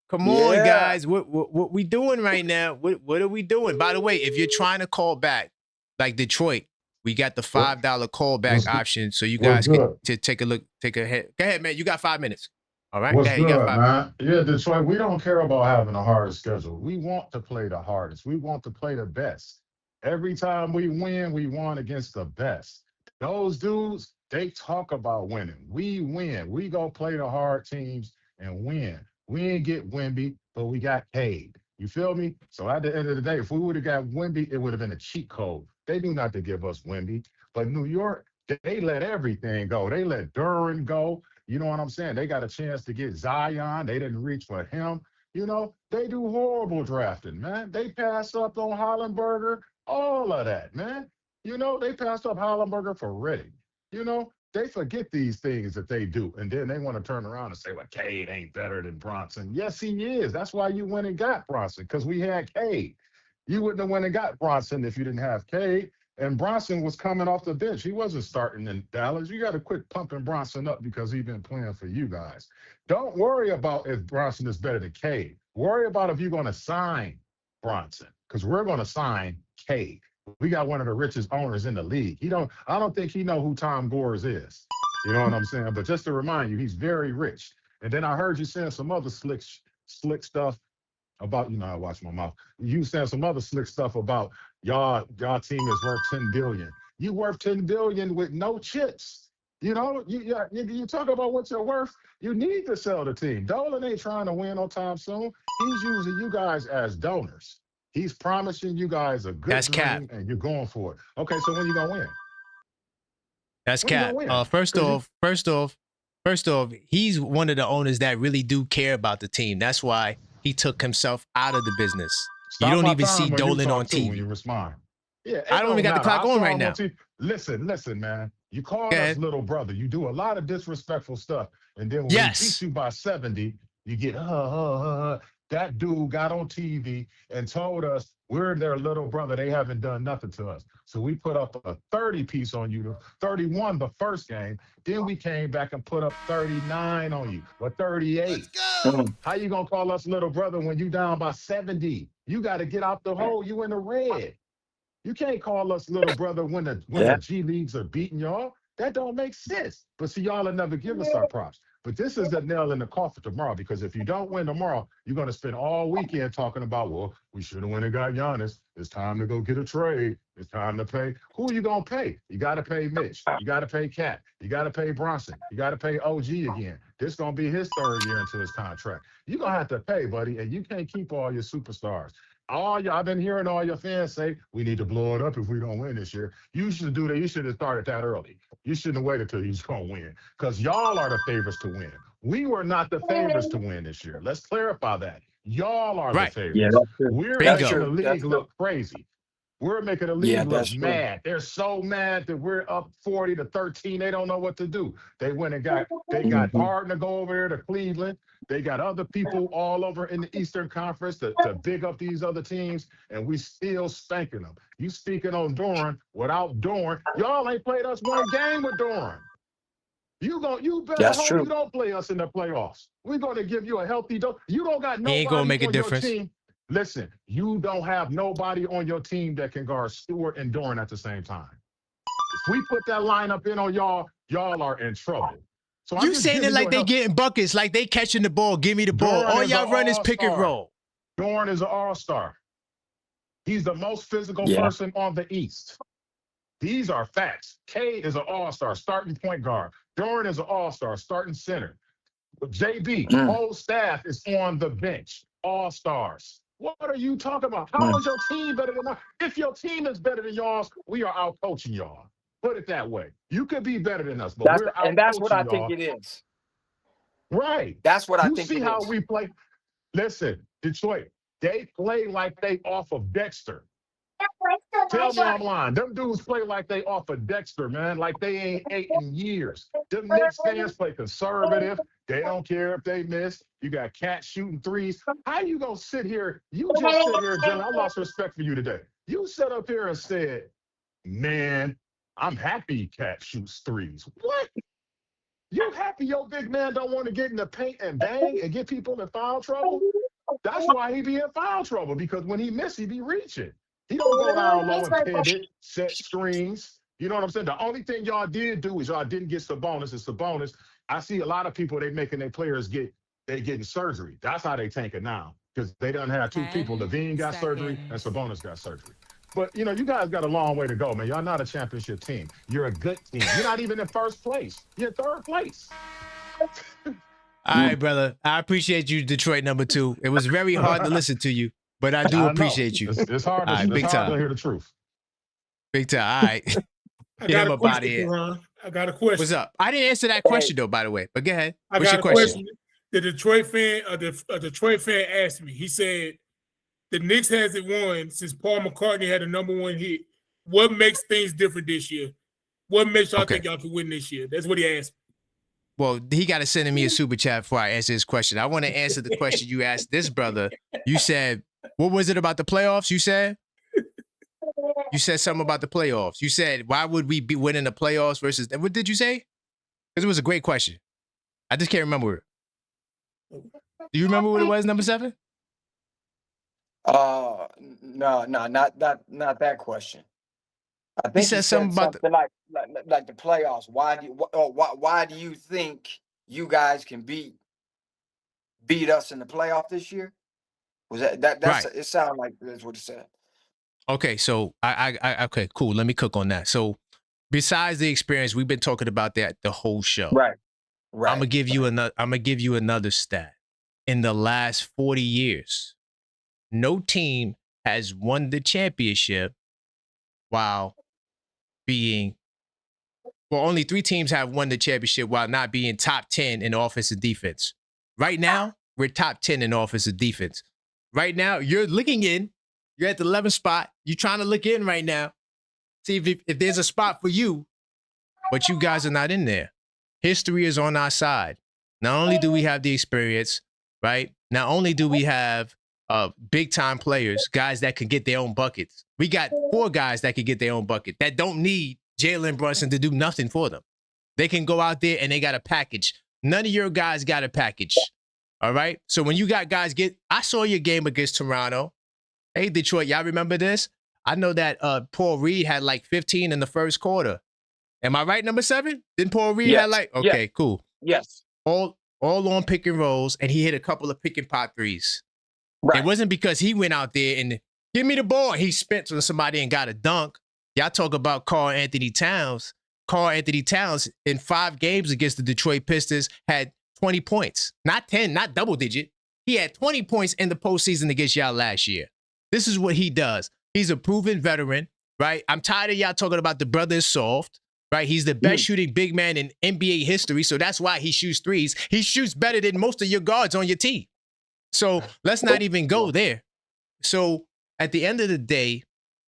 Come on, guys. What we doing right now? What are we doing? By the way, if you're trying to call back, like Detroit, we got the $5 callback option, so you guys can take a look. Take a hit. Go ahead, man. You got 5 minutes. All right. What's go ahead, good, you got 5 minutes. man? Yeah, Detroit, we don't care about having a hard schedule. We want to play the hardest. We want to play the best. Every time we win, we won against the best. Those dudes, they talk about winning. We win. We go play the hard teams and win. We didn't get Wemby, but we got Cade. You feel me? So at the end of the day, if we would have got Wemby, it would have been a cheat code. They knew not to give us Wemby. But New York, they let everything go. They let Duran go. You know what I'm saying? They got a chance to get Zion. They didn't reach for him. You know, they do horrible drafting, man. They pass up on Hollenberger, all of that, man. You know, they passed up Hollenberger for Reddick. You know, they forget these things that they do, and then they want to turn around and say, well, Cade ain't better than Bronson. Yes, he is. That's why you went and got Bronson, because we had Cade. You wouldn't have went and got Bronson if you didn't have Cade. And Bronson was coming off the bench. He wasn't starting in Dallas. You got to quit pumping Bronson up because he's been playing for you guys. Don't worry about if Bronson is better than Cade. Worry about if you're going to sign Bronson, because we're going to sign Cade. We got one of the richest owners in the league. I don't think he know who Tom Gores is. You know what I'm saying? But just to remind you, he's very rich. And then I heard you saying some other slick stuff about, you know, I watch my mouth. You saying some other slick stuff about y'all team is worth $10 billion. You worth $10 billion with no chips. You know, you talk about what you're worth. You need to sell the team. Dolan ain't trying to win no time soon. He's using you guys as donors. He's promising you guys a good dream, and you're going for it. Okay, so when you gonna win? That's Cap. First off, he's one of the owners that really do care about the team. That's why he took himself out of the business. You don't even see Dolan on TV. When you respond. Yeah, I don't even got the clock on right now. Listen, man. You call us little brother. You do a lot of disrespectful stuff, and then when we beat you by 70, you get That dude got on TV and told us we're their little brother. They haven't done nothing to us. So we put up a 30 piece on you, 31 the first game. Then we came back and put up 39 on you, or 38. How you gonna call us little brother when you down by 70? You got to get out the hole. You in the red. You can't call us little brother when the G Leagues are beating y'all. That don't make sense. But see, y'all will never give us our props. But this is the nail in the coffin tomorrow, because if you don't win tomorrow, you're going to spend all weekend talking about, well, we should have went and got Giannis. It's time to go get a trade. It's time to pay. Who are you going to pay? You got to pay Mitch. You got to pay Cat. You got to pay Bronson. You got to pay OG again. This is going to be his 3rd year into his contract. You're going to have to pay, buddy, and you can't keep all your superstars. I've been hearing all your fans say, we need to blow it up if we don't win this year. You should do that. You should have started that early. You shouldn't have waited till he's going to win, because y'all are the favorites to win. We were not the favorites to win this year. Let's clarify that. Y'all are the favorites. Yeah, we're making the league look crazy. We're making the league look mad. They're so mad that we're up 40-13. They don't know what to do. They went and got Harden to go over there to Cleveland. They got other people all over in the Eastern Conference to big up these other teams, and we still spanking them. You speaking on Doran without Doran. Y'all ain't played us one game with Doran. You better hope you don't play us in the playoffs. We're going to give you a healthy dose. You don't got nobody ain't gonna make a on difference. Your team. Listen, you don't have nobody on your team that can guard Stewart and Doran at the same time. If we put that lineup in on y'all, y'all are in trouble. So I'm You just saying it giving you like a they help. getting buckets, like they catching the ball, give me the ball. Dorn All is y'all an run is pick and all-star. roll. Dorn is an all-star. He's the most physical Yeah. person on the East. These are facts. Cade is an all-star, starting point guard. Dorn is an all-star, starting center. JB, whole staff is on the bench. All-stars. What are you talking about? How is your team better than us? If your team is better than y'all's, we are out-coaching y'all. Put it that way. You could be better than us, but we're And that's what I out-coaching think y'all. it is. Right. That's what I You think see it how is. we play? Listen, Detroit, they play like they off of Dexter. Tell me I'm lying. Them dudes play like they off of Dexter, man. Like they ain't ate in years. Them Knicks fans play conservative. They don't care if they miss. You got cats shooting threes. How you gonna sit here? You just sit here, Jalen. I lost respect for you today. You sat up here and said, man, I'm happy Cat shoots threes. What? You happy your big man don't want to get in the paint and bang and get people in foul trouble? That's why he be in foul trouble, because when he miss, he be reaching. He don't go down low and pivot, set screens. You know what I'm saying? The only thing y'all did do is y'all didn't get Sabonis. And Sabonis, I see a lot of people, they making their players getting surgery. That's how they tank it now, because they done have two people. 10 Levine got surgery and seconds. Sabonis got surgery. But, you guys got a long way to go, man. Y'all not a championship team. You're a good team. You're not even in first place. You're in third place. All right, brother. I appreciate you, Detroit #2. It was very hard to listen to you, but I do appreciate you. It's hard, All right, big it's hard to time. hear the truth. Big time. All right. I Get got him a up out of question, here. Ron. I got a question. What's up? I didn't answer that question, though, by the way. But go ahead. I What's got your a question? The Detroit fan, a Detroit fan asked me. He said, "The Knicks hasn't won since Paul McCartney had a #1 hit. What makes things different this year? What makes y'all think y'all can win this year?" That's what he asked me. Well, he got to send me a super chat before I answer his question. I want to answer the question you asked this brother. You said, what was it about the playoffs? You said something about the playoffs. You said, why would we be winning the playoffs versus, what did you say? Because it was a great question. I just can't remember it. Do you remember what it was, number 7? No, not that question. I think he said something about like the playoffs. Why do you think you guys can beat us in the playoff this year? Was that's right. It sounded like that's what it said. Okay, so okay, cool. Let me cook on that. So besides the experience, we've been talking about that the whole show. Right. I'm gonna give you another stat. In the last 40 years, no team has won the championship while being only 3 teams have won the championship while not being top 10 in offense and defense. Right now, we're top 10 in offense and defense. Right now, you're looking in. You're at the 11th spot. You're trying to look in right now. See if there's a spot for you, but you guys are not in there. History is on our side. Not only do we have the experience, right? Not only do we have big-time players, guys that can get their own buckets. We got 4 guys that can get their own bucket that don't need Jalen Brunson to do nothing for them. They can go out there and they got a package. None of your guys got a package. All right? So when you got guys I saw your game against Toronto. Hey, Detroit, y'all remember this? I know that Paul Reed had like 15 in the first quarter. Am I right, number 7? Didn't Paul Reed have like, okay, cool. Yes. All on pick and rolls, and he hit a couple of pick and pop threes. Right. It wasn't because he went out there and give me the ball. He spent on somebody and got a dunk. Y'all talk about Karl Anthony Towns. Karl Anthony Towns in 5 games against the Detroit Pistons had 20 points. Not 10, not double digit. He had 20 points in the postseason against y'all last year. This is what he does. He's a proven veteran, right? I'm tired of y'all talking about the brother is soft, right? He's the best shooting big man in NBA history, so that's why he shoots threes. He shoots better than most of your guards on your team. So let's not even go there. So at the end of the day,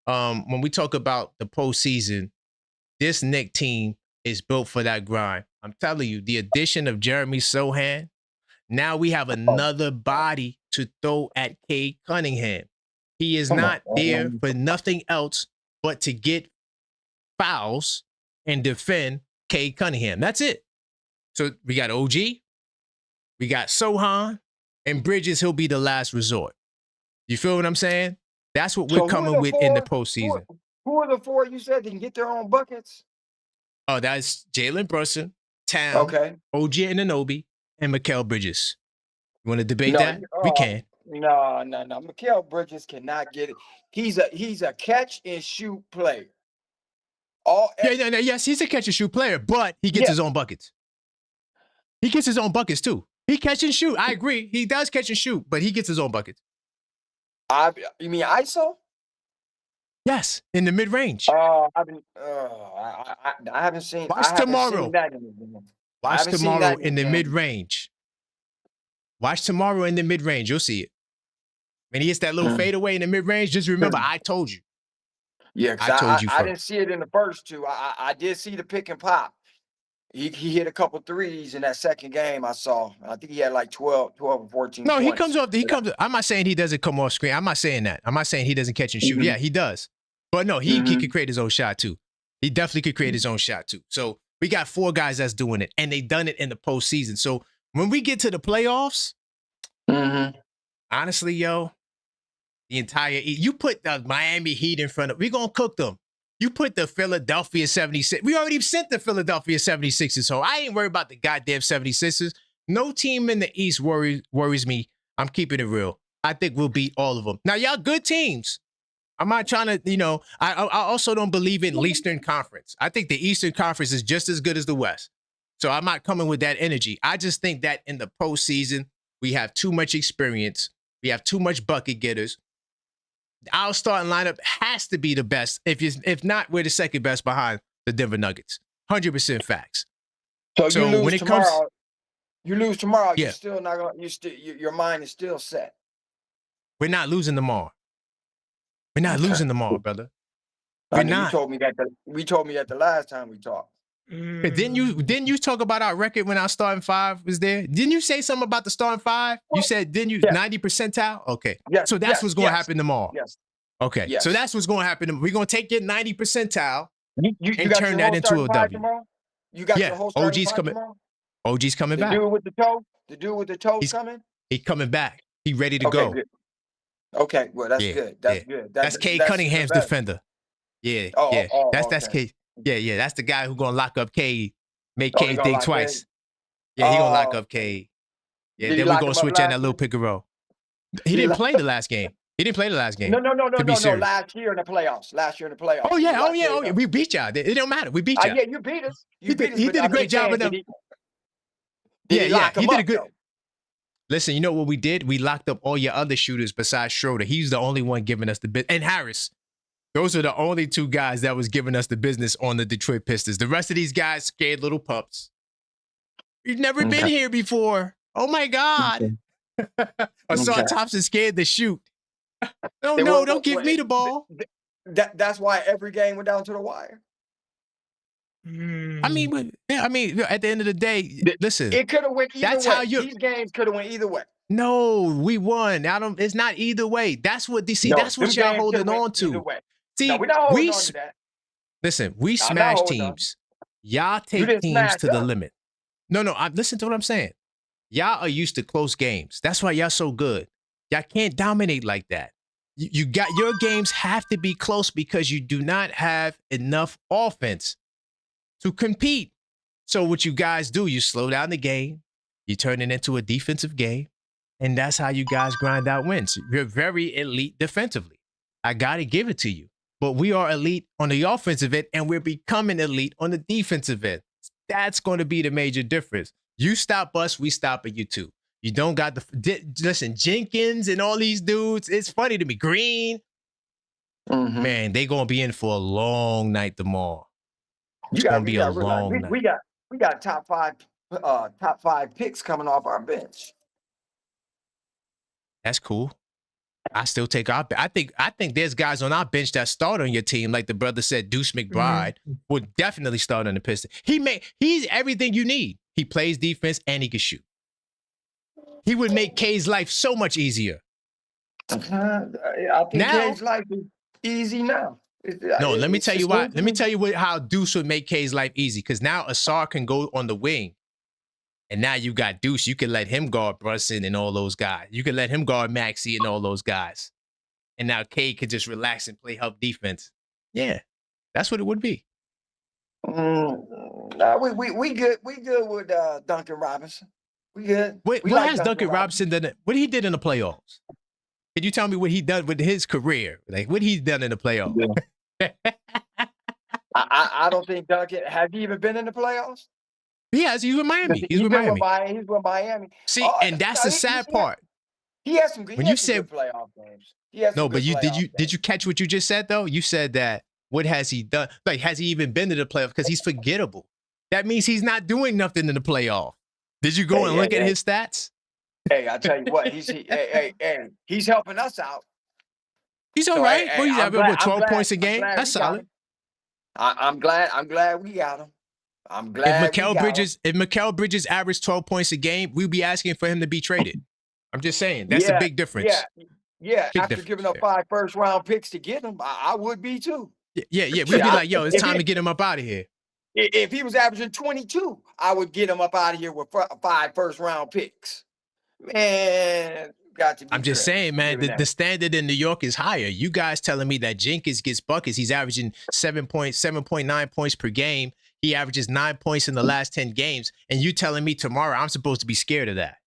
when we talk about the postseason, this Knicks team is built for that grind. I'm telling you, the addition of Jeremy Sohan, now we have another body to throw at Cade Cunningham. He is not there for nothing else but to get fouls and defend Cade Cunningham. That's it. So we got OG, we got Sohan, and Bridges, he'll be the last resort. You feel what I'm saying? That's what we're coming with in the postseason. Who are the 4 you said that can get their own buckets? Oh, that's Jalen Brunson, Town, Okay. OG Anunoby, and Mikal Bridges. You want to debate No, that? We can. No. Mikal Bridges cannot get it. He's a catch and shoot player. Yes, he's a catch and shoot player, but he gets his own buckets. He gets his own buckets too. He catch and shoot. I agree. He does catch and shoot, but he gets his own buckets. You mean ISO? Yes, in the mid range. I haven't seen. Watch tomorrow. Watch tomorrow in the mid range. Watch tomorrow in the mid range. You'll see it. When he hits that little fadeaway in the mid range, just remember I told you. Yeah, I told you. I didn't see it in the first two. I did see the pick and pop. He hit a couple threes in that second game I saw. I think he had like 12 or 14 No, points. he comes off. I'm not saying he doesn't come off screen. I'm not saying that. I'm not saying he doesn't catch and shoot. Yeah, he does. But no, he could create his own shot too. He definitely could create his own shot too. So we got 4 guys that's doing it, and they done it in the postseason. So when we get to the playoffs, honestly, yo, the entire you put the Miami Heat in front of, we're going to cook them. You put the Philadelphia 76ers. We already sent the Philadelphia 76ers home. I ain't worried about the goddamn 76ers. No team in the East worries me. I'm keeping it real. I think we'll beat all of them. Now, y'all good teams. I'm not trying to, I also don't believe in Eastern Conference. I think the Eastern Conference is just as good as the West. So I'm not coming with that energy. I just think that in the postseason, we have too much experience. We have too much bucket getters. Our starting lineup has to be the best. If not, we're the second best behind the Denver Nuggets. 100% facts. So you lose when it tomorrow. You lose tomorrow. Yeah. You're still not going. Your mind is still set. We're not losing tomorrow. We're not losing tomorrow, brother. We're not. We told me that the last time we talked. Didn't you talk about our record when our starting 5 was there? Didn't you say something about the starting 5? You said, didn't you? 90 percentile? Okay. Yes. So that's what's going to happen tomorrow. Yes. Okay. Yes. So that's what's going to happen. We're going to take your 90 percentile you and turn that into a W. Tomorrow? You got your whole starting OG's coming. tomorrow? OG's coming back. The dude with the toe? The dude with the toes coming? He's coming back. He ready to go. Good. Okay, well, that's good. That's good. That's Cade Cunningham's defender. Yeah. That's Cade. Yeah. That's the guy who's going to lock up Cade. Make Cade think twice. Yeah, he gonna lock up Cade. Yeah, then we're gonna switch in that little pick and roll. He didn't play the last game. No. Last year in the playoffs. Oh yeah. We beat y'all. It don't matter. We beat y'all. Yeah, you beat us. He did a great job with them. Did he did a good. Listen, you know what we did? We locked up all your other shooters besides Schroeder. He's the only one giving us the bit. And Harris. Those are the only 2 guys that was giving us the business on the Detroit Pistons. The rest of these guys scared little pups. You've never been here before. Oh my God. Assault Thompson scared to shoot. Don't give me the ball. That's why every game went down to the wire. I mean, at the end of the day, listen. It could have went either way. These games could have went either way. No, we won. It's not either way. That's what that's what y'all holding on to. See, we're not holding on to that. Listen, we smash teams. Y'all take teams to the limit. No, listen to what I'm saying. Y'all are used to close games. That's why y'all so good. Y'all can't dominate like that. You got your games have to be close because you do not have enough offense to compete. So what you guys do, you slow down the game, you turn it into a defensive game, and that's how you guys grind out wins. You're very elite defensively. I got to give it to you. But we are elite on the offensive end, and we're becoming elite on the defensive end. That's going to be the major difference. You stop us, we stop at you too. You don't got listen, Jenkins and all these dudes. It's funny to me. Green, man, they going to be in for a long night tomorrow. It's going to be a long night. We got top five picks coming off our bench. That's cool. I still take I think there's guys on our bench that start on your team, like the brother said, Deuce McBride would definitely start on the Pistons. He's everything you need. He plays defense and he can shoot. He would make K's life so much easier. I think K's life is easy now. Let me tell you why. Let me tell you how Deuce would make K's life easy. Because now Asar can go on the wing. And now you got Deuce. You can let him guard Brunson and all those guys. You can let him guard Maxey and all those guys. And now K could just relax and play help defense. Yeah, that's what it would be. No, we good. We good with Duncan Robinson. We good. What like has Duncan Robinson done? What he did in the playoffs? Can you tell me what he done with his career? Like what he's done in the playoffs? Yeah. I don't think Duncan has he even been in the playoffs. He has. He's with Miami. He's with Miami. He's with Miami. See, and that's the sad part. He has some good. When he you has some said good playoff games. He has no, some but good did you catch what you just said though? You said that what has he done? Like has he even been to the playoffs? Because he's forgettable. That means he's not doing nothing in the playoff. Did you go and look at his stats? Hey, I tell you what, he's helping us out. He's all right. Well, he's having 12 points a game. That's solid. I'm glad we got him. I'm glad. If Mikal Bridges averaged 12 points a game, we'd be asking for him to be traded. I'm just saying that's a big difference. Yeah. Big After difference giving up 5 first-round picks to get him, I would be too. Yeah. We'd be like, yo, it's time to get him up out of here. If he was averaging 22, I would get him up out of here with 5 first-round picks. Man, got to be. I'm just saying, man, the standard in New York is higher. You guys telling me that Jenkins gets buckets. He's averaging 7.9 points per game. He averages 9 points in the last 10 games. And you telling me tomorrow I'm supposed to be scared of that.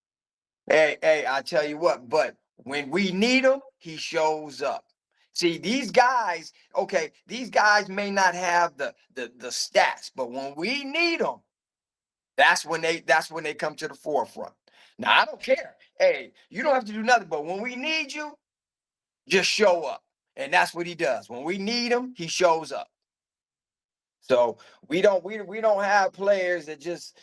Hey, I tell you what, but when we need him, he shows up. See, these guys may not have the stats, but when we need them, that's when they come to the forefront. Now, I don't care. Hey, you don't have to do nothing, but when we need you, just show up. And that's what he does. When we need him, he shows up. So we don't have players that just,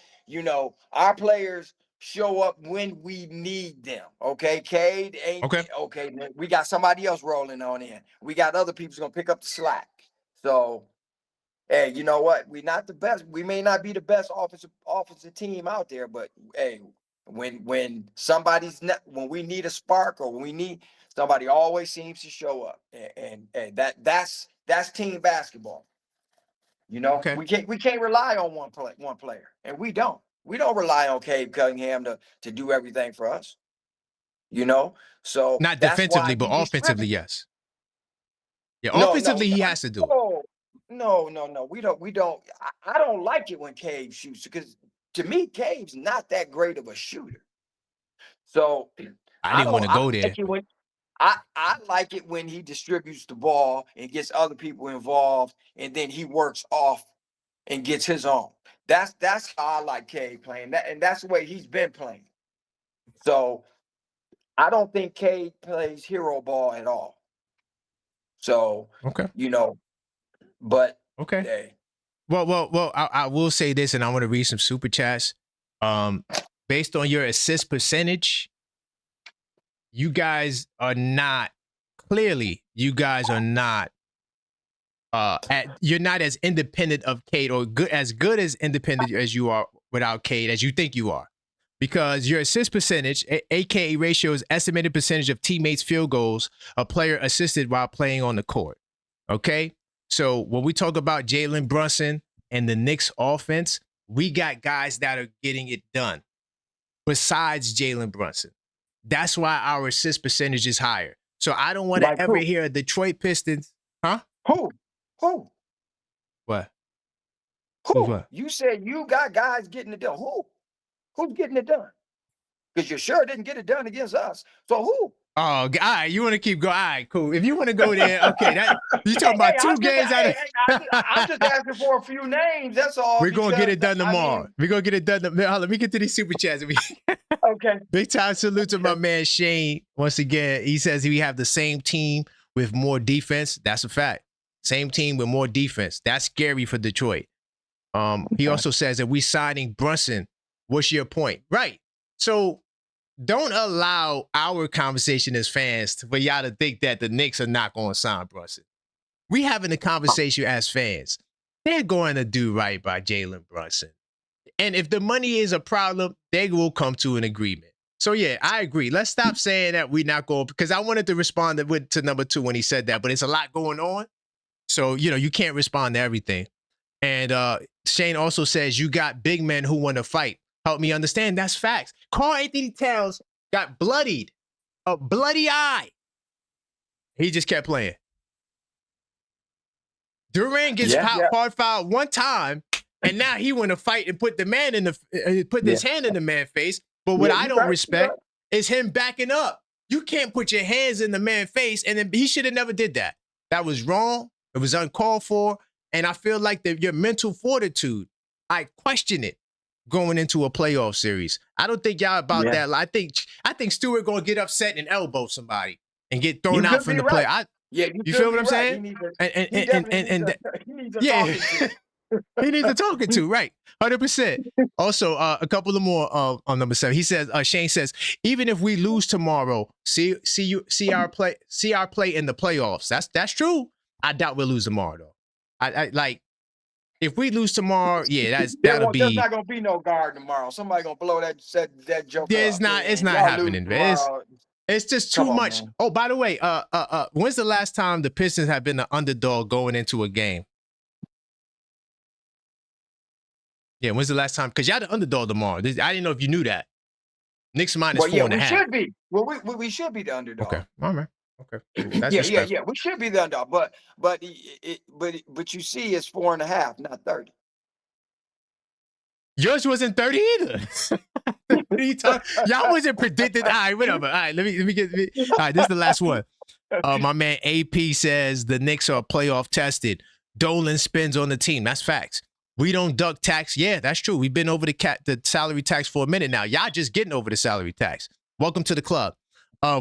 our players show up when we need them. Okay, Cade ain't okay. We got somebody else rolling on in. We got other people's gonna pick up the slack. So, hey, you know what? We're not the best. We may not be the best offensive team out there, but hey, when we need a spark or when we need somebody, always seems to show up, and that's team basketball. We can't rely on one player, and we don't rely on Cade Cunningham to do everything for us. So not defensively, but offensively, yes. Yeah, offensively he has to do it. No. We don't. I don't like it when Cade shoots because to me, Cade's not that great of a shooter. So I didn't want to go there. I like it when he distributes the ball and gets other people involved, and then he works off and gets his own. That's how I like Cade playing, and that's the way he's been playing. So I don't think Cade plays hero ball at all. So but okay. Hey. Well, I will say this, and I want to read some super chats. Based on your assist percentage, you guys are not you're not as independent of Cade or as good as independent as you are without Cade as you think you are, because your assist percentage, aka ratio, is estimated percentage of teammates' field goals a player assisted while playing on the court. Okay, so when we talk about Jalen Brunson and the Knicks offense, we got guys that are getting it done besides Jalen Brunson. That's why our assist percentage is higher. So I don't want to ever hear a Detroit Pistons. Huh? Who? What? Who? What? You said you got guys getting it done. Who's getting it done? Because you sure didn't get it done against us. So who? Oh, all right. You want to keep going? All right, cool. If you want to go there, okay. You talking about two games out of... I'm just asking for a few names. That's all. We're going to get it done tomorrow. We're going to get it done. Let me get to these super chats. Okay. Big time salute to my man Shane. Once again, he says we have the same team with more defense. That's a fact. Same team with more defense. That's scary for Detroit. He also says that we signing Brunson. What's your point? Right. So don't allow our conversation as fans for y'all to think that the Knicks are not going to sign Brunson. We having a conversation as fans. They're going to do right by Jalen Brunson. And if the money is a problem, they will come to an agreement. So, yeah, I agree. Let's stop saying that we're not going, because I wanted to respond to number 2 when he said that, but it's a lot going on. So, you can't respond to everything. And Shane also says, you got big men who want to fight. Help me understand. That's facts. Karl Anthony Towns got bloodied. A bloody eye. He just kept playing. Durant gets hard fouled one time, and now he want to fight and put the man in the put his hand in the man's face. But what I don't respect is him backing up. You can't put your hands in the man's face, and then he should have never did that. That was wrong. It was uncalled for, and I feel like your mental fortitude, I question it going into a playoff series. I don't think y'all about that. I think Stewart gonna get upset and elbow somebody and get thrown out from the play. You feel what I'm saying? He needs a talking to. He needs a talking to, right? 100%. Also, a couple of more on number 7. He says, Shane says, even if we lose tomorrow, see our play in the playoffs. That's true. I doubt we'll lose tomorrow though. I like if we lose tomorrow, that'll be. There's not gonna be no guard tomorrow. Somebody gonna blow that joke. It's not happening, man. It's just too much. Man. Oh, by the way, when's the last time the Pistons have been an underdog going into a game? Yeah, when's the last time? Because y'all the underdog tomorrow. I didn't know if you knew that. Knicks minus 4.5. We should be. Well, we should be the underdog. Okay, all right. Okay. Yeah. We should be the underdog, but you see, it's 4.5, not 30. Yours wasn't 30 either. What are you talking? Y'all wasn't predicted. All right, whatever. All right, let me get. All right, this is the last one. My man AP says the Knicks are playoff tested. Dolan spends on the team. That's facts. We don't duck tax. Yeah, that's true. We've been over the salary tax for a minute now. Y'all just getting over the salary tax. Welcome to the club.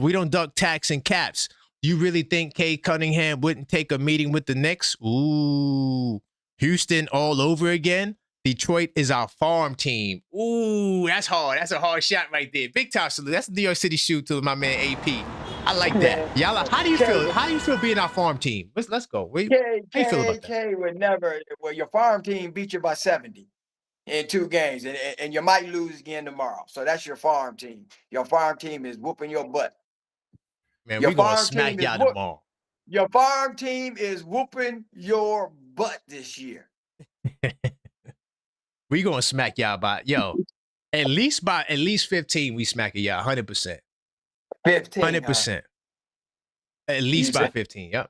We don't duck tax and caps. You really think Cade Cunningham wouldn't take a meeting with the Knicks? Ooh, Houston all over again. Detroit is our farm team. Ooh, that's hard. That's a hard shot right there. Big time salute. That's the New York City shoot to my man AP. I like that. Y'all, how do you feel? How do you feel being our farm team? Let's go. How you feel about that? Would never. Well, your farm team beat you by 70 in 2 games, and you might lose again tomorrow. So that's your farm team. Your farm team is whooping your butt. Man, we're gonna smack y'all tomorrow. Your farm team is whooping your butt this year. We gonna smack y'all by at least 15. We smacking y'all 100%. 15. 100%. At least by 15. Yep.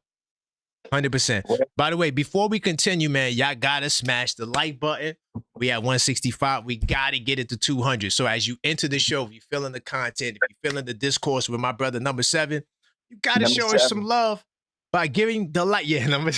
100%. By the way, before we continue, man, y'all gotta smash the like button. We at 165. We gotta get it to 200. So as you enter the show, if you're feeling the content, if you're feeling the discourse with my brother number 7, you gotta show us some love by giving the like. Yeah, number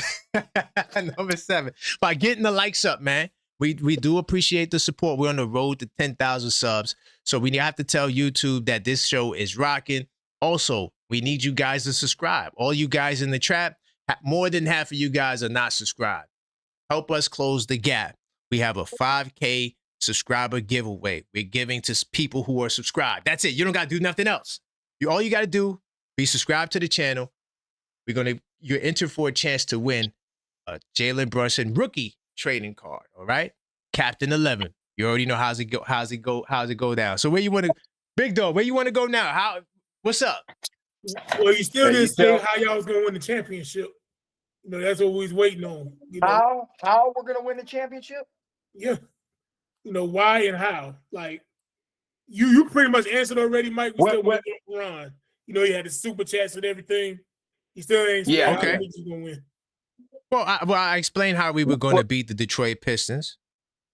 7. By getting the likes up, man. We do appreciate the support. We're on the road to 10,000 subs. So we have to tell YouTube that this show is rocking. Also, we need you guys to subscribe. All you guys in the trap, more than half of you guys are not subscribed. Help us close the gap. We have a 5K subscriber giveaway. We're giving to people who are subscribed. That's it. You don't got to do nothing else. All you got to do, be subscribed to the channel. You're entered for a chance to win a Jalen Brunson rookie trading card. All right, Captain 11. You already know how's it go down. So where you want to, Big Dog? Where you want to go now? What's up? Well, you still didn't say how y'all was gonna win the championship. You know, that's what we was waiting on. You know? How we're gonna win the championship? Yeah. You know why and how? Like you pretty much answered already, Mike. We still waiting on Ron. You know, he had the super chats and everything. He still ain't. Yeah. Okay. He's gonna win. Well, I explained how we were going to beat the Detroit Pistons,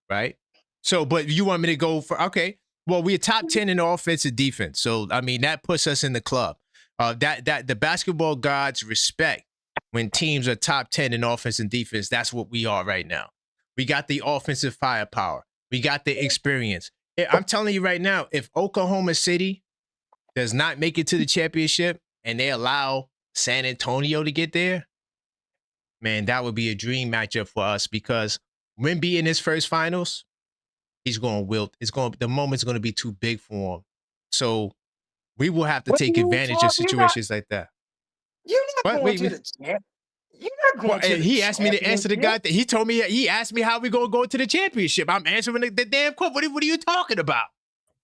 right? So, but you want me to go for, okay. Well, we're top 10 in offense and defense. So, I mean, that puts us in the club. That the basketball gods respect when teams are top 10 in offense and defense. That's what we are right now. We got the offensive firepower. We got the experience. I'm telling you right now, if Oklahoma City does not make it to the championship and they allow San Antonio to get there, man, that would be a dream matchup for us because Wemby in his first finals, he's going to wilt. The moment's going to be too big for him. So we will have to take advantage of situations like that. You're not going to the champ. You're not going to. He asked me to answer the guy. He told me. He asked me how we going to go to the championship. I'm answering the damn quote. What are you talking about?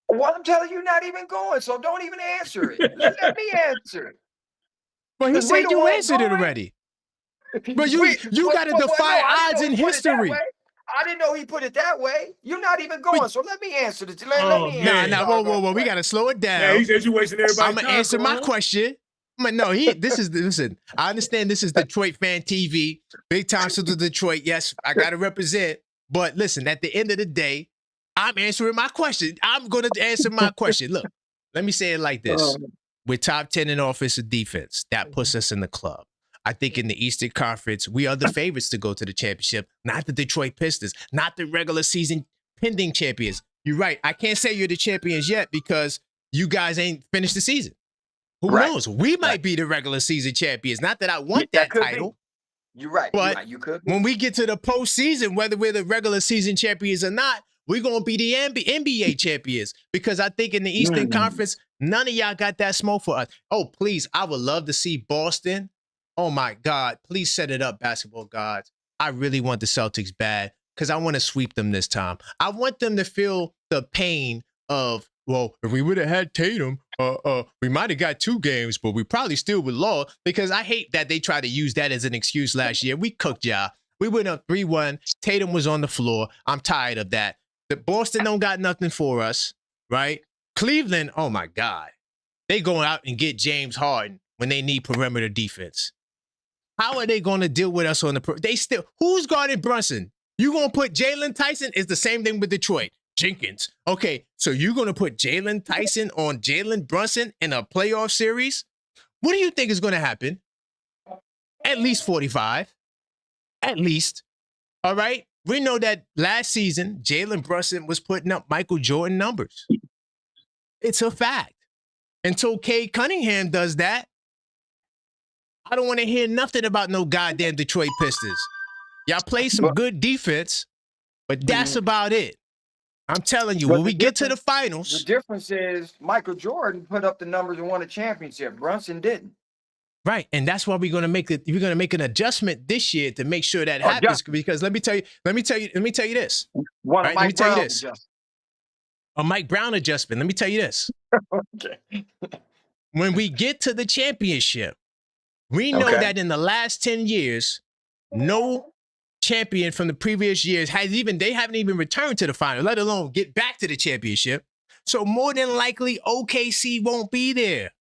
Well, I'm telling you, you're not even going. So don't even answer it. Let me answer it. Well, he said you answered it already. But you got to defy odds in history. I didn't know he put it that way. You're not even going, so let me answer this. Let me answer. Whoa. We got to slow it down. Yeah, he said you wasting everybody's I'm going to answer my question. No, listen, I understand this is Detroit fan TV. Big time to Detroit. Yes, I got to represent. But listen, at the end of the day, I'm answering my question. I'm going to answer my question. Look, let me say it like this. We're top 10 in offensive defense. That puts us in the club. I think in the Eastern Conference, we are the favorites to go to the championship, not the Detroit Pistons, not the regular season pending champions. You're right. I can't say you're the champions yet because you guys ain't finished the season. Who knows? We might be the regular season champions. Not that I want that title. You're right. But you could. When we get to the postseason, whether we're the regular season champions or not, we're going to be the NBA champions because I think in the Eastern Conference, none of y'all got that smoke for us. Oh, please. I would love to see Boston. Oh, my God. Please set it up, basketball gods. I really want the Celtics bad because I want to sweep them this time. I want them to feel the pain of, well, if we would have had Tatum, we might have got 2 games, but we probably still would lost because I hate that they tried to use that as an excuse last year. We cooked y'all. We went up 3-1. Tatum was on the floor. I'm tired of that. The Boston don't got nothing for us, right? Cleveland, oh my God. They going out and get James Harden when they need perimeter defense. How are they going to deal with us on the who's guarding Brunson? You going to put Jalen Tyson? It's the same thing with Detroit. Jenkins. Okay, so you're going to put Jalen Tyson on Jalen Brunson in a playoff series? What do you think is going to happen? At least 45. At least. All right? We know that last season, Jalen Brunson was putting up Michael Jordan numbers. It's a fact. Until Cade Cunningham does that, I don't want to hear nothing about no goddamn Detroit Pistons. Y'all play some good defense, but that's about it. I'm telling you, when we get to the finals. The difference is Michael Jordan put up the numbers and won a championship. Brunson didn't. Right, and that's why we're gonna make an adjustment this year to make sure that happens. Because let me tell you this. Right, let me tell you this. A Mike Brown adjustment. Let me tell you this. Okay. When we get to the championship, we know that in the last 10 years, no champion from the previous years they haven't even returned to the final, let alone get back to the championship. So more than likely, OKC won't be there.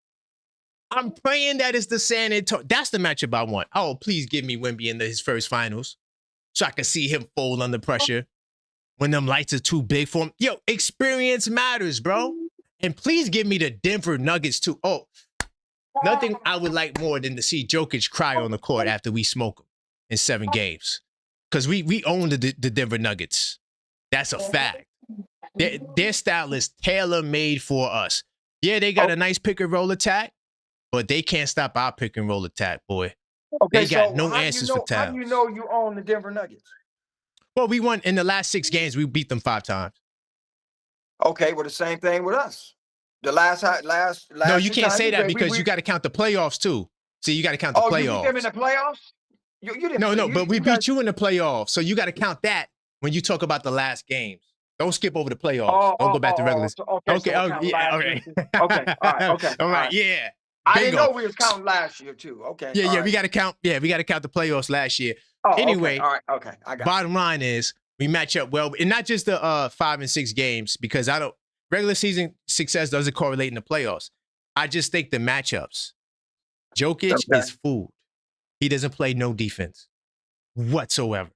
I'm praying that it's the San Antonio. That's the matchup I want. Oh, please give me Wemby in his first finals so I can see him fold under pressure when them lights are too big for him. Yo, experience matters, bro. And please give me the Denver Nuggets too. Oh, nothing I would like more than to see Jokic cry on the court after we smoke him in 7 games. Because we own the Denver Nuggets. That's a fact. Their style is tailor-made for us. Yeah, they got a nice pick-and-roll attack, but they can't stop our pick-and-roll attack, boy. Okay, they got no answers for Towns. How do you know you own the Denver Nuggets? Well, we won in the last 6 games. We beat them 5 times. Okay, well, the same thing with us. The last. No, you can't say that because you got to count the playoffs too. See, you got to count the playoffs. You beat them in the playoffs? You didn't. But we beat you in the playoffs, so you got to count that when you talk about the last games. Don't skip over the playoffs. Don't go back to regular. Okay. All right. Yeah. I didn't know we was counting last year too. Okay. Yeah. Right. We got to count. Yeah, we got to count the playoffs last year. Anyway. Okay. All right. Okay. I got. Bottom line is we match up well, and not just the 5 and 6 games because regular season success doesn't correlate in the playoffs. I just think the matchups. Jokic is food. He doesn't play no defense whatsoever.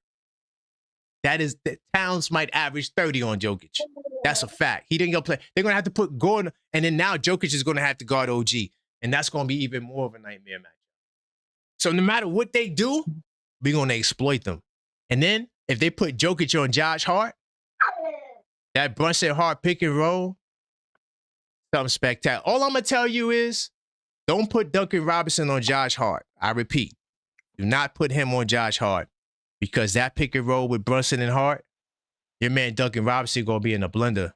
The Towns might average 30 on Jokic. That's a fact. He didn't go play. They're going to have to put Gordon, and then now Jokic is going to have to guard OG, and that's going to be even more of a nightmare match. So no matter what they do, we're going to exploit them. And then if they put Jokic on Josh Hart, that Brunson Hart pick and roll, something spectacular. All I'm going to tell you is don't put Duncan Robinson on Josh Hart. I repeat, do not put him on Josh Hart because that pick and roll with Brunson and Hart, your man Duncan Robinson going to be in a blender.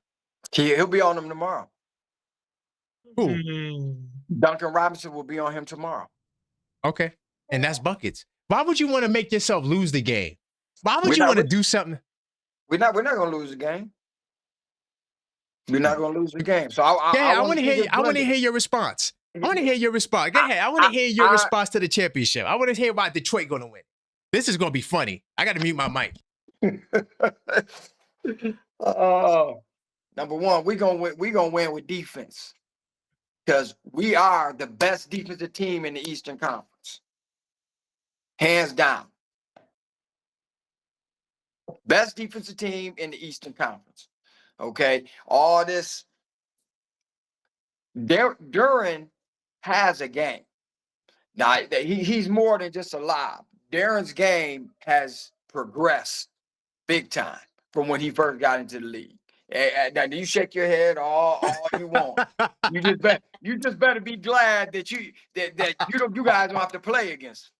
He'll be on him tomorrow. Who? Duncan Robinson will be on him tomorrow. Okay. And that's buckets. Why would you want to make yourself lose the game? Why would you want to do something? We're not going to lose the game. We're not going to lose the game. So I want to hear. I want to hear your response. I want to hear your response. Go ahead. I want to hear your response to the championship. I want to hear why Detroit going to win. This is going to be funny. I got to mute my mic. Number one, we're going to win with defense. because we are the best defensive team in the Eastern Conference. Hands down. Best defensive team in the Eastern Conference. Okay. All this. Duren has a game. Now, he's more than just a lob. Darren's game has progressed big time from when he first got into the league. Now, you shake your head all you want. You just better be glad that you guys don't have to play against him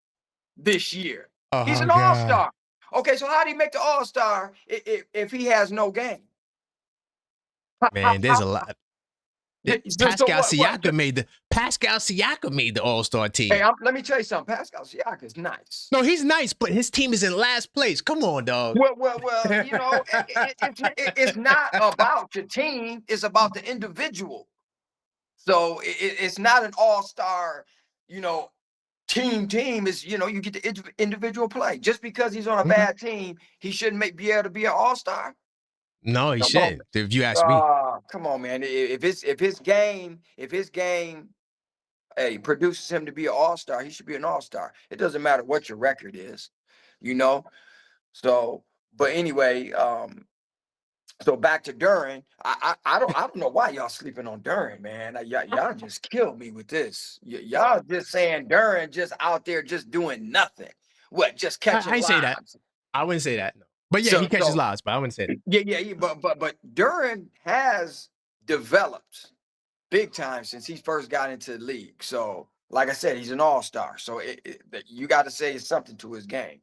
this year. He's an all-star. Okay, so how do you make the all-star if he has no game? Man, there's a lot. Pascal Siakam made the All-Star team. Hey, let me tell you something. Pascal Siakam is nice. No, he's nice, but his team is in last place. Come on, dog. Well, you know, it's not about your team. It's about the individual. So it's not an all-star, you know, team. Is, you know, you get the individual play. Just because he's on a bad team, he shouldn't be able to be an all-star. No, he shouldn't. If you ask me. Come on, man. If his game, hey, produces him to be an all-star, he should be an all-star. It doesn't matter what your record is, you know. So, but anyway, so back to Duren. I don't know why y'all sleeping on Duren, man. Y'all just killed me with this. Y'all just saying Duren just out there just doing nothing. What? Just catching. I say that. I wouldn't say that. No. But yeah, he catches lives, but I wouldn't say that. Yeah. But Duren has developed big time since he first got into the league. So, like I said, he's an all-star. So you got to say something to his game.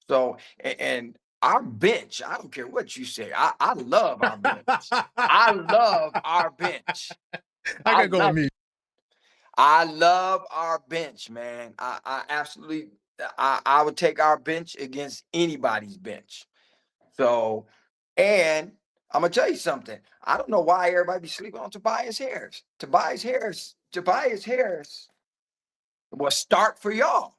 So, and our bench, I don't care what you say. I love our bench. I love our bench. I gotta go with me. I love our bench, man. I absolutely, I would take our bench against anybody's bench. So, and I'm gonna tell you something. I don't know why everybody be sleeping on Tobias Harris. Tobias Harris was start for y'all.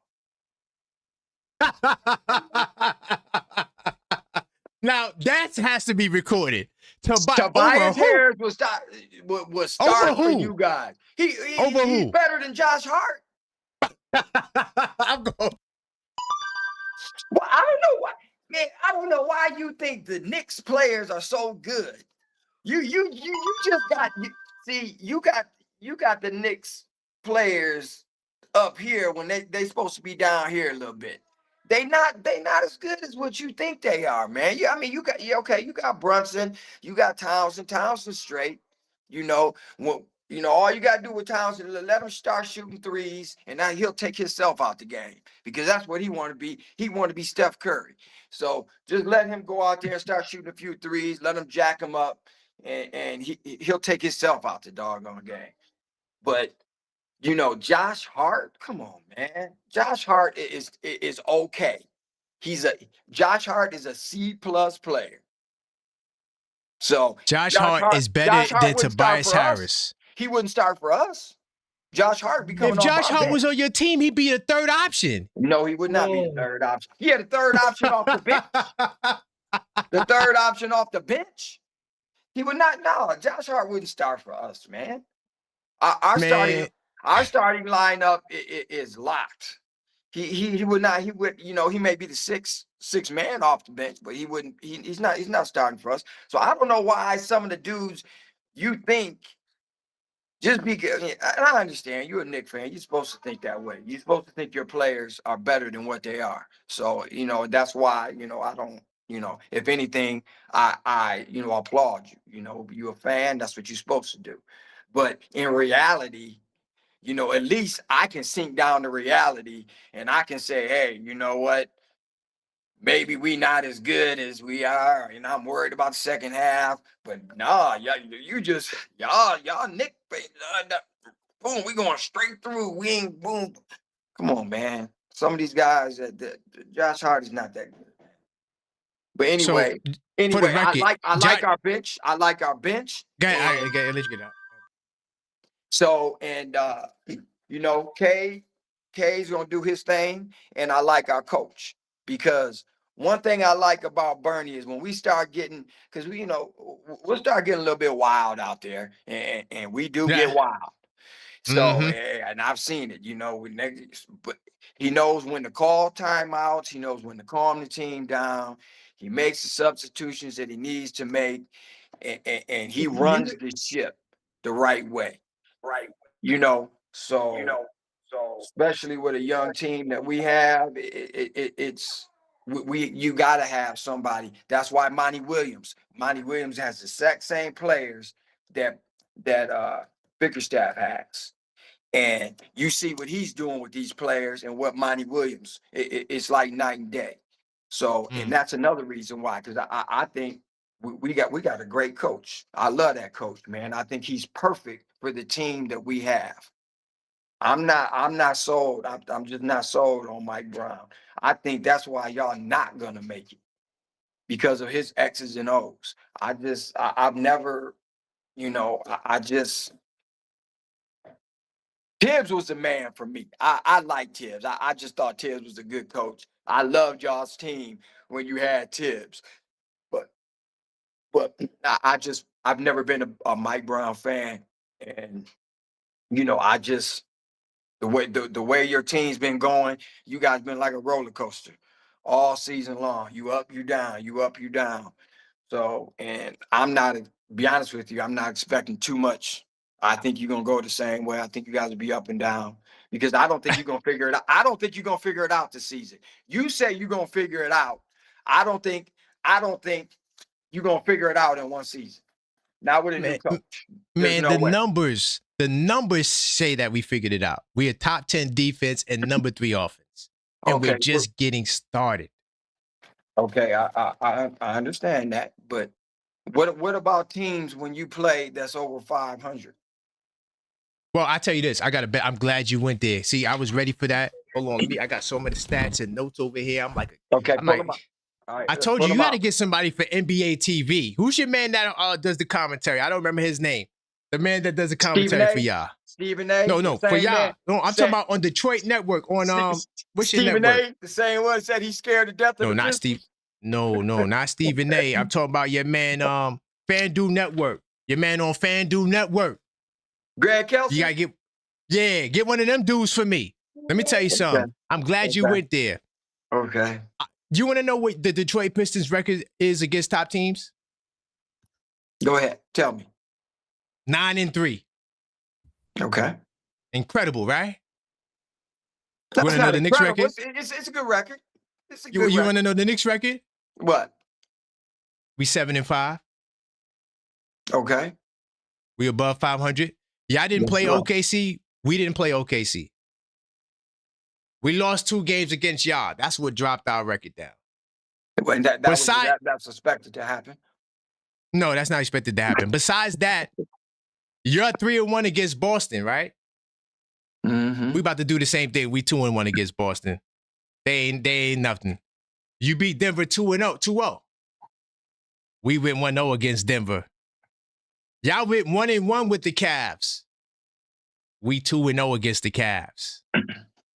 Now that has to be recorded. Tobias Harris was start for you guys. He's better than Josh Hart. I'm going. Well, I don't know why. Man, I don't know why you think the Knicks players are so good. You just got you got the Knicks players up here when they supposed to be down here a little bit. They not as good as what you think they are, man. I mean, you got Brunson, you got Townsend straight. You know, all you got to do with Townsend, let him start shooting threes, and now he'll take himself out the game because that's what he want to be. He want to be Steph Curry. So just let him go out there and start shooting a few threes, let him jack him up, and he'll take himself out the doggone game. But you know, Josh Hart, come on, man. Josh Hart is okay. Josh Hart is a C+ player. So Josh Hart is better than Tobias Harris. He wouldn't start for us. Josh Hart if Josh Hart was on your team, he'd be a third option. No, he would not be the third option. He had a third option off the bench. The third option off the bench. He would not. No, Josh Hart wouldn't start for us, man. Our starting lineup is locked. He would not. He would, you know, he may be the six man off the bench, but he wouldn't. He's not starting for us. So I don't know why some of the dudes you think just because. And I understand you're a Knicks fan. You're supposed to think that way. You're supposed to think your players are better than what they are. So you know that's why I don't. If anything, I applaud you. You're a fan. That's what you're supposed to do. But in reality, at least I can sink down to reality and I can say, hey, you know what? Maybe we not as good as we are, and I'm worried about the second half. But nah, y'all Nick, boom, we going straight through. We ain't boom. Come on, man. Some of these guys, Josh Hart is not that good. But anyway, record, I like our bench. I like our bench. Go ahead, let you get out. So, and K's gonna do his thing, and I like our coach because one thing I like about Bernie is when we start getting, because we'll start getting a little bit wild out there, and we do get wild. So, and I've seen it, but he knows when to call timeouts. He knows when to calm the team down. He makes the substitutions that he needs to make, and he runs the ship the right way. So especially with a young team that we have, it's you got to have somebody. That's why Monty Williams has the exact same players that Bickerstaff has. And you see what he's doing with these players and what Monty Williams, it's like night and day. So, and that's another reason why, because I think we got a great coach. I love that coach, man. I think he's perfect for the team that we have. I'm not sold. I'm just not sold on Mike Brown. I think that's why y'all not gonna make it, because of his X's and O's. I've never, Tibbs was the man for me. I like Tibbs. I just thought Tibbs was a good coach. I loved y'all's team when you had Tibbs. But I've never been a Mike Brown fan. And the way your team's been going, you guys been like a roller coaster all season long. You up, you down, you up, you down. So, and be honest with you, I'm not expecting too much. I think you're gonna go the same way. I think you guys will be up and down, because I don't think you're gonna figure it out. I don't think you're gonna figure it out this season. You say you're gonna figure it out. I don't think you're gonna figure it out in one season. Not with a new coach. Man, the numbers say that we figured it out. We're a top 10 defense and number 3 offense, and we're just getting started. Okay, I understand that, but what about teams when you play that's over 500? Well, I tell you this, I got to bet. I'm glad you went there. See, I was ready for that. Hold on, I got so many stats and notes over here. I'm like, okay, all right, I told you got to get somebody for NBA TV. Who's your man that does the commentary? I don't remember his name. The man that does the commentary for y'all. Stephen A. No, for y'all. No, I'm talking about on Detroit Network. On what's your Stephen network? A. The same one said he's scared to death of No, not Steve. No, not Stephen A. I'm talking about your man, FanDuel Network. Your man on FanDuel Network. Greg Kelsey. You gotta get one of them dudes for me. Let me tell you something. I'm glad you went there. Okay. You want to know what the Detroit Pistons record is against top teams? Go ahead. Tell me. 9-3. Okay. Incredible, right? You want to know the Knicks record? It's a good record. You want to know the Knicks record? What? We 7-5. Okay. We above 500. Y'all didn't play OKC. We didn't play OKC. We lost 2 games against y'all. That's what dropped our record down. Well, that's expected to happen. No, that's not expected to happen. Besides that, you're 3-1 against Boston, right? Mm-hmm. We about to do the same thing. We 2-1 against Boston. They ain't nothing. You beat Denver 2-0. We went 1-0 against Denver. Y'all went 1-1 with the Cavs. We 2-0 against the Cavs.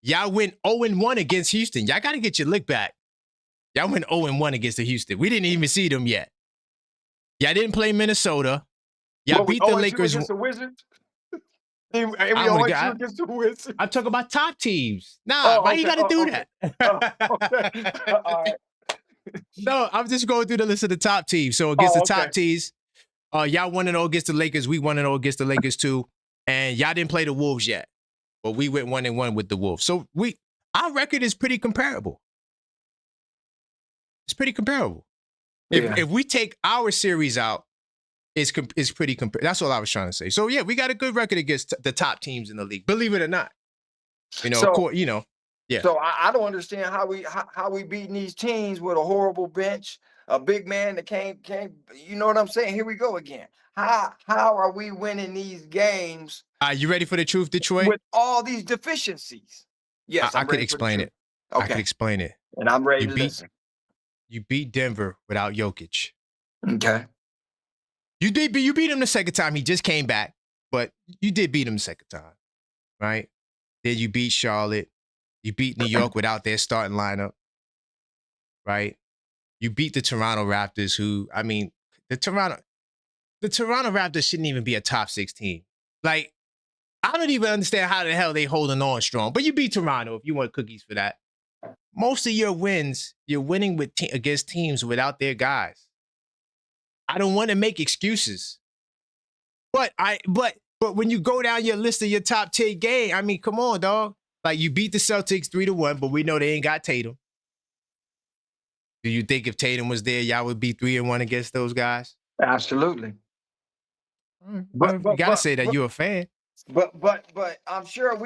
Y'all went 0-1 against Houston. Y'all got to get your lick back. Y'all went 0-1 against the Houston. We didn't even see them yet. Y'all didn't play Minnesota. Y'all beat the Lakers. Against the Wizards? And we against the Wizards. I'm talking about top teams. Nah, why you got to do that? Okay. All right. No, I'm just going through the list of the top teams. So against the top teams, y'all 1-0 against the Lakers. We 1-0 against the Lakers too. And y'all didn't play the Wolves yet. But we went 1-1 with the Wolves. So our record is pretty comparable. It's pretty comparable. If we take our series out, it's pretty comparable. That's all I was trying to say. So yeah, we got a good record against the top teams in the league. Believe it or not. Yeah. So I don't understand how we beating these teams with a horrible bench, a big man that can't. You know what I'm saying? Here we go again. How are we winning these games? Are you ready for the truth, Detroit? With all these deficiencies. Yes, I could explain it. Okay. I could explain it. And I'm ready to listen. You beat Denver without Jokic. Okay. You beat him the second time. He just came back, but you did beat him the second time, right? Then you beat Charlotte. You beat New York without their starting lineup, right? You beat the Toronto Raptors, the Toronto Raptors shouldn't even be a top 6 team. Like, I don't even understand how the hell they holding on strong. But you beat Toronto if you want cookies for that. Most of your wins, you're winning with against teams without their guys. I don't want to make excuses. But when you go down your list of your top 10 game, I mean, come on, dog. Like, you beat the Celtics 3-1, but we know they ain't got Tatum. Do you think if Tatum was there, y'all would be 3-1 against those guys? Absolutely. But you gotta say that you're a fan. But I'm sure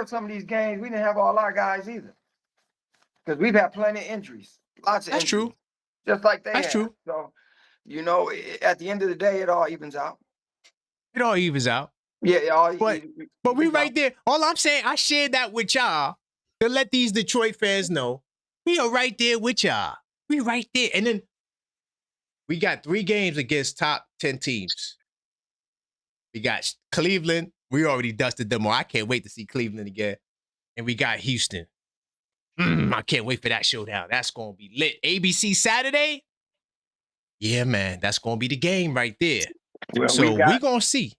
some of these games we didn't have all our guys either. Because we've had plenty of injuries. Lots of That's injuries. true. Just like they That's have. true. So, at the end of the day, it all evens out. It all evens out. Yeah, but we right there. All I'm saying, I shared that with y'all to let these Detroit fans know we are right there with y'all. We right there. And then we got 3 games against top 10 teams. We got Cleveland. We already dusted them all. I can't wait to see Cleveland again. And we got Houston. I can't wait for that showdown. That's going to be lit. ABC Saturday? Yeah, man. That's going to be the game right there. Well, so we're going to see.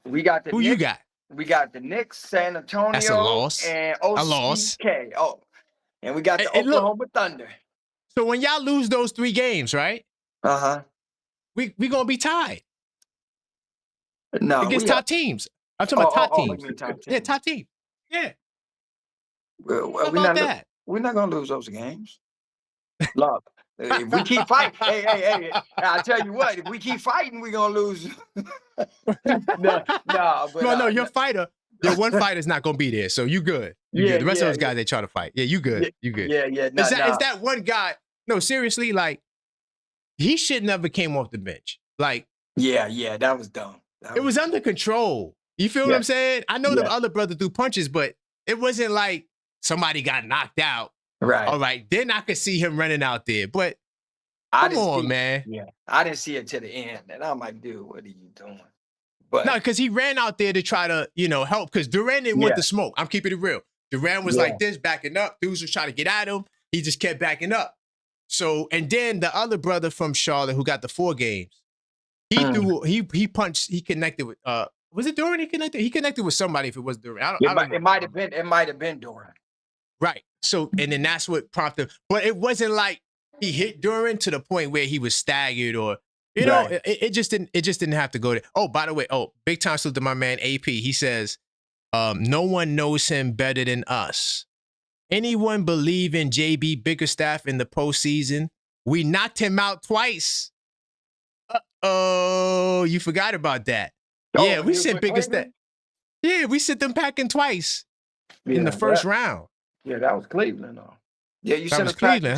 We got the Who Knicks, you got? We got the Knicks, San Antonio, That's a loss. and A loss. OCK. Oh, and we got the Oklahoma Thunder. So when y'all lose those 3 games, right? Uh-huh. We gonna be tied. No, against top teams. I'm talking about top teams. You mean top teams. Yeah, top team. Yeah. Well, How about that? We're not gonna lose those games. Look, if we keep fighting, hey, I tell you what, if we keep fighting, we're gonna lose. No, your fighter. Your one fighter's not gonna be there, so you good. You good. The rest of those guys they try to fight. Yeah, you good. You good. Yeah. Is that one guy? No, seriously, like he should never came off the bench. Like, yeah, that was dumb. It was under control. You feel what I'm saying? I know the other brother threw punches, but it wasn't like somebody got knocked out. Right. All right. Then I could see him running out there. But come on, man. Yeah. I didn't see it to the end. And I'm like, dude, what are you doing? But no, because he ran out there to try to, help. Because Durant didn't want the smoke. I'm keeping it real. Durant was like this, backing up. Dudes was trying to get at him. He just kept backing up. So, and then the other brother from Charlotte who got the 4 games, he punched, he connected with, was it Durant he connected? He connected with somebody if it was Durant. It might have been Durant. Right. So, and then that's what prompted, but it wasn't like he hit Durant to the point where he was staggered or, it just didn't have to go there. Oh, by the way, big time salute to my man AP. He says, no one knows him better than us. Anyone believe in JB Bickerstaff in the postseason? We knocked him out twice. Oh, you forgot about that. Yeah, we sent Bickerstaff. Yeah, we sent them packing twice in the first round. Yeah, that was Cleveland, though. Yeah, you sent them packing.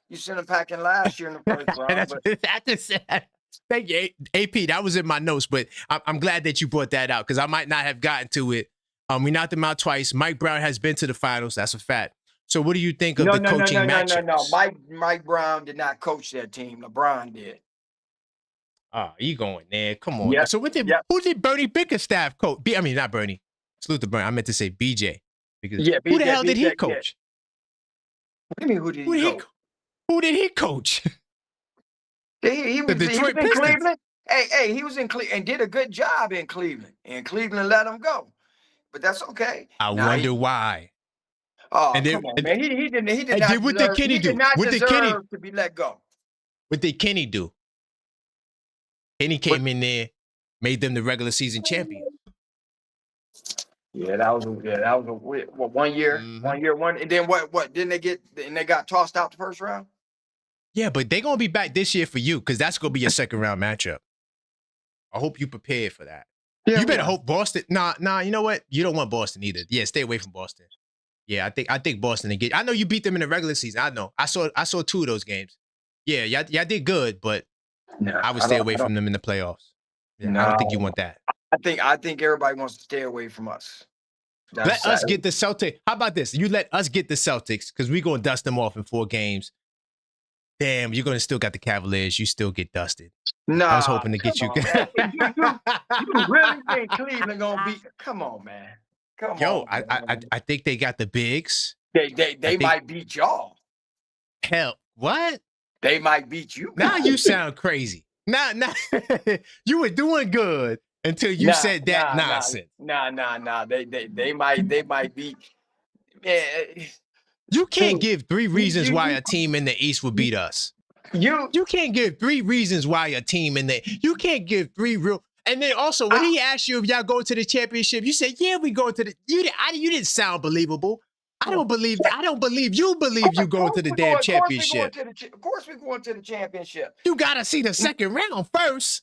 You sent them packing last year in the first round. Thank you, AP. That was in my notes, but I'm glad that you brought that out because I might not have gotten to it. We knocked them out twice. Mike Brown has been to the finals. That's a fact. So what do you think of the coaching matchups? No. Mike Brown did not coach that team. LeBron did. Oh, you going there? Come on. Yep. So who did Bernie Bickerstaff coach? I mean, not Bernie. Salute to Bernie. I meant to say BJ. Because who the hell did he coach? What do you mean, who did he coach? Who did he coach? He was in Cleveland. Hey, he was in Cleveland and did a good job in Cleveland. And Cleveland let him go. But that's okay. I wonder why. Oh, come on, man. He did not what did Kenny do? What did Kenny to be let go? What did Kenny do? Kenny came in there, made them the regular season champion. Yeah, that was a 1 year, and then what? Didn't they get? And they got tossed out the first round. Yeah, but they're gonna be back this year for you because that's gonna be your second round matchup. I hope you prepared for that. Yeah, you better hope Boston. Nah. You know what? You don't want Boston either. Yeah, stay away from Boston. Yeah, I think Boston. I know you beat them in the regular season. I know. I saw 2 of those games. Yeah, y'all did good, but I would stay away from them in the playoffs. Yeah, I don't think you want that. I think everybody wants to stay away from us. Let us get the Celtics. How about this? You let us get the Celtics because we're going to dust them off in 4 games. Damn, you're going to still got the Cavaliers. You still get dusted. No, I was hoping to get you. You really think Cleveland going to beat? Come on, man. Come on. I think they got the bigs. They might beat y'all. Hell, what? They might beat you. Now you sound crazy. Now, you were doing good. until you said that nonsense. Nah. They might be. Man, You can't give 3 reasons why a team in the East would beat us. You can't give 3 reasons why a team in the. You can't give 3 real. And then also when he asked you if y'all go to the championship, you said, "Yeah, we go to the." You didn't sound believable. I don't believe you go to the damn championship. Of course we're going to the championship. You gotta see the second round first.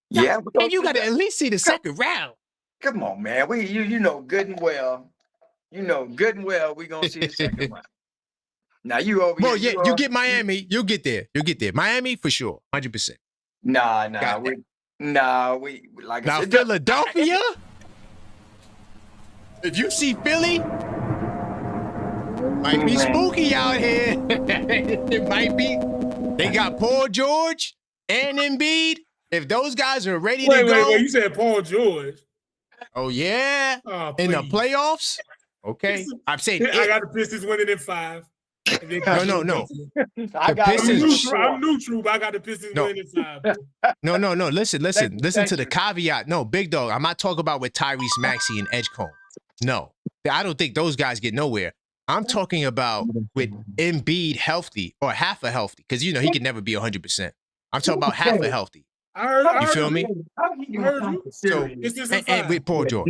Yeah, and you gotta at least see the second round. Come on, man. You know good and well. You know good and well we're gonna see the second round. Now you over here. Well, yeah, you get Miami, you'll get there. Miami for sure, 100%. Nah. We like now I said, Philadelphia. If you see Philly, might be spooky out here. It might be. They got Paul George and Embiid. If those guys are ready to go. Wait, you said Paul George. Oh, yeah. In the playoffs? Okay. I'm saying I got the Pistons winning in 5. No. I'm neutral, but I got the Pistons winning in 5. No. Listen to the caveat. No, big dog. I'm not talking about with Tyrese Maxey and Edgecombe. No. I don't think those guys get nowhere. I'm talking about with Embiid healthy or half a healthy, because he can never be 100%. I'm talking about half a healthy. You feel me? I heard you. So, and with Paul George.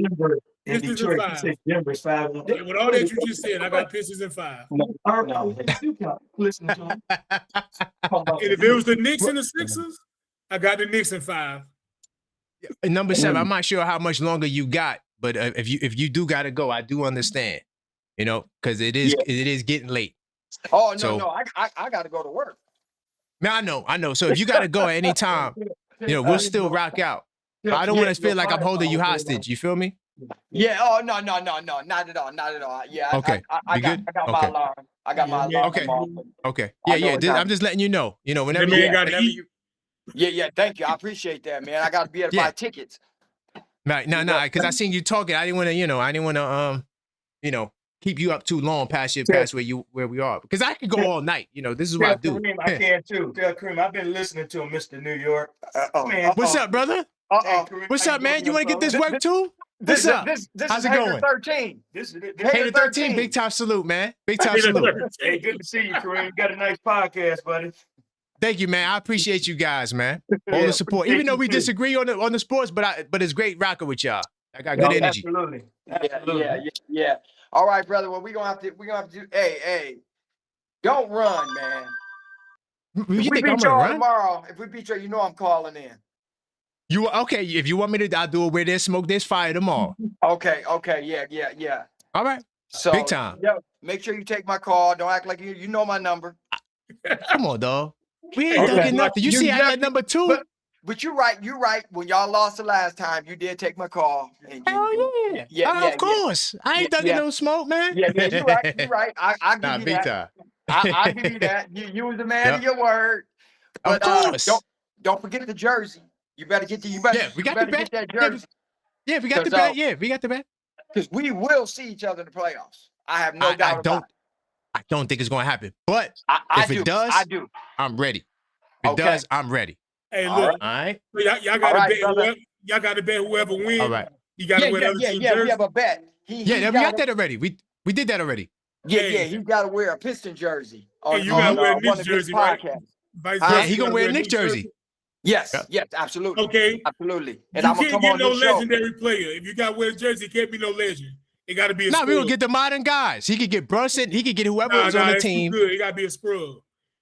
Pistons in 5. With all that you just said, I got Pistons in 5. And if it was the Knicks and the Sixers, I got the Knicks in 5. Number 7, I'm not sure how much longer you got, but if you do got to go, I do understand. Because it is getting late. Oh no, I got to go to work. Man, I know. So if you got to go at any time, we'll still rock out. But I don't want to feel like I'm holding you hostage. You feel me? Yeah. Oh no, not at all. Yeah. Okay. I got my alarm. I got my alarm. Okay. Yeah. I'm just letting you know. Whenever you. Yeah. Thank you. I appreciate that, man. I got to be able to buy tickets. Right. No. Because I seen you talking. I didn't want to. Keep you up too long past where we are, because I could go all night. This is what I do. I can too. Tell Kareem, I've been listening to him, Mr. New York. What's up, brother? What's up, man? You want to get this work too? What's up? How's it going? 13. Hater 13. Big time salute, man. Big time salute. Hey, good to see you, Kareem. Got a nice podcast, buddy. Thank you, man. I appreciate you guys, man. All the support. Even though we disagree on the sports, but it's great rocking with y'all. I got good energy. Absolutely. Yeah. All right, brother. Well, we're gonna have to do. Hey, don't run, man. You think I'm gonna run tomorrow? If we beat you, I'm calling in. You okay? If you want me to, I'll do it where there's smoke, there's fire tomorrow. Okay. Yeah. All right. So big time. Yeah. Make sure you take my call. Don't act like you know my number. Come on, dog. We ain't ducking nothing. You see, I had number 2. But you're right. When y'all lost the last time, you did take my call. Of course. I ain't ducking no smoke, man. Yeah, you're right. I'll give you big that. time. I'll give you that. You was the man of your word. But, of course. Don't forget the jersey. You better get we got the bet. That jersey. Yeah, we got the bet. Yeah, we got the bet. Because we will see each other in the playoffs. I have no doubt about it. I don't think it's going to happen. But if it does, I'm ready. If it does, I'm ready. Hey, look. All right. Y'all got to bet whoever wins. All right. You got to wear other team jerseys. We have a bet. We got that already. We did that already. Yeah. He got to wear a Piston jersey. You got to wear a Knicks jersey, right? He going to wear a Knicks jersey. Yes, absolutely. Okay. Absolutely. And I'm going to come on this show. You can't get no legendary player. If you got to wear a jersey, it can't be no legend. It got to be a scrub. We're going to get the modern guys. He could get Brunson. He could get whoever is on the team. Good. It got to be a scrub.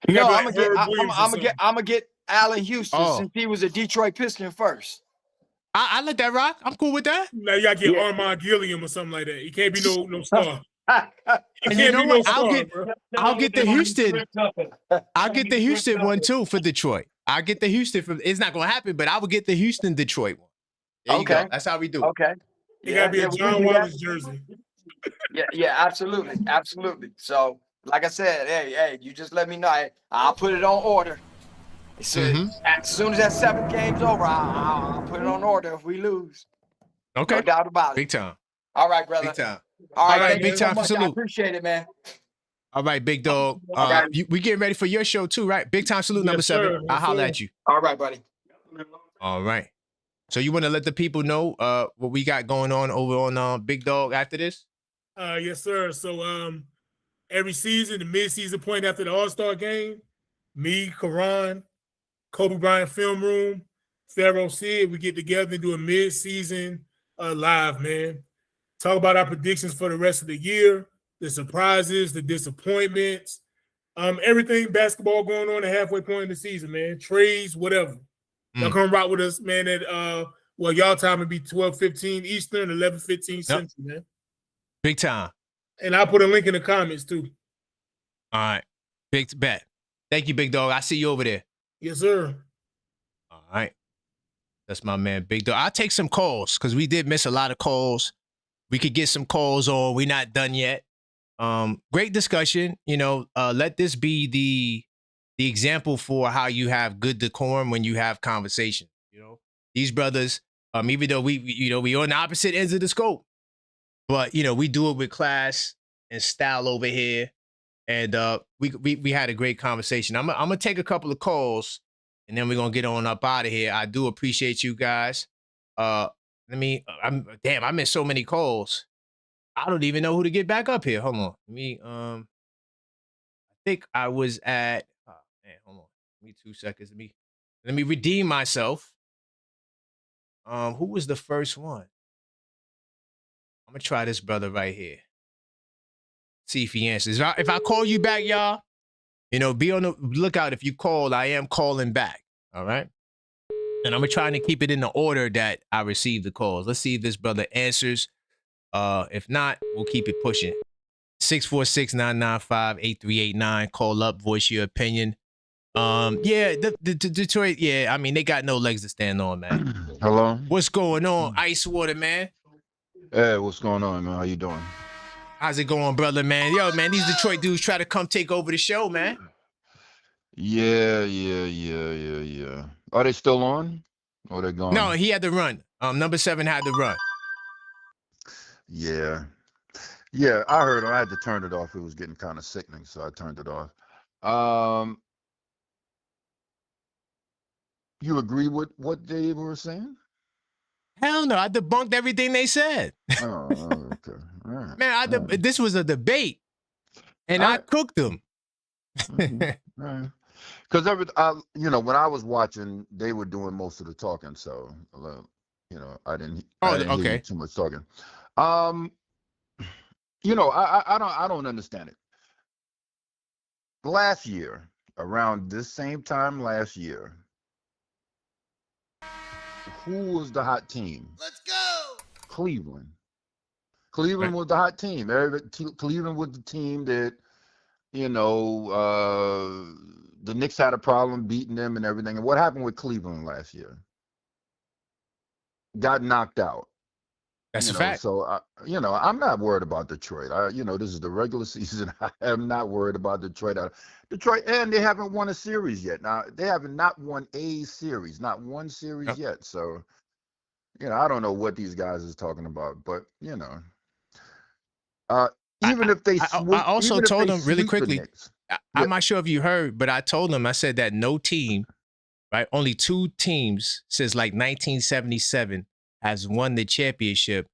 No, I'm gonna get Allen Houston since he was a Detroit Piston first. I let that rock. I'm cool with that. Now you gotta get Armand Gilliam or something like that. He can't be no star. And you know what? I'll get the Houston. I'll get the Houston one too for Detroit. I'll get the Houston it's not gonna happen, but I will get the Houston Detroit one. There you go. That's how we do it. Okay. It gotta be a John Wallace jersey. Yeah, absolutely. So, like I said, hey, you just let me know. I'll put it on order. So, as soon as that 7th game's over, I'll put it on order if we lose. Okay. No doubt about it. Big time. All right, brother. Big time. All right, big time. So salute. I appreciate it, man. All right, big dog. We getting ready for your show too, right? Big time salute number 7. I'll holler at you. All right, buddy. All right. So you want to let the people know what we got going on over on Big Dog after this? Yes, sir. So every season, the mid-season point after the All-Star game, me, Karan, Kobe Bryant Film Room, Pharaoh Sid, we get together and do a mid-season live, man. Talk about our predictions for the rest of the year, the surprises, the disappointments, everything basketball going on at halfway point in the season, man. Trades, whatever. Y'all come rock with us, man, at y'all time would be 12:15 Eastern, 11:15 Central, man. Big time. And I'll put a link in the comments too. All right. Big bet. Thank you, Big Dog. I see you over there. Yes, sir. All right. That's my man, Big Dog. I'll take some calls because we did miss a lot of calls. We could get some calls on. We're not done yet. Great discussion. You know, let this be the example for how you have good decorum when you have conversation. You know, these brothers, even though we on the opposite ends of the scope, but you know, we do it with class and style over here. And we had a great conversation. I'm gonna take a couple of calls and then we're gonna get on up out of here. I do appreciate you guys. I missed so many calls. I don't even know who to get back up here. Hold on. I think I was at hold on. Give me 2 seconds. Let me redeem myself. Who was the first one? I'm gonna try this brother right here. See if he answers. If I call you back, y'all, you know, be on the lookout. If you call, I am calling back. All right. And I'm trying to keep it in the order that I received the calls. Let's see if this brother answers. If not, we'll keep it pushing. 646-995-8389. Call up, voice your opinion. Yeah, the Detroit, yeah, I mean, they got no legs to stand on, man. Hello? What's going on, Ice Water, man? Hey, what's going on, man? How you doing? How's it going, brother, man? Yo, man, these Detroit dudes try to come take over the show, man. Yeah. Are they still on? Or are they gone? No, he had to run. Number 7 had to run. Yeah, I heard him. I had to turn it off. It was getting kind of sickening, so I turned it off. You agree with what they were saying? Hell no, I debunked everything they said. Oh, okay. All right. Man, this was a debate, and I cooked them. Because when I was watching, they were doing most of the talking, so I didn't hear too much talking. I don't understand it. Last year, around this same time last year, who was the hot team? Let's go. Cleveland. Cleveland was the hot team. Cleveland was the team that, the Knicks had a problem beating them and everything. And what happened with Cleveland last year? Got knocked out. That's a fact. So, I'm not worried about Detroit. This is the regular season. I am not worried about Detroit. And they haven't won a series yet. Now, they have not won a series, not one series yet. So, I don't know what these guys is talking about, but, even if they sweep, I also told them really quickly, I'm not sure if you heard, but I told them, I said that no team, right, only 2 teams since like 1977 has won the championship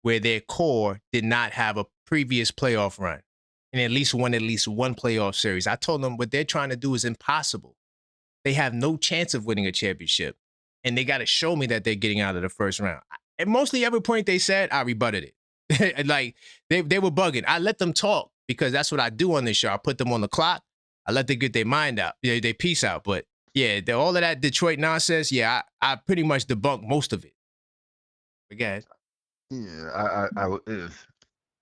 where their core did not have a previous playoff run and at least won one playoff series. I told them what they're trying to do is impossible. They have no chance of winning a championship, and they got to show me that they're getting out of the first round. And mostly every point they said, I rebutted it. Like they were bugging. I let them talk because that's what I do on this show. I put them on the clock. I let them get their mind out, they peace out. But yeah, all of that Detroit nonsense, yeah, I pretty much debunked most of it. Again. Yeah,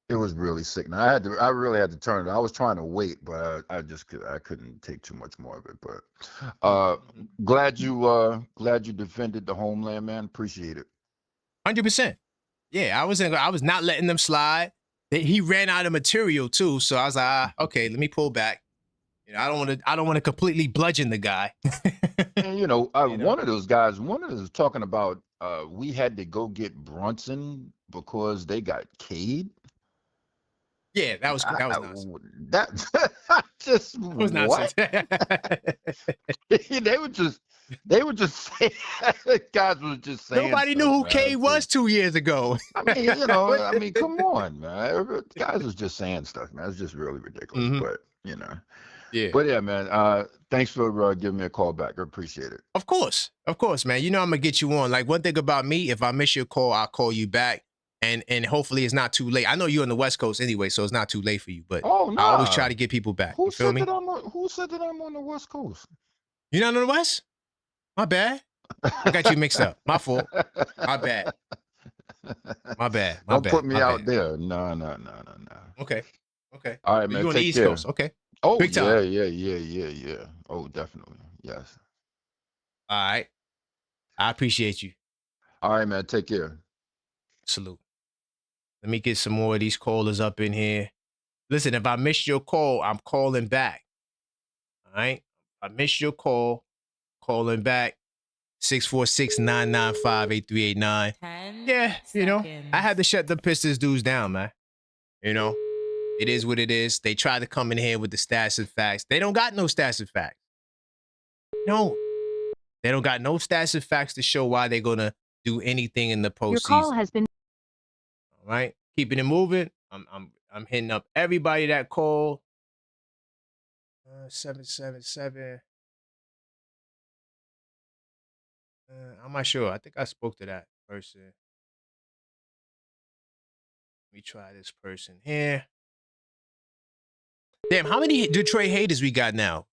it was really sick. Now I really had to turn it. I was trying to wait, but I couldn't take too much more of it. But glad you defended the homeland, man. Appreciate it. 100%. Yeah, I was not letting them slide. He ran out of material too, so I was like, okay, let me pull back. I don't want to completely bludgeon the guy. And one of those guys, was talking about we had to go get Brunson because they got Cade. Yeah, that was nonsense. That just was nonsense. They were just They were just saying, guys was just saying. Nobody knew who Cade was 2 years ago. I mean, you know, I mean, come on, man. Guys was just saying stuff, man. It's just really ridiculous. But you know, But yeah, man. Thanks for giving me a call back. I appreciate it. Of course, man. You know I'm gonna get you on. Like, one thing about me, if I miss your call, I'll call you back. And hopefully it's not too late. I know you're on the West Coast anyway, so it's not too late for you. But Oh no, I always try to get people back. Who You feel said me? that who said that I'm on the West Coast? You're not on the West? My bad. I got you mixed up. My fault. My bad. My bad. My Don't bad. put me My out bad. there. No. Okay. All right, So man. you on the Take East care. Coast? Okay. Oh Big time. yeah. Oh, definitely. Yes. All right. I appreciate you. All right, man. Take care. Salute. Let me get some more of these callers up in here. Listen, if I missed your call, I'm calling back. All right? If I missed your call, calling back. 646-995-8389. Yeah, you know, I had to shut the Pistons dudes down, man. You know, it is what it is. They tried to come in here with the stats and facts. They don't got no stats and facts. No. They don't got no stats and facts to show why they're going to do anything in the postseason. Your call has been. All right, keeping it moving. I'm hitting up everybody that called. 777. I'm not sure. I think I spoke to that person. Let me try this person here. Damn, how many Detroit haters we got now?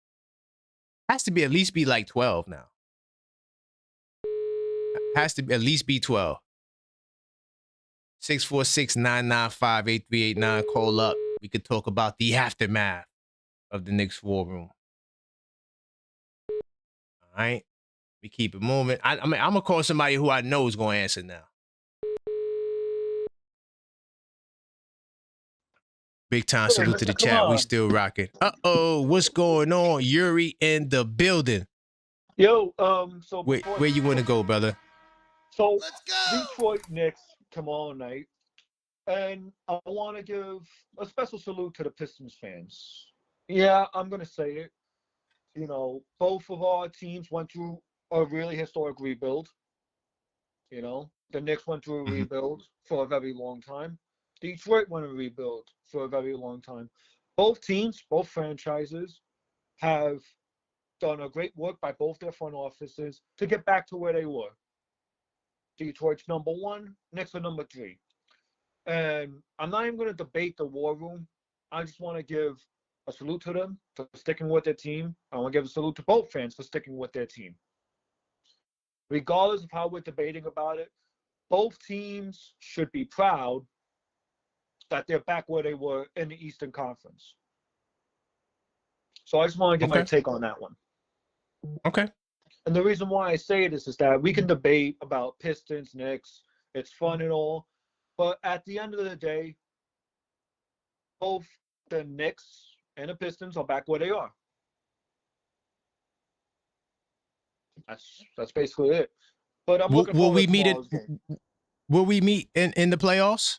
Has to be at least be like 12 now. Has to be at least be 12. 646-995-8389. Call up. We could talk about the aftermath of the Knicks war room. All right. We keep it moving. I mean, I'm going to call somebody who I know is going to answer now. Big time salute to the chat. We still rocking. Uh-oh, what's going on? Yuri in the building. Yo, so where you want to go, brother? So Detroit Knicks tomorrow night, and I want to give a special salute to the Pistons fans. Yeah, I'm gonna say it. You know, both of our teams went through a really historic rebuild. You know, the Knicks went through a rebuild for a very long time. Detroit went a rebuild for a very long time. Both teams, both franchises, have done a great work by both their front offices to get back to where they were. Detroit's number 1, Knicks are number 3. And I'm not even going to debate the war room. I just want to give a salute to them for sticking with their team. I want to give a salute to both fans for sticking with their team. Regardless of how we're debating about it, both teams should be proud that they're back where they were in the Eastern Conference. So I just want to give my take on that one. Okay. And the reason why I say this is that we can debate about Pistons, Knicks. It's fun and all. But at the end of the day, both the Knicks and the Pistons are back where they are. That's basically it. But I'm looking will forward we to meet it? tomorrow's game. Will we meet in the playoffs?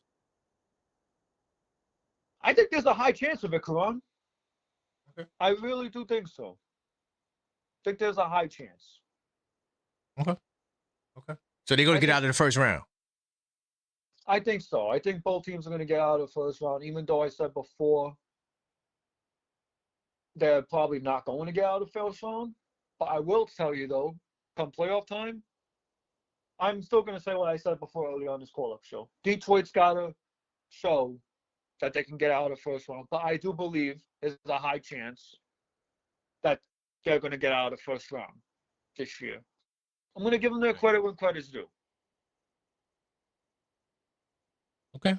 I think there's a high chance of it, Karan. Okay. I really do think so. I think there's a high chance. Okay. So they're going to get out of the first round? I think so. I think both teams are going to get out of the first round, even though I said before they're probably not going to get out of the first round. But I will tell you, though, come playoff time, I'm still going to say what I said before earlier on this call-up show. Detroit's got to show that they can get out of the first round. But I do believe there's a high chance that they're going to get out of the first round this year. I'm going to give them their credit when credit's due. Okay.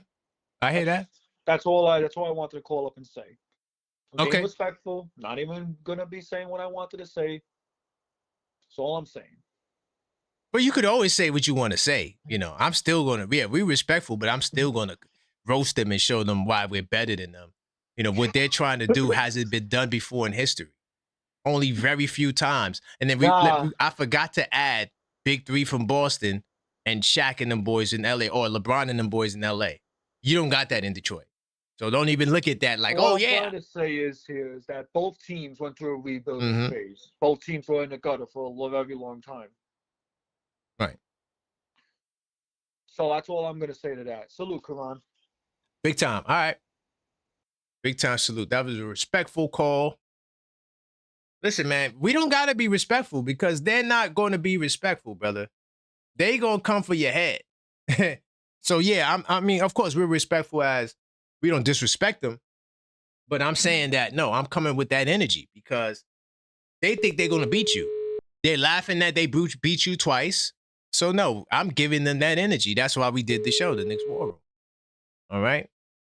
I hear that. That's all I wanted to call up and say. I'm Okay. being respectful, not even going to be saying what I wanted to say. That's all I'm saying. But you could always say what you want to say. You know, I'm still going to, we're respectful, but I'm still going to roast them and show them why we're better than them. You know, what they're trying to do hasn't been done before in history. Only very few times. And then I forgot to add Big Three from Boston and Shaq and them boys in LA, or LeBron and them boys in LA. You don't got that in Detroit. So don't even look at that like, what oh, I'm yeah. trying to say is that both teams went through a rebuilding phase. Both teams were in the gutter for a very long time. Right. So that's all I'm going to say to that. Salute, Karan. Big time. All right. Big time salute. That was a respectful call. Listen, man, we don't got to be respectful because they're not going to be respectful, brother. They going to come for your head. So, yeah, I mean, of course, we're respectful as we don't disrespect them. But I'm saying that, no, I'm coming with that energy because they think they're going to beat you. They're laughing that they beat you twice. So, no, I'm giving them that energy. That's why we did the show, the Knicks War Room. All right.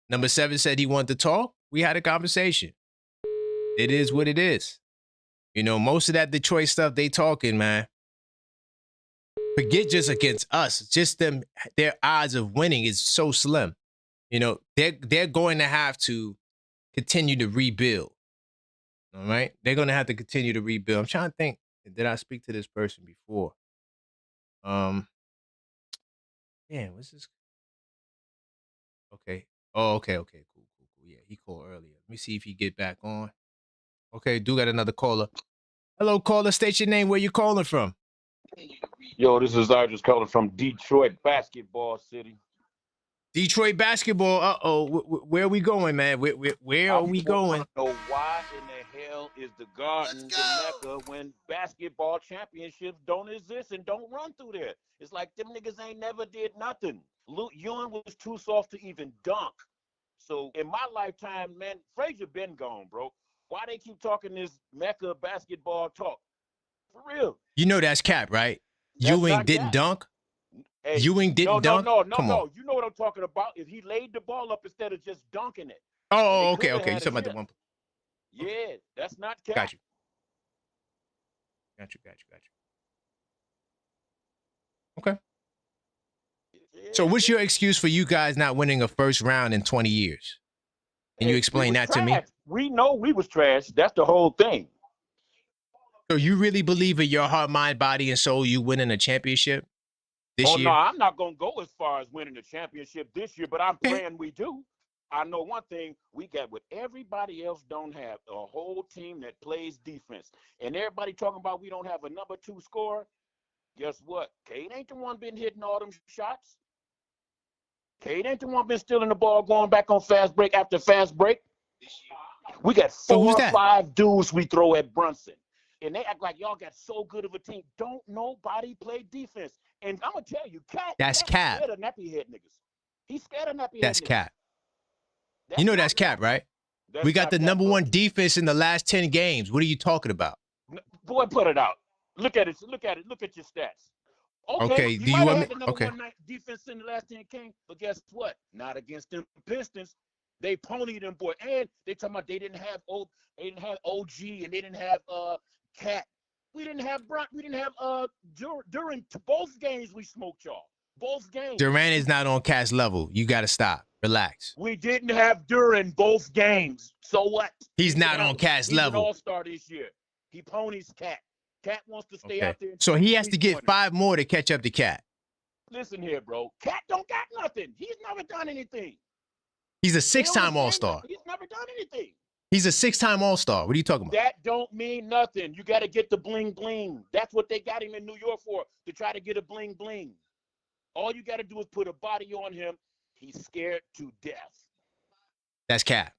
Number 7 said he wanted to talk. We had a conversation. It is what it is. You know, most of that Detroit stuff they talking, man. Forget just against us. Just them, their odds of winning is so slim. You know, they're going to have to continue to rebuild. All right? They're going to have to continue to rebuild. I'm trying to think, did I speak to this person before? Damn, what's this? Okay. Oh, okay, cool. Yeah, he called earlier. Let me see if he get back on. Okay, do got another caller. Hello, caller. State your name. Where you calling from? Yo, this is Idris calling from Detroit, basketball city. Detroit basketball. Uh-oh. Where are we going, man? Where are we going? I don't know why in the hell is the Garden the Mecca when basketball championships don't exist and don't run through there? It's like them niggas ain't never did nothing. Luke Ewing was too soft to even dunk. So in my lifetime, man, Frazier been gone, bro. Why they keep talking this Mecca basketball talk? For real. You know that's cap, right? That's Ewing didn't cap. dunk? Hey, Ewing didn't dunk? No. Come on. You know what I'm talking about. If he laid the ball up instead of just dunking it. Oh, okay. You talking about the one. Yeah, that's not cap. Got you. Okay. Yeah, so what's your excuse for you guys not winning a first round in 20 years? Can you explain that to me? We know we was trash. That's the whole thing. So you really believe in your heart, mind, body, and soul you winning a championship this year? No, I'm not going to go as far as winning the championship this year, but I'm praying we do. I know one thing, we got what everybody else don't have, a whole team that plays defense. And everybody talking about we don't have a number 2 scorer. Guess what? Cade ain't the one been hitting all them shots. Cade ain't the one been stealing the ball, going back on fast break after fast break. We got 4 or 5 dudes we throw at Brunson. And they act like y'all got so good of a team. Don't nobody play defense. And I'm going to tell you, That's cap. Scared of nappy head niggas. He's scared of nappy head That's niggas. cap. You know that's cap, right? We got the number 1 defense in the last 10 games. What are you talking about? Boy, put it out. Look at it. Look at your stats. Okay. Do you want me? The number 1 defense in the last 10 games, but guess what? Not against them Pistons. They ponied them, boy, and they talking about they didn't have OG, and they didn't have Cat. We didn't have during both games we smoked y'all. Both games. Durant is not on Cat's level. You got to stop. Relax. We didn't have during both games. So what? He's not on Cat's level. He's an all-star this year. He ponies Cat. Cat wants to stay out there. So he has to get 5 more to catch up to Cat. Listen here, bro. Cat don't got nothing. He's never done anything. He's a 6-time All-Star. He's never done anything. He's a 6-time All-Star. What are you talking about? That don't mean nothing. You got to get the bling bling. That's what they got him in New York for, to try to get a bling bling. All you got to do is put a body on him. He's scared to death. That's cap.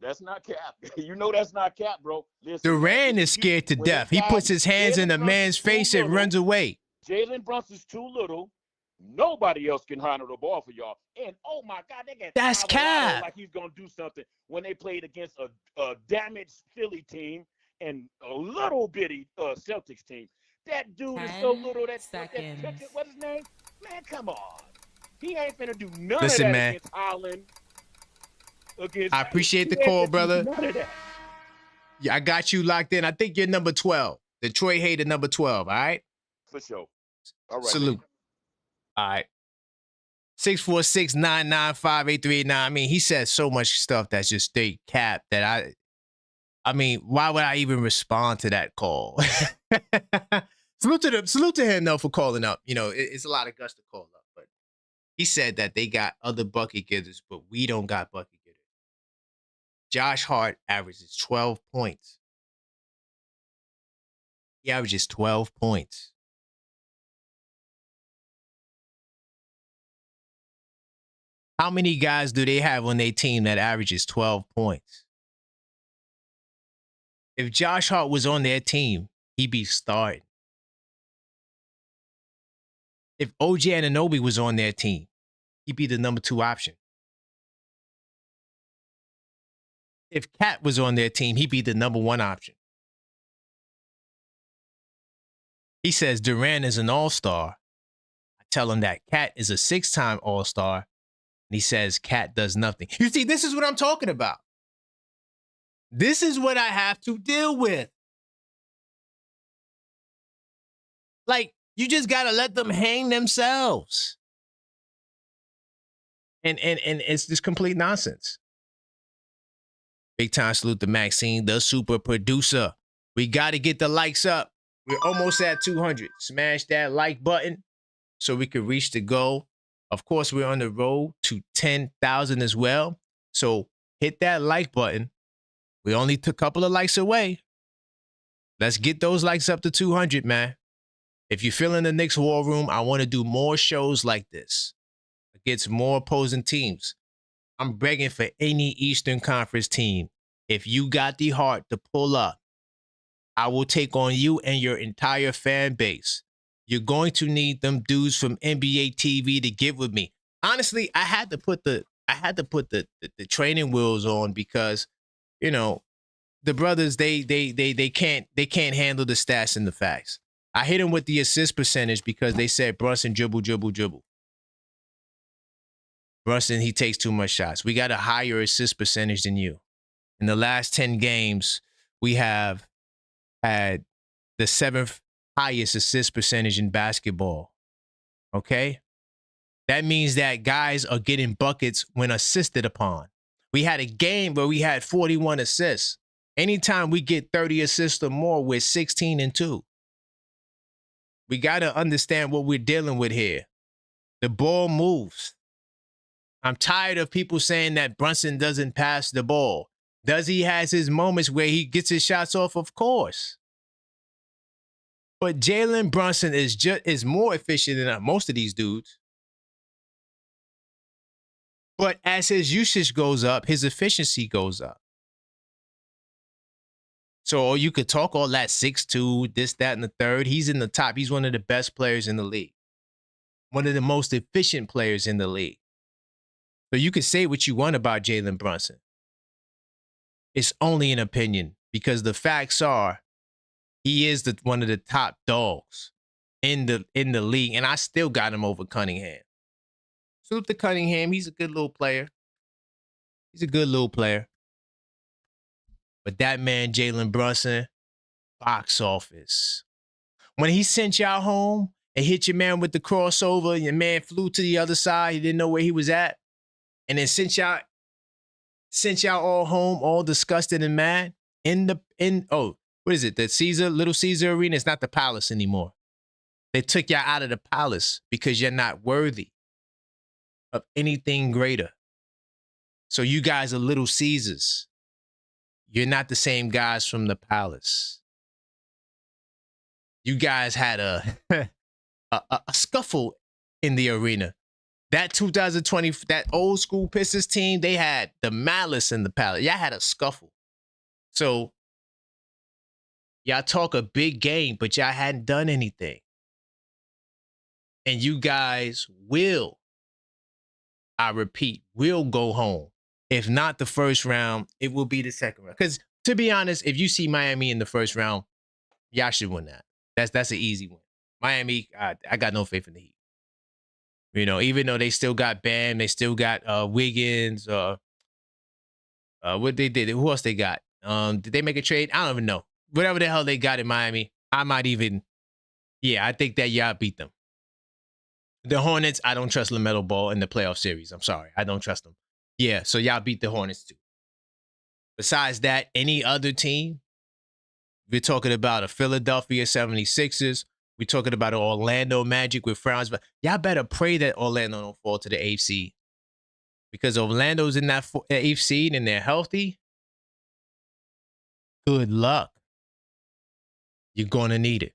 That's not cap. You know that's not cap, bro. Listen, Durant is scared to death. He puts his hands in a man's face and runs away. Jalen Brunson's too little. Nobody else can handle the ball for y'all. And oh my God, they got that's cap. Like he's gonna do something when they played against a damaged Philly team and a little bitty Celtics team. That dude is so little. What's his name? Man, come on. He ain't finna do none of that against Holland. I appreciate the call, brother. None of that. Yeah, I got you locked in. I think you're number 12. Detroit hated number 12, all right? For sure. All right. Salute. All right. 646-995-8389. I mean, he said so much stuff that's just straight cap that I mean, why would I even respond to that call? Salute to him though for calling up. You know, it's a lot of guts to call up, but he said that they got other bucket getters, but we don't got bucket getters. Josh Hart averages 12 points. He averages 12 points. How many guys do they have on their team that averages 12 points? If Josh Hart was on their team, he'd be starting. If OG Anunoby was on their team, he'd be the number 2 option. If Cat was on their team, he'd be the number 1 option. He says Durant is an all-star. I tell him that Cat is a 6-time all-star. And he says Cat does nothing. You see, this is what I'm talking about. This is what I have to deal with. Like, you just got to let them hang themselves. And it's just complete nonsense. Big time salute to Maxine, the super producer. We got to get the likes up. We're almost at 200. Smash that like button so we can reach the goal. Of course, we're on the road to 10,000 as well. So hit that like button. We only took a couple of likes away. Let's get those likes up to 200, man. If you're feeling the Knicks war room, I want to do more shows like this against more opposing teams. I'm begging for any Eastern Conference team. If you got the heart to pull up, I will take on you and your entire fan base. You're going to need them dudes from NBA TV to get with me. Honestly, I had to put the training wheels on because, you know, the brothers they can't handle the stats and the facts. I hit them with the assist percentage because they said Brunson dribble. Brunson, he takes too much shots. We got a higher assist percentage than you. In the last 10 games, we have had the 7th highest assist percentage in basketball. Okay? That means that guys are getting buckets when assisted upon. We had a game where we had 41 assists. Anytime we get 30 assists or more, we're 16-2. We got to understand what we're dealing with here. The ball moves. I'm tired of people saying that Brunson doesn't pass the ball. Does he has his moments where he gets his shots off? Of course. But Jalen Brunson is more efficient than most of these dudes. But as his usage goes up, his efficiency goes up. So you could talk all that 6'2", this, that, and the third. He's in the top. He's one of the best players in the league. One of the most efficient players in the league. So you can say what you want about Jalen Brunson. It's only an opinion because the facts are he is one of the top dogs in the league, and I still got him over Cunningham. Salute to Cunningham. He's a good little player. But that man, Jalen Brunson, box office. When he sent y'all home and hit your man with the crossover, and your man flew to the other side, he didn't know where he was at, and then sent y'all all home, all disgusted and mad what is it? The Little Caesar Arena? It's not the Palace anymore. They took y'all out of the Palace because you're not worthy of anything greater. So you guys are Little Caesars. You're not the same guys from the Palace. You guys had a scuffle in the arena. That 2020, that old school Pistons team, they had the malice in the Palace. Y'all had a scuffle. So y'all talk a big game, but y'all hadn't done anything. And you guys will, I repeat, will go home. If not the first round, it will be the second round. Because to be honest, if you see Miami in the first round, y'all should win that. That's an easy win. Miami, I got no faith in the Heat. You know, even though they still got Bam, they still got Wiggins. What they did? Who else they got? Did they make a trade? I don't even know. Whatever the hell they got in Miami, I think that y'all beat them. The Hornets, I don't trust LaMelo Ball in the playoff series. I'm sorry. I don't trust them. Yeah, so y'all beat the Hornets too. Besides that, any other team, we're talking about a Philadelphia 76ers. We're talking about an Orlando Magic with Frowns. But y'all better pray that Orlando don't fall to the 8th seed. Because Orlando's in that 8th seed and they're healthy. Good luck. You're going to need it.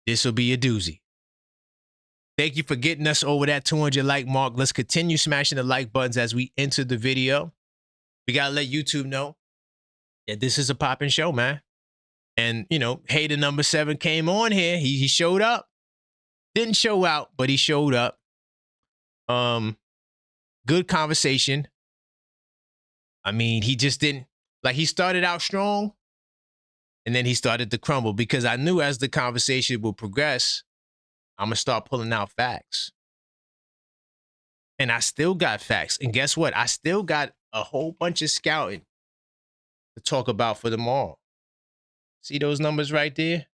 This will be a doozy. Thank you for getting us over that 200 like mark. Let's continue smashing the like buttons as we enter the video. We got to let YouTube know that this is a popping show, man. And, you know, hater number 7 came on here. He showed up. Didn't show out, but he showed up. Good conversation. I mean, he just didn't, like, he started out strong and then he started to crumble because I knew as the conversation would progress, I'm going to start pulling out facts. And I still got facts. And guess what? I still got a whole bunch of scouting to talk about for tomorrow. See those numbers right there?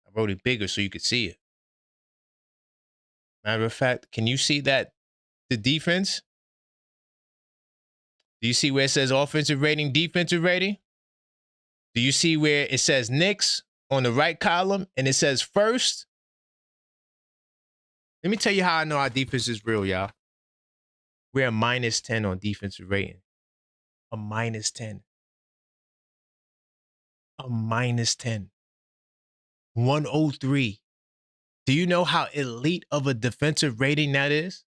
I wrote it bigger so you could see it. Matter of fact, can you see that the defense? Do you see where it says offensive rating, defensive rating? Do you see where it says Knicks on the right column and it says first? Let me tell you how I know our defense is real, y'all. We're a -10 on defensive rating. A -10. A -10. 103. Do you know how elite of a defensive rating that is?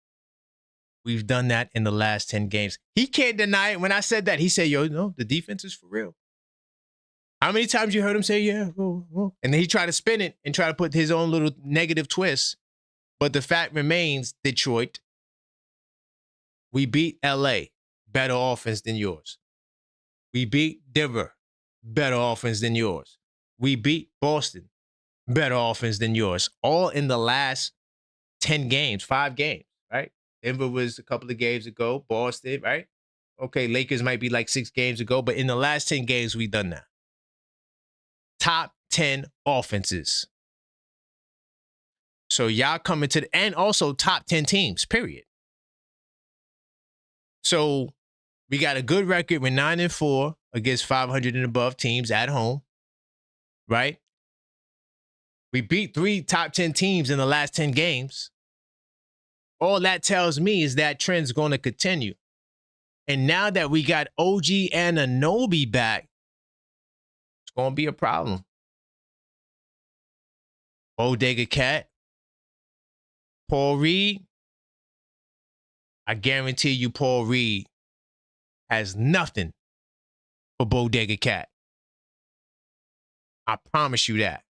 We've done that in the last 10 games. He can't deny it. When I said that, he said, yo, no, the defense is for real. How many times you heard him say, yeah, and then he tried to spin it and try to put his own little negative twist. But the fact remains, Detroit, we beat LA, better offense than yours. We beat Denver, better offense than yours. We beat Boston, better offense than yours. All in the last 10 games, 5 games, right? Denver was a couple of games ago, Boston, right? Okay, Lakers might be like 6 games ago, but in the last 10 games, we've done that. Top 10 offenses. So y'all coming to the, and also top 10 teams, period. So we got a good record. We're 9-4 against 500 and above teams at home, right? We beat 3 top 10 teams in the last 10 games. All that tells me is that trend's going to continue. And now that we got OG Anunoby back, it's going to be a problem. Bodega Cat, Paul Reed, I guarantee you Paul Reed has nothing for Bodega Cat. I promise you that.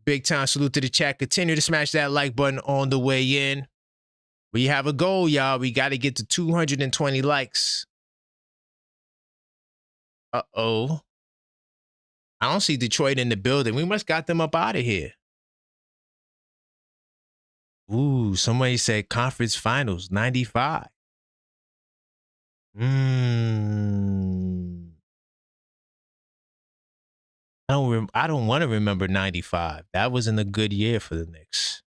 Big time salute to the chat. Continue to smash that like button on the way in. We have a goal, y'all. We got to get to 220 likes. Uh-oh. I don't see Detroit in the building. We must got them up out of here. Ooh, somebody said conference finals, 95. I don't want to remember 95. That wasn't a good year for the Knicks.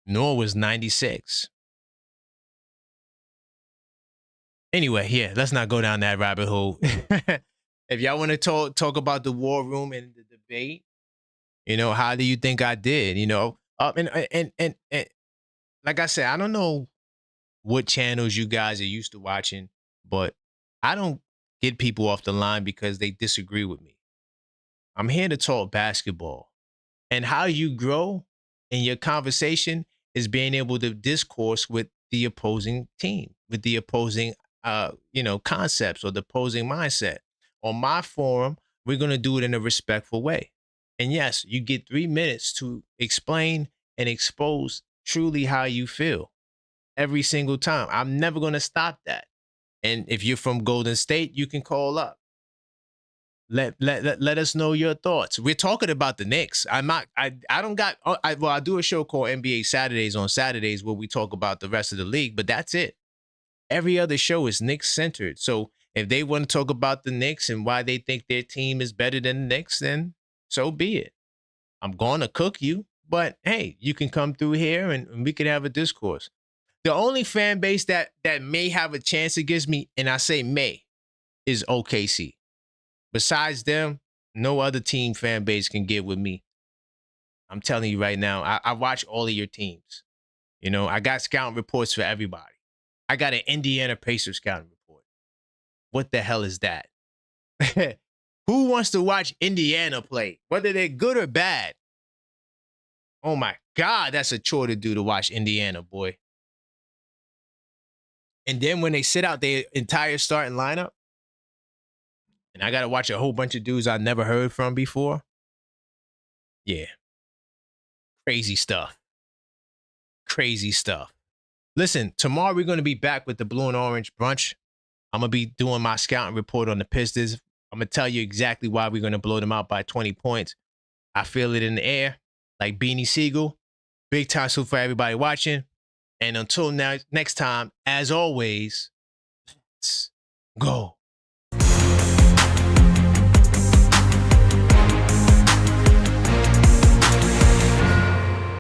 Nor was 96. Anyway, yeah, let's not go down that rabbit hole. If y'all want to talk about the war room and the debate, you know, how do you think I did? You know, and like I said, I don't know what channels you guys are used to watching, but I don't get people off the line because they disagree with me. I'm here to talk basketball. And how you grow in your conversation is being able to discourse with the opposing team, with the opposing concepts or the opposing mindset. On my forum, we're going to do it in a respectful way. And yes, you get 3 minutes to explain and expose truly how you feel every single time. I'm never going to stop that. And if you're from Golden State, you can call up. Let us know your thoughts. We're talking about the Knicks. I do a show called NBA Saturdays on Saturdays where we talk about the rest of the league, but that's it. Every other show is Knicks centered. So if they want to talk about the Knicks and why they think their team is better than the Knicks, then so be it. I'm going to cook you, but hey, you can come through here and we can have a discourse. The only fan base that may have a chance against me, and I say may, is OKC. Besides them, no other team fan base can get with me. I'm telling you right now, I watch all of your teams. You know, I got scouting reports for everybody. I got an Indiana Pacers scouting report. What the hell is that? Who wants to watch Indiana play, whether they're good or bad? Oh my God, that's a chore to do, to watch Indiana, boy. And then when they sit out their entire starting lineup, and I got to watch a whole bunch of dudes I never heard from before. Yeah. Crazy stuff. Crazy stuff. Listen, tomorrow we're going to be back with the Blue and Orange Brunch. I'm going to be doing my scouting report on the Pistons. I'm going to tell you exactly why we're going to blow them out by 20 points. I feel it in the air, like Beanie Siegel. Big time salute for everybody watching. And until next time, as always, let's go.